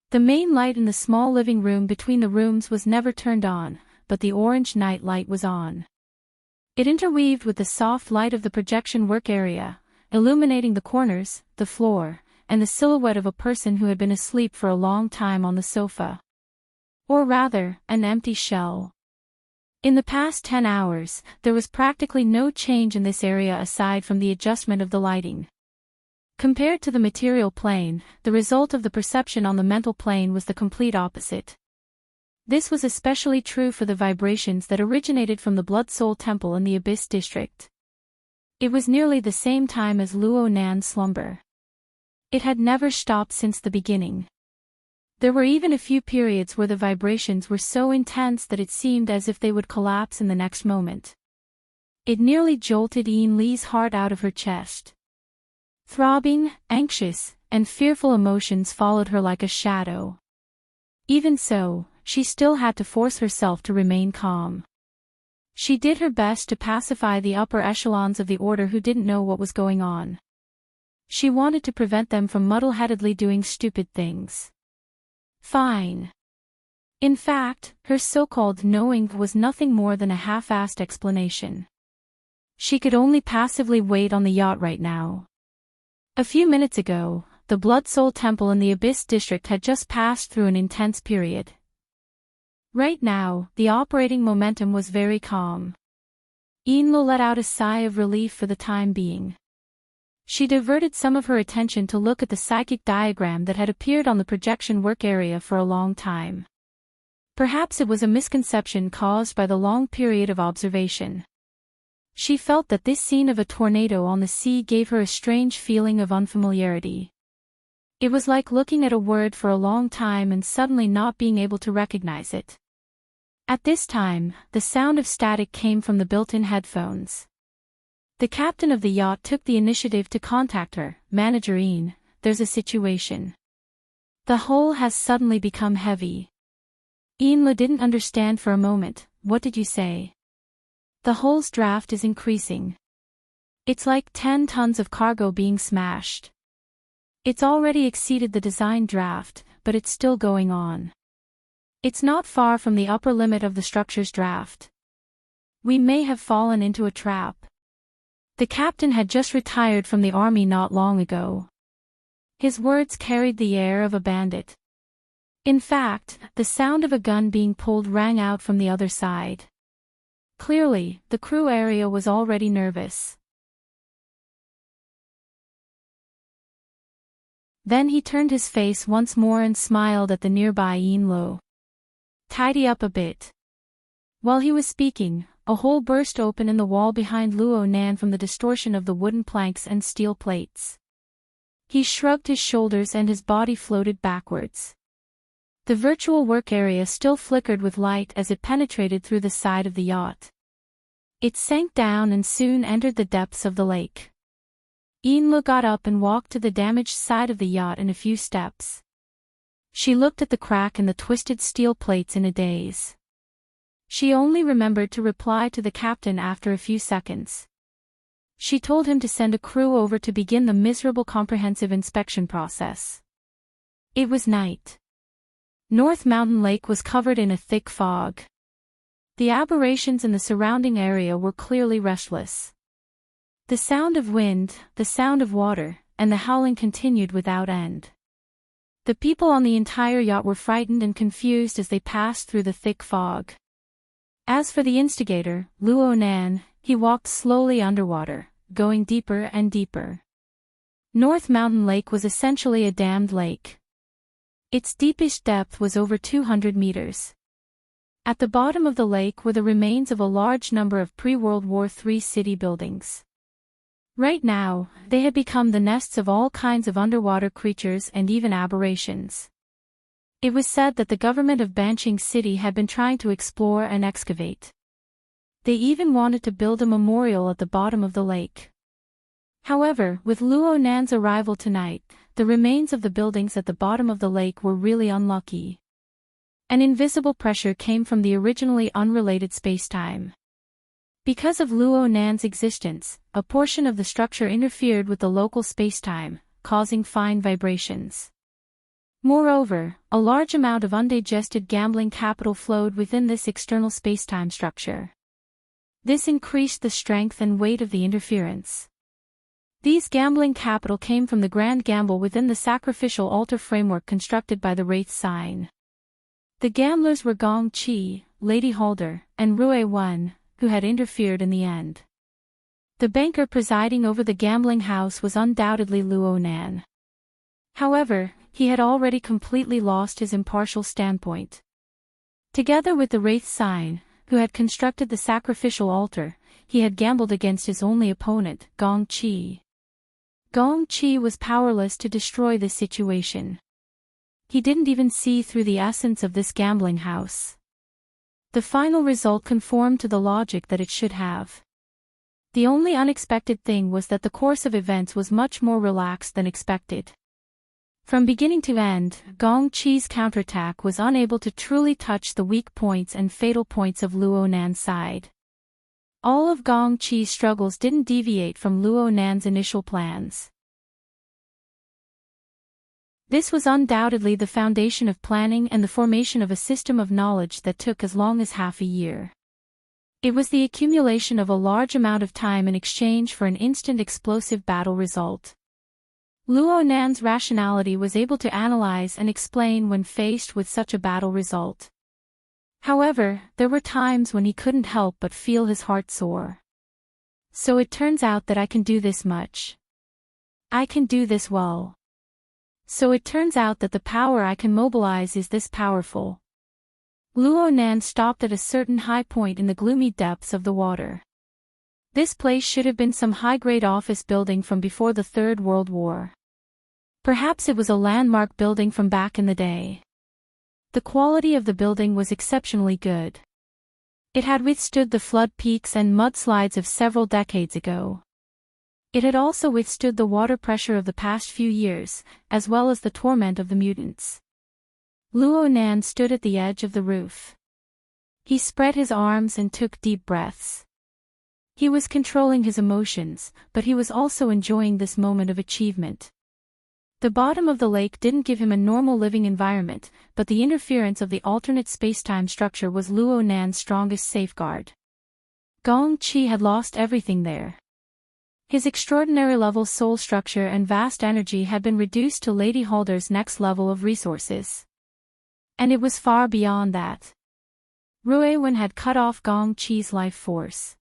S1: The main light in the small living room between the rooms was never turned on, but the orange night light was on. It interweaved with the soft light of the projection work area, illuminating the corners, the floor, and the silhouette of a person who had been asleep for a long time on the sofa. Or rather, an empty shell. In the past 10 hours, there was practically no change in this area aside from the adjustment of the lighting. Compared to the material plane, the result of the perception on the mental plane was the complete opposite. This was especially true for the vibrations that originated from the Blood Soul Temple in the Abyss District. It was nearly the same time as Luo Nan's slumber. It had never stopped since the beginning. There were even a few periods where the vibrations were so intense that it seemed as if they would collapse in the next moment. It nearly jolted Yin Li's heart out of her chest. Throbbing, anxious, and fearful emotions followed her like a shadow. Even so, she still had to force herself to remain calm. She did her best to pacify the upper echelons of the order who didn't know what was going on. She wanted to prevent them from muddle-headedly doing stupid things. Fine. In fact, her so-called knowing was nothing more than a half-assed explanation. She could only passively wait on the yacht right now. A few minutes ago, the Blood Soul Temple in the Abyss District had just passed through an intense period. Right now, the operating momentum was very calm. Yin-Lo let out a sigh of relief for the time being. She diverted some of her attention to look at the psychic diagram that had appeared on the projection work area for a long time. Perhaps it was a misconception caused by the long period of observation. She felt that this scene of a tornado on the sea gave her a strange feeling of unfamiliarity. It was like looking at a word for a long time and suddenly not being able to recognize it. At this time, the sound of static came from the built-in headphones. The captain of the yacht took the initiative to contact her. "Manager Ian, there's a situation. The hull has suddenly become heavy." Ian didn't understand for a moment. "What did you say?" "The hull's draft is increasing. It's like 10 tons of cargo being smashed. It's already exceeded the design draft, but it's still going on. It's not far from the upper limit of the structure's draft. We may have fallen into a trap." The captain had just retired from the army not long ago. His words carried the air of a bandit. In fact, the sound of a gun being pulled rang out from the other side. Clearly, the crew area was already nervous. Then he turned his face once more and smiled at the nearby Ian. "Tidy up a bit." While he was speaking, a hole burst open in the wall behind Luo Nan from the distortion of the wooden planks and steel plates. He shrugged his shoulders and his body floated backwards. The virtual work area still flickered with light as it penetrated through the side of the yacht. It sank down and soon entered the depths of the lake. Ian got up and walked to the damaged side of the yacht in a few steps. She looked at the crack in the twisted steel plates in a daze. She only remembered to reply to the captain after a few seconds. She told him to send a crew over to begin the miserable comprehensive inspection process. It was night. North Mountain Lake was covered in a thick fog. The aberrations in the surrounding area were clearly restless. The sound of wind, the sound of water, and the howling continued without end. The people on the entire yacht were frightened and confused as they passed through the thick fog. As for the instigator, Luo Nan, he walked slowly underwater, going deeper and deeper. North Mountain Lake was essentially a dammed lake. Its deepest depth was over 200 meters. At the bottom of the lake were the remains of a large number of pre-World War III city buildings. Right now, they had become the nests of all kinds of underwater creatures and even aberrations. It was said that the government of Banqing City had been trying to explore and excavate. They even wanted to build a memorial at the bottom of the lake. However, with Luo Nan's arrival tonight, the remains of the buildings at the bottom of the lake were really unlucky. An invisible pressure came from the originally unrelated spacetime. Because of Luo Nan's existence, a portion of the structure interfered with the local spacetime, causing fine vibrations. Moreover, a large amount of undigested gambling capital flowed within this external spacetime structure. This increased the strength and weight of the interference. These gambling capital came from the grand gamble within the sacrificial altar framework constructed by the Wraith sign. The gamblers were Gong Qi, Lady Halder, and Rui Wen, who had interfered in the end. The banker presiding over the gambling house was undoubtedly Luo Nan. However, he had already completely lost his impartial standpoint. Together with the Wraith sign, who had constructed the sacrificial altar, he had gambled against his only opponent, Gong Qi. Gong Qi was powerless to destroy this situation. He didn't even see through the essence of this gambling house. The final result conformed to the logic that it should have. The only unexpected thing was that the course of events was much more relaxed than expected. From beginning to end, Gong Qi's counterattack was unable to truly touch the weak points and fatal points of Luo Nan's side. All of Gong Qi's struggles didn't deviate from Luo Nan's initial plans. This was undoubtedly the foundation of planning and the formation of a system of knowledge that took as long as half a year. It was the accumulation of a large amount of time in exchange for an instant explosive battle result. Luo Nan's rationality was able to analyze and explain when faced with such a battle result. However, there were times when he couldn't help but feel his heart soar. So it turns out that I can do this much. I can do this well. So it turns out that the power I can mobilize is this powerful. Luo Nan stopped at a certain high point in the gloomy depths of the water. This place should have been some high-grade office building from before the Third World War. Perhaps it was a landmark building from back in the day. The quality of the building was exceptionally good. It had withstood the flood peaks and mudslides of several decades ago. It had also withstood the water pressure of the past few years, as well as the torment of the mutants. Luo Nan stood at the edge of the roof. He spread his arms and took deep breaths. He was controlling his emotions, but he was also enjoying this moment of achievement. The bottom of the lake didn't give him a normal living environment, but the interference of the alternate spacetime structure was Luo Nan's strongest safeguard. Gong Qi had lost everything there. His extraordinary level soul structure and vast energy had been reduced to Lady Halder's next level of resources. And it was far beyond that. Ruiwen had cut off Gong Qi's life force.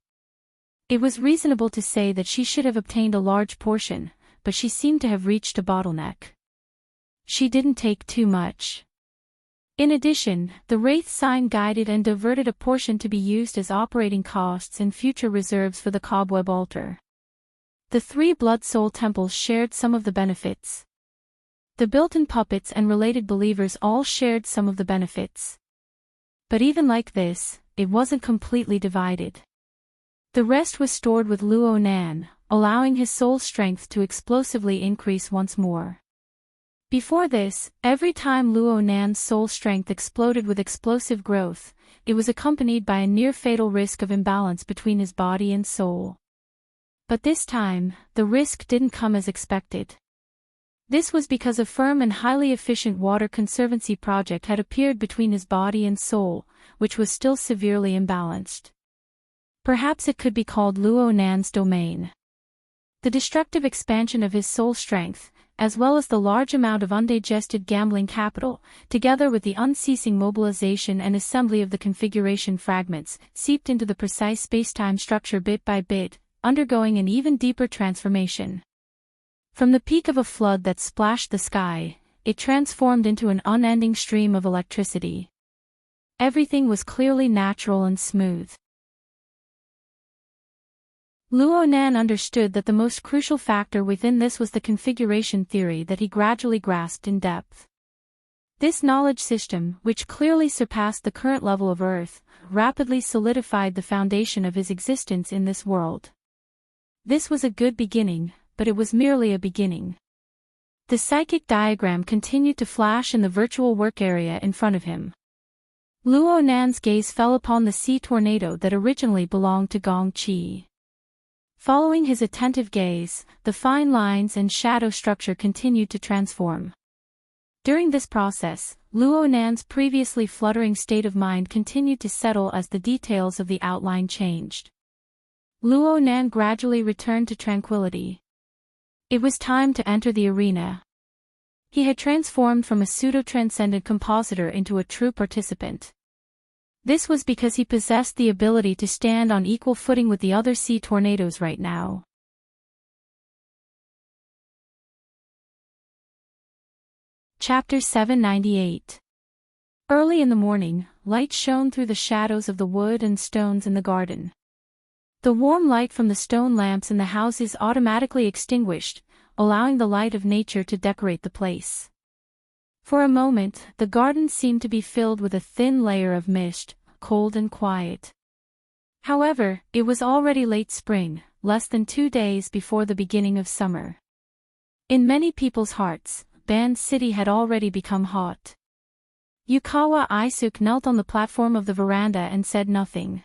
S1: It was reasonable to say that she should have obtained a large portion, but she seemed to have reached a bottleneck. She didn't take too much. In addition, the Wraith sign guided and diverted a portion to be used as operating costs and future reserves for the Cobweb altar. The 3 Blood Soul temples shared some of the benefits. The built-in puppets and related believers all shared some of the benefits. But even like this, it wasn't completely divided. The rest was stored with Luo Nan, allowing his soul strength to explosively increase once more. Before this, every time Luo Nan's soul strength exploded with explosive growth, it was accompanied by a near-fatal risk of imbalance between his body and soul. But this time, the risk didn't come as expected. This was because a firm and highly efficient water conservancy project had appeared between his body and soul, which was still severely imbalanced. Perhaps it could be called Luo Nan's domain. The destructive expansion of his soul strength, as well as the large amount of undigested gambling capital, together with the unceasing mobilization and assembly of the configuration fragments, seeped into the precise spacetime structure bit by bit, undergoing an even deeper transformation. From the peak of a flood that splashed the sky, it transformed into an unending stream of electricity. Everything was clearly natural and smooth. Luo Nan understood that the most crucial factor within this was the configuration theory that he gradually grasped in depth. This knowledge system, which clearly surpassed the current level of Earth, rapidly solidified the foundation of his existence in this world. This was a good beginning, but it was merely a beginning. The psychic diagram continued to flash in the virtual work area in front of him. Luo Nan's gaze fell upon the sea tornado that originally belonged to Gong Qi. Following his attentive gaze, the fine lines and shadow structure continued to transform. During this process, Luo Nan's previously fluttering state of mind continued to settle as the details of the outline changed. Luo Nan gradually returned to tranquility. It was time to enter the arena. He had transformed from a pseudo-transcendent compositor into a true participant. This was because he possessed the ability to stand on equal footing with the other sea tornadoes right now. Chapter 798. Early in the morning, light shone through the shadows of the wood and stones in the garden. The warm light from the stone lamps in the houses automatically extinguished, allowing the light of nature to decorate the place. For a moment, the garden seemed to be filled with a thin layer of mist, cold and quiet. However, it was already late spring, less than 2 days before the beginning of summer. In many people's hearts, Ban City had already become hot. Yukawa Isuk knelt on the platform of the veranda and said nothing.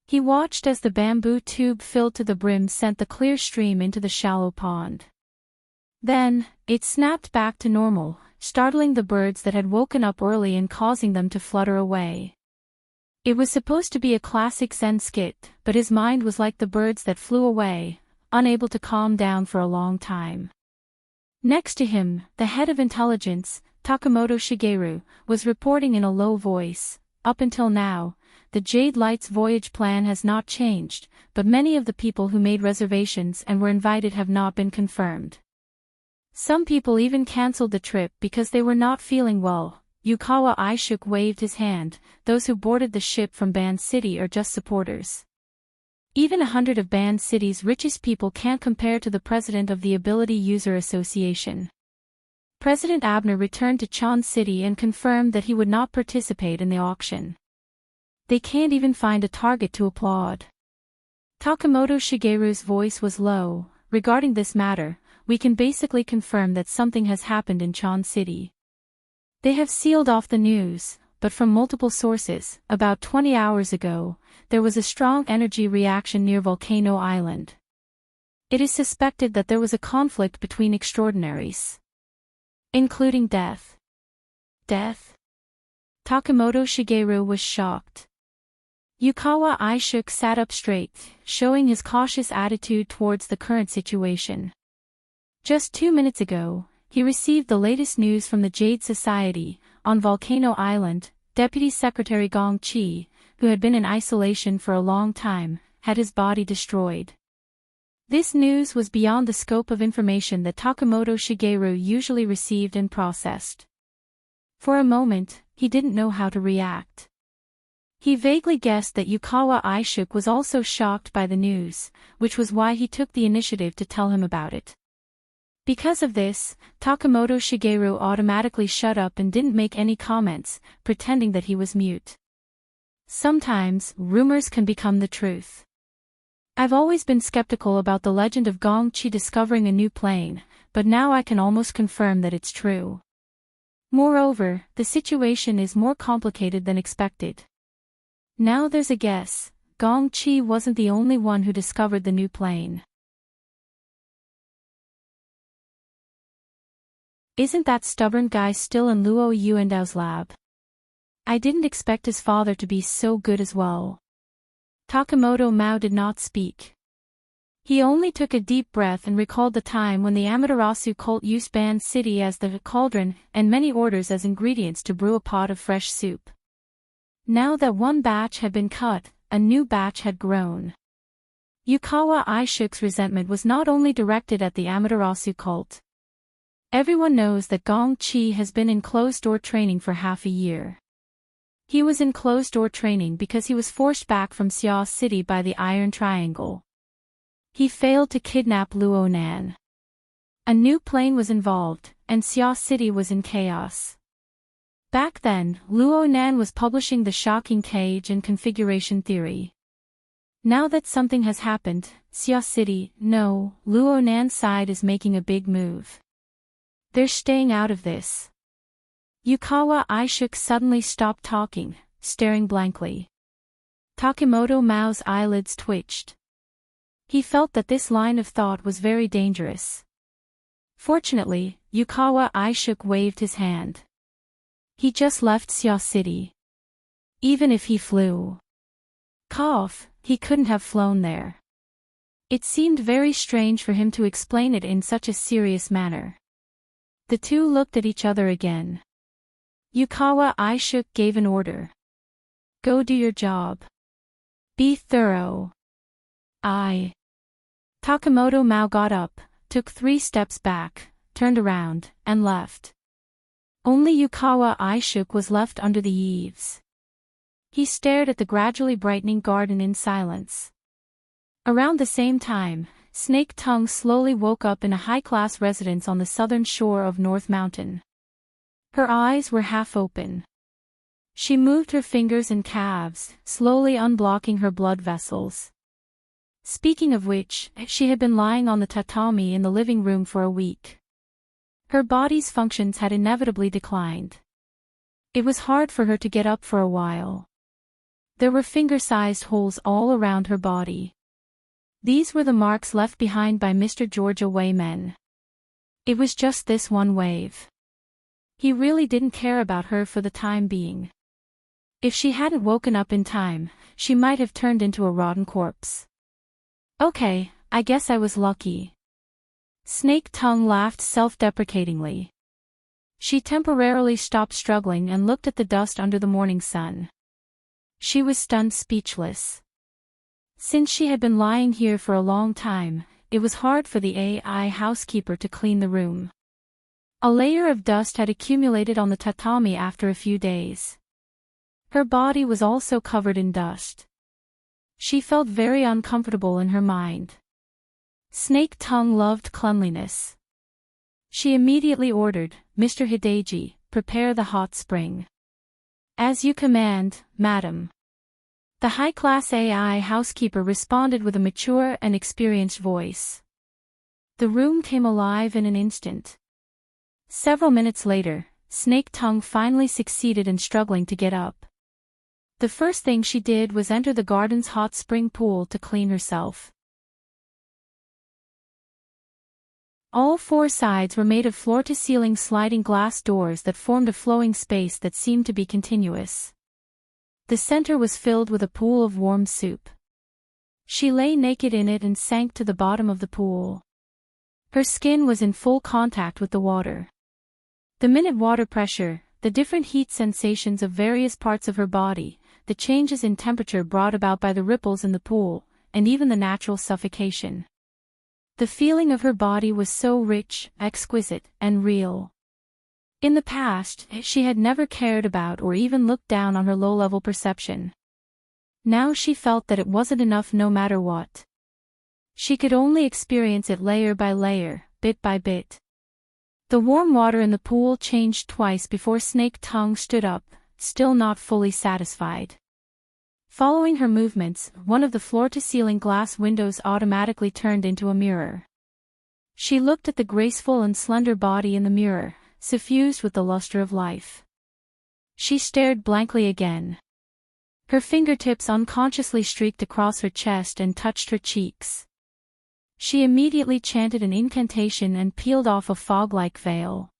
S1: He watched as the bamboo tube filled to the brim sent the clear stream into the shallow pond. Then, it snapped back to normal, startling the birds that had woken up early and causing them to flutter away. It was supposed to be a classic Zen skit, but his mind was like the birds that flew away, unable to calm down for a long time. Next to him, the head of intelligence, Takamoto Shigeru, was reporting in a low voice, "Up until now, the Jade Light's voyage plan has not changed, but many of the people who made reservations and were invited have not been confirmed. Some people even cancelled the trip because they were not feeling well." Yukawa Isuk waved his hand. "Those who boarded the ship from Ban City are just supporters. Even 100 of Ban City's richest people can't compare to the president of the Ability User Association." President Abner returned to Chan City and confirmed that he would not participate in the auction. They can't even find a target to applaud. Takamoto Shigeru's voice was low. Regarding this matter, we can basically confirm that something has happened in Chan City. They have sealed off the news, but from multiple sources, about 20 hours ago, there was a strong energy reaction near Volcano Island. It is suspected that there was a conflict between extraordinaries, including death. Death? Takamoto Shigeru was shocked. Yukawa Aishuk sat up straight, showing his cautious attitude towards the current situation. Just 2 minutes ago, he received the latest news from the Jade Society. On Volcano Island, Deputy Secretary Gong Chi, who had been in isolation for a long time, had his body destroyed. This news was beyond the scope of information that Takamoto Shigeru usually received and processed. For a moment, he didn't know how to react. He vaguely guessed that Yukawa Aishuk was also shocked by the news, which was why he took the initiative to tell him about it. Because of this, Takamoto Shigeru automatically shut up and didn't make any comments, pretending that he was mute. Sometimes, rumors can become the truth. I've always been skeptical about the legend of Gong Chi discovering a new plane, but now I can almost confirm that it's true. Moreover, the situation is more complicated than expected. Now there's a guess, Gong Chi wasn't the only one who discovered the new plane. Isn't that stubborn guy still in Luo Yuandao's lab? I didn't expect his father to be so good as well. Takamoto Mao did not speak. He only took a deep breath and recalled the time when the Amaterasu cult used Ban City as the cauldron and many orders as ingredients to brew a pot of fresh soup. Now that one batch had been cut, a new batch had grown. Yukawa Aishuk's resentment was not only directed at the Amaterasu cult. Everyone knows that Gong Chi has been in closed-door training for half a year. He was in closed-door training because he was forced back from Xia City by the Iron Triangle. He failed to kidnap Luo Nan. A new plane was involved, and Xia City was in chaos. Back then, Luo Nan was publishing the shocking cage and configuration theory. Now that something has happened, Xia City, no, Luo Nan's side is making a big move. They're staying out of this. Yukawa Aishuk suddenly stopped talking, staring blankly. Takamoto Mao's eyelids twitched. He felt that this line of thought was very dangerous. Fortunately, Yukawa Aishuk waved his hand. He just left Xia City. Even if he flew, he couldn't have flown there. It seemed very strange for him to explain it in such a serious manner. The two looked at each other again. Yukawa Aishuk gave an order. Go do your job. Be thorough. Takamoto Mao got up, took 3 steps back, turned around, and left. Only Yukawa Aishuk was left under the eaves. He stared at the gradually brightening garden in silence. Around the same time, Snake Tongue slowly woke up in a high-class residence on the southern shore of North Mountain. Her eyes were half open. She moved her fingers and calves, slowly unblocking her blood vessels. Speaking of which, she had been lying on the tatami in the living room for a week. Her body's functions had inevitably declined. It was hard for her to get up for a while. There were finger-sized holes all around her body. These were the marks left behind by Mr. Georgia Wei men. It was just this one wave. He really didn't care about her for the time being. If she hadn't woken up in time, she might have turned into a rotten corpse. Okay, I guess I was lucky. Snake Tongue laughed self-deprecatingly. She temporarily stopped struggling and looked at the dust under the morning sun. She was stunned speechless. Since she had been lying here for a long time, it was hard for the AI housekeeper to clean the room. A layer of dust had accumulated on the tatami after a few days. Her body was also covered in dust. She felt very uncomfortable in her mind. Snake Tongue loved cleanliness. She immediately ordered, Mr. Hideji, prepare the hot spring. As you command, madam. The high-class AI housekeeper responded with a mature and experienced voice. The room came alive in an instant. Several minutes later, Snake Tongue finally succeeded in struggling to get up. The first thing she did was enter the garden's hot spring pool to clean herself. All four sides were made of floor-to-ceiling sliding glass doors that formed a flowing space that seemed to be continuous. The center was filled with a pool of warm soup. She lay naked in it and sank to the bottom of the pool. Her skin was in full contact with the water. The minute water pressure, the different heat sensations of various parts of her body, the changes in temperature brought about by the ripples in the pool, and even the natural suffocation. The feeling of her body was so rich, exquisite, and real. In the past, she had never cared about or even looked down on her low-level perception. Now she felt that it wasn't enough no matter what. She could only experience it layer by layer, bit by bit. The warm water in the pool changed twice before Snake Tongue stood up, still not fully satisfied. Following her movements, one of the floor-to-ceiling glass windows automatically turned into a mirror. She looked at the graceful and slender body in the mirror, suffused with the luster of life. She stared blankly again. Her fingertips unconsciously streaked across her chest and touched her cheeks. She immediately chanted an incantation and peeled off a fog-like veil.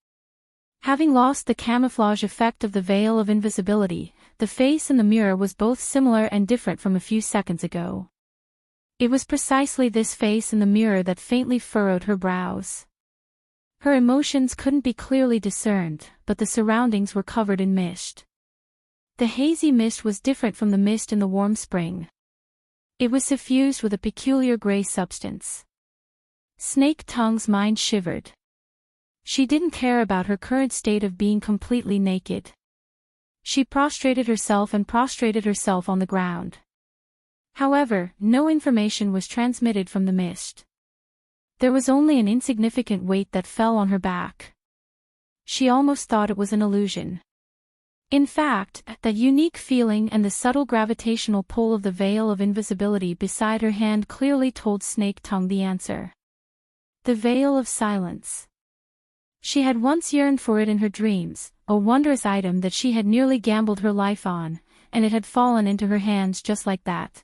S1: Having lost the camouflage effect of the veil of invisibility, the face in the mirror was both similar and different from a few seconds ago. It was precisely this face in the mirror that faintly furrowed her brows. Her emotions couldn't be clearly discerned, but the surroundings were covered in mist. The hazy mist was different from the mist in the warm spring. It was suffused with a peculiar gray substance. Snake Tongue's mind shivered. She didn't care about her current state of being completely naked. She prostrated herself on the ground. However, no information was transmitted from the mist. There was only an insignificant weight that fell on her back. She almost thought it was an illusion. In fact, that unique feeling and the subtle gravitational pull of the veil of invisibility beside her hand clearly told Snake Tongue the answer. The veil of silence. She had once yearned for it in her dreams, a wondrous item that she had nearly gambled her life on, and it had fallen into her hands just like that.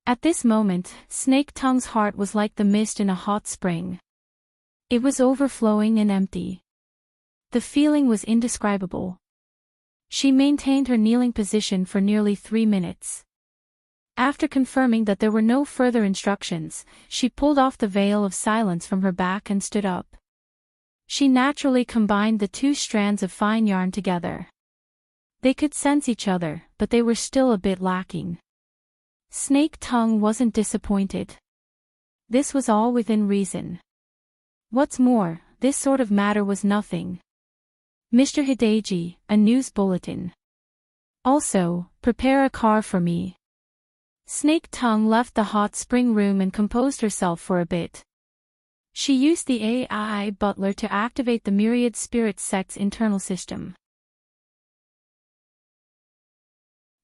S1: At this moment, Snake Tongue's heart was like the mist in a hot spring. It was overflowing and empty. The feeling was indescribable. She maintained her kneeling position for nearly 3 minutes. After confirming that there were no further instructions, she pulled off the veil of silence from her back and stood up. She naturally combined the two strands of fine yarn together. They could sense each other, but they were still a bit lacking. Snake Tongue wasn't disappointed. This was all within reason. What's more, this sort of matter was nothing. Mr. Hideji, a news bulletin. Also, prepare a car for me. Snake Tongue left the hot spring room and composed herself for a bit. She used the AI butler to activate the myriad spirit sect's internal system.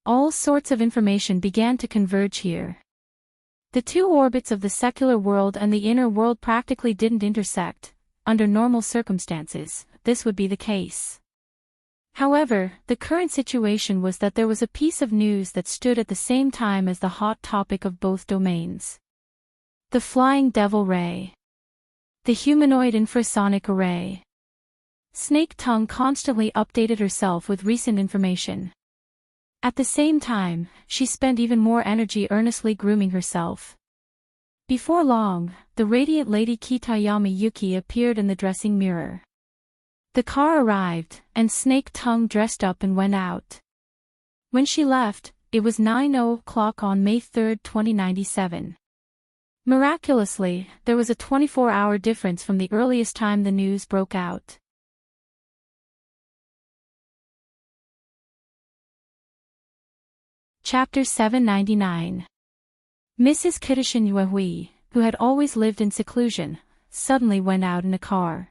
S1: All sorts of information began to converge here. The two orbits of the secular world and the inner world practically didn't intersect. Under normal circumstances, this would be the case. However, the current situation was that there was a piece of news that stood at the same time as the hot topic of both domains. The Flying Devil Ray. The humanoid infrasonic array. Snake Tongue constantly updated herself with recent information. At the same time, she spent even more energy earnestly grooming herself. Before long, the radiant Lady Kitayama Yuki appeared in the dressing mirror. The car arrived, and Snake Tongue dressed up and went out. When she left, it was 9:00 on May 3, 2097. Miraculously, there was a 24-hour difference from the earliest time the news broke out. Chapter 799. Mrs. Kitashin Yuehui, who had always lived in seclusion, suddenly went out in a car.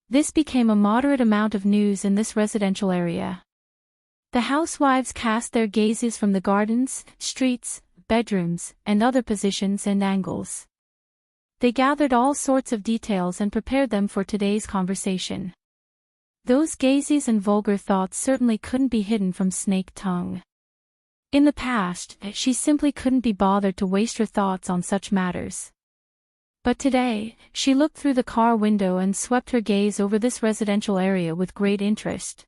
S1: This became a moderate amount of news in this residential area. The housewives cast their gazes from the gardens, streets, bedrooms, and other positions and angles. They gathered all sorts of details and prepared them for today's conversation. Those gazes and vulgar thoughts certainly couldn't be hidden from Snake Tongue. In the past, she simply couldn't be bothered to waste her thoughts on such matters. But today, she looked through the car window and swept her gaze over this residential area with great interest.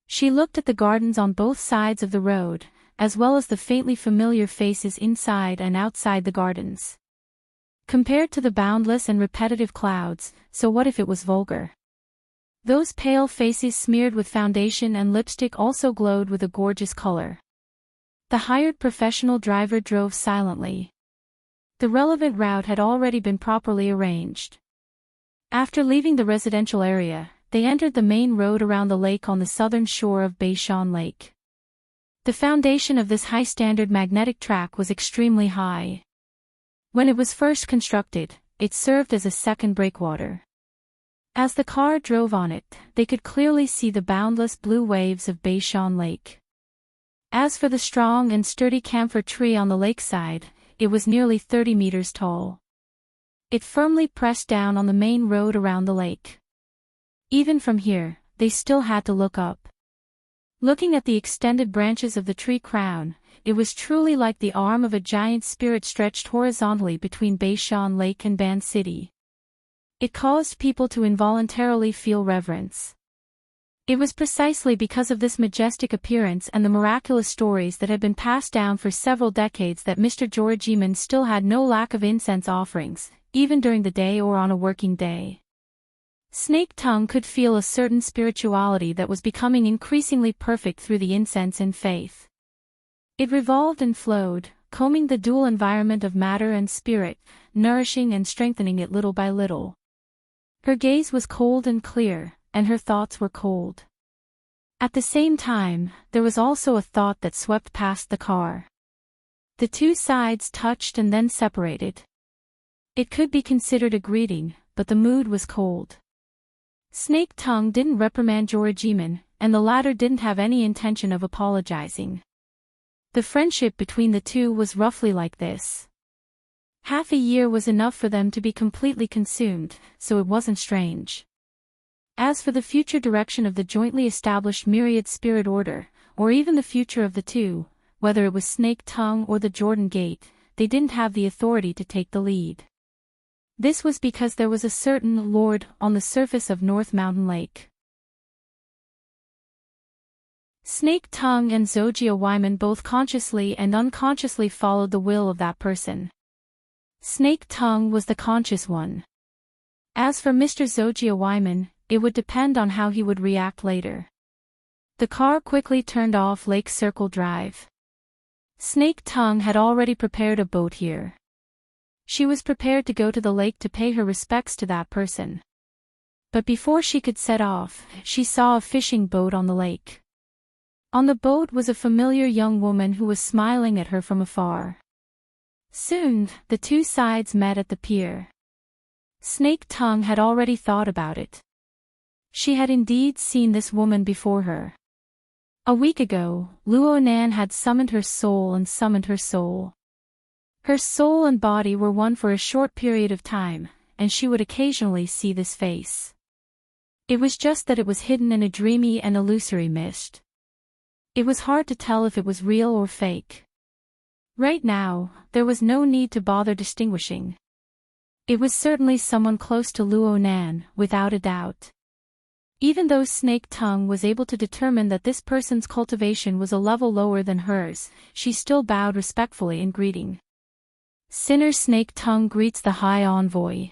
S1: She looked at the gardens on both sides of the road, as well as the faintly familiar faces inside and outside the gardens. Compared to the boundless and repetitive clouds, so what if it was vulgar? Those pale faces smeared with foundation and lipstick also glowed with a gorgeous color. The hired professional driver drove silently. The relevant route had already been properly arranged. After leaving the residential area, they entered the main road around the lake on the southern shore of Bayshon Lake. The foundation of this high-standard magnetic track was extremely high. When it was first constructed, it served as a second breakwater. As the car drove on it, they could clearly see the boundless blue waves of Bayshon Lake. As for the strong and sturdy camphor tree on the lakeside, it was nearly 30 meters tall. It firmly pressed down on the main road around the lake. Even from here, they still had to look up. Looking at the extended branches of the tree crown, it was truly like the arm of a giant spirit stretched horizontally between Bayshon Lake and Ban City. It caused people to involuntarily feel reverence. It was precisely because of this majestic appearance and the miraculous stories that had been passed down for several decades that Mr. Georgiman still had no lack of incense offerings, even during the day or on a working day. Snake Tongue could feel a certain spirituality that was becoming increasingly perfect through the incense and faith. It revolved and flowed, combing the dual environment of matter and spirit, nourishing and strengthening it little by little. Her gaze was cold and clear, and her thoughts were cold. At the same time, there was also a thought that swept past the car. The two sides touched and then separated. It could be considered a greeting, but the mood was cold. Snake Tongue didn't reprimand Georgiman, and the latter didn't have any intention of apologizing. The friendship between the two was roughly like this. Half a year was enough for them to be completely consumed, so it wasn't strange. As for the future direction of the jointly established Myriad Spirit Order, or even the future of the two, whether it was Snake Tongue or the Jordan Gate, they didn't have the authority to take the lead. This was because there was a certain Lord on the surface of North Mountain Lake. Snake Tongue and Zogia Wyman both consciously and unconsciously followed the will of that person. Snake Tongue was the conscious one. As for Mr. Zogia Wyman, it would depend on how he would react later. The car quickly turned off Lake Circle Drive. Snake Tongue had already prepared a boat here. She was prepared to go to the lake to pay her respects to that person. But before she could set off, she saw a fishing boat on the lake. On the boat was a familiar young woman who was smiling at her from afar. Soon, the two sides met at the pier. Snake Tongue had already thought about it. She had indeed seen this woman before her. A week ago, Luo Nan had summoned her soul and summoned her soul. Her soul and body were one for a short period of time, and she would occasionally see this face. It was just that it was hidden in a dreamy and illusory mist. It was hard to tell if it was real or fake. Right now, there was no need to bother distinguishing. It was certainly someone close to Luo Nan, without a doubt. Even though Snake Tongue was able to determine that this person's cultivation was a level lower than hers, she still bowed respectfully in greeting. Sinner Snake Tongue greets the High Envoy.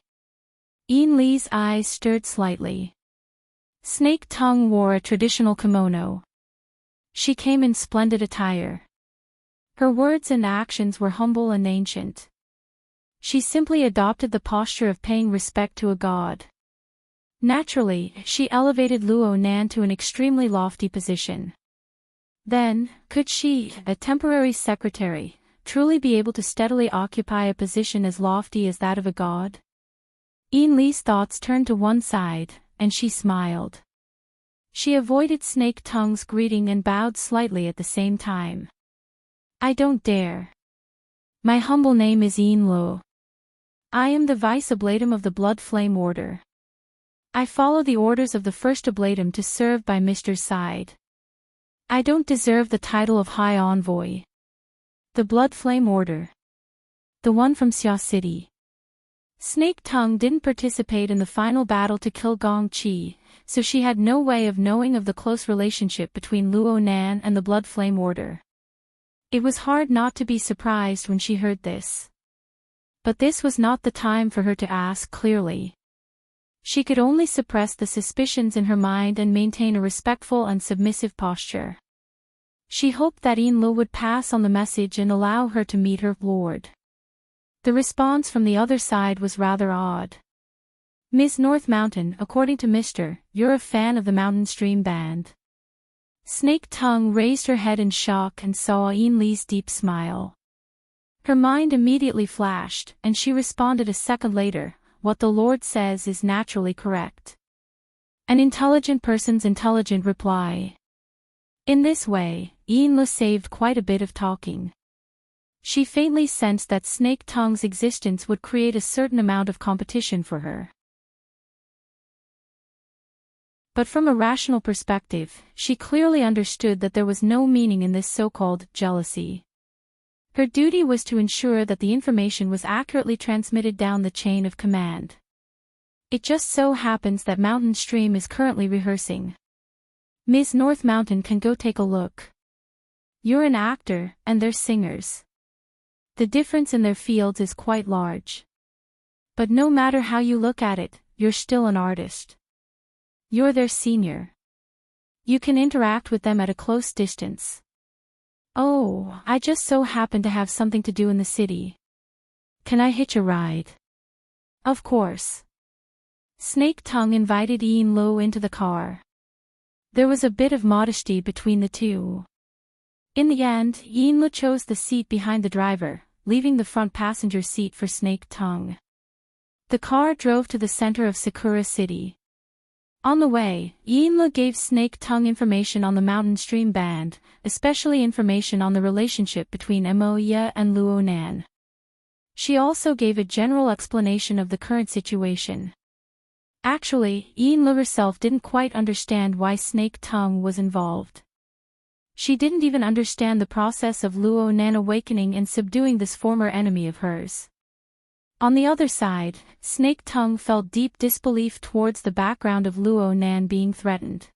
S1: Ian Lee's eyes stirred slightly. Snake Tongue wore a traditional kimono. She came in splendid attire. Her words and actions were humble and ancient. She simply adopted the posture of paying respect to a god. Naturally, she elevated Luo Nan to an extremely lofty position. Then, could she, a temporary secretary, truly be able to steadily occupy a position as lofty as that of a god? Ian Lee's thoughts turned to one side, and she smiled. She avoided Snake Tongue's greeting and bowed slightly at the same time. I don't dare. My humble name is Lo. I am the Vice Oblatum of the Blood Flame Order. I follow the orders of the First Oblatum to serve by Mr.'s side. I don't deserve the title of High Envoy. The Blood Flame Order. The one from Xia City. Snake Tongue didn't participate in the final battle to kill Gong Qi, so she had no way of knowing of the close relationship between Luo Nan and the Blood Flame Order. It was hard not to be surprised when she heard this. But this was not the time for her to ask clearly. She could only suppress the suspicions in her mind and maintain a respectful and submissive posture. She hoped that Lo would pass on the message and allow her to meet her lord. The response from the other side was rather odd. Ms. North Mountain, according to Mr., you're a fan of the Mountain Stream Band. Snake Tongue raised her head in shock and saw Lee's deep smile. Her mind immediately flashed, and she responded a second later, what the Lord says is naturally correct. An intelligent person's intelligent reply. In this way, Lo saved quite a bit of talking. She faintly sensed that Snake Tongue's existence would create a certain amount of competition for her. But from a rational perspective, she clearly understood that there was no meaning in this so-called jealousy. Her duty was to ensure that the information was accurately transmitted down the chain of command. It just so happens that Mountain Stream is currently rehearsing. Ms. North Mountain can go take a look. You're an actor, and they're singers. The difference in their fields is quite large. But no matter how you look at it, you're still an artist. You're their senior. You can interact with them at a close distance. Oh, I just so happen to have something to do in the city. Can I hitch a ride? Of course. Snake Tongue invited Lo into the car. There was a bit of modesty between the two. In the end, Lo chose the seat behind the driver, leaving the front passenger seat for Snake Tongue. The car drove to the center of Sakura City. On the way, Lo gave Snake Tongue information on the Mountain Stream Band, especially information on the relationship between Moya and Luo Nan. She also gave a general explanation of the current situation. Actually, Lo herself didn't quite understand why Snake Tongue was involved. She didn't even understand the process of Luo Nan awakening and subduing this former enemy of hers. On the other side, Snake Tongue felt deep disbelief towards the background of Luo Nan being threatened.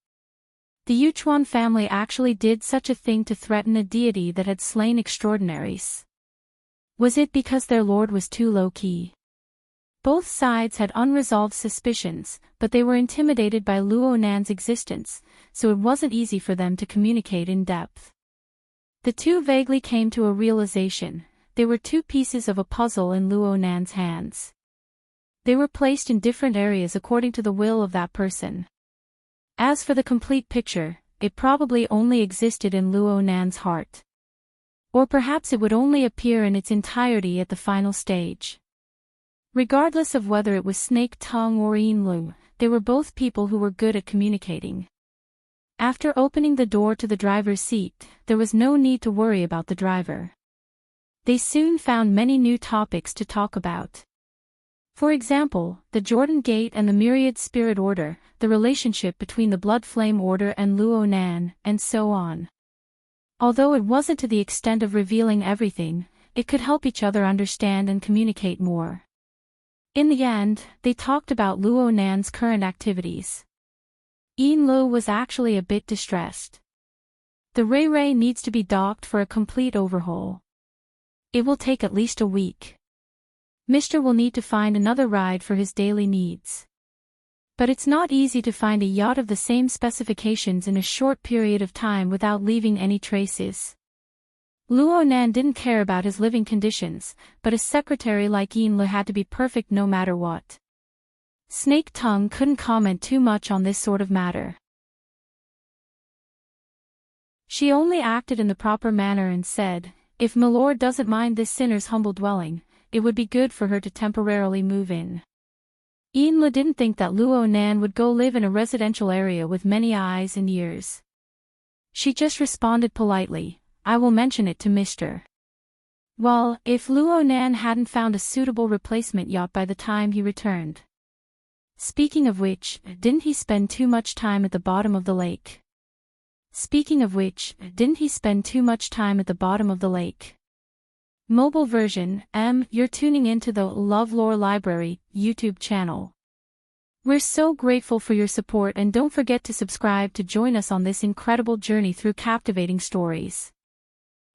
S1: The Yuchuan family actually did such a thing to threaten a deity that had slain extraordinaries. Was it because their lord was too low-key? Both sides had unresolved suspicions, but they were intimidated by Luo Nan's existence, so it wasn't easy for them to communicate in depth. The two vaguely came to a realization. They were two pieces of a puzzle in Luo Nan's hands. They were placed in different areas according to the will of that person. As for the complete picture, it probably only existed in Luo Nan's heart. Or perhaps it would only appear in its entirety at the final stage. Regardless of whether it was Snake Tongue or Lu, they were both people who were good at communicating. After opening the door to the driver's seat, there was no need to worry about the driver. They soon found many new topics to talk about. For example, the Jordan Gate and the Myriad Spirit Order, the relationship between the Blood Flame Order and Luo Nan, and so on. Although it wasn't to the extent of revealing everything, it could help each other understand and communicate more. In the end, they talked about Luo Nan's current activities. Lu was actually a bit distressed. The Ray needs to be docked for a complete overhaul. It will take at least a week. Mr. will need to find another ride for his daily needs. But it's not easy to find a yacht of the same specifications in a short period of time without leaving any traces. Luo Nan didn't care about his living conditions, but a secretary like Lu had to be perfect no matter what. Snake Tongue couldn't comment too much on this sort of matter. She only acted in the proper manner and said, if Milord doesn't mind this sinner's humble dwelling, it would be good for her to temporarily move in. Ian didn't think that Luo Nan would go live in a residential area with many eyes and ears. She just responded politely, "I will mention it to Mr. Well, if Luo Nan hadn't found a suitable replacement yacht by the time he returned. Speaking of which, didn't he spend too much time at the bottom of the lake? Mobile version, you're tuning into the LoveLore Library YouTube channel. We're so grateful for your support, and don't forget to subscribe to join us on this incredible journey through captivating stories.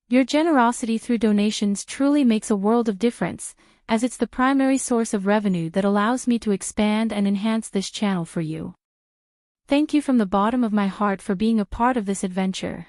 S1: Your generosity through donations truly makes a world of difference, as it's the primary source of revenue that allows me to expand and enhance this channel for you. Thank you from the bottom of my heart for being a part of this adventure.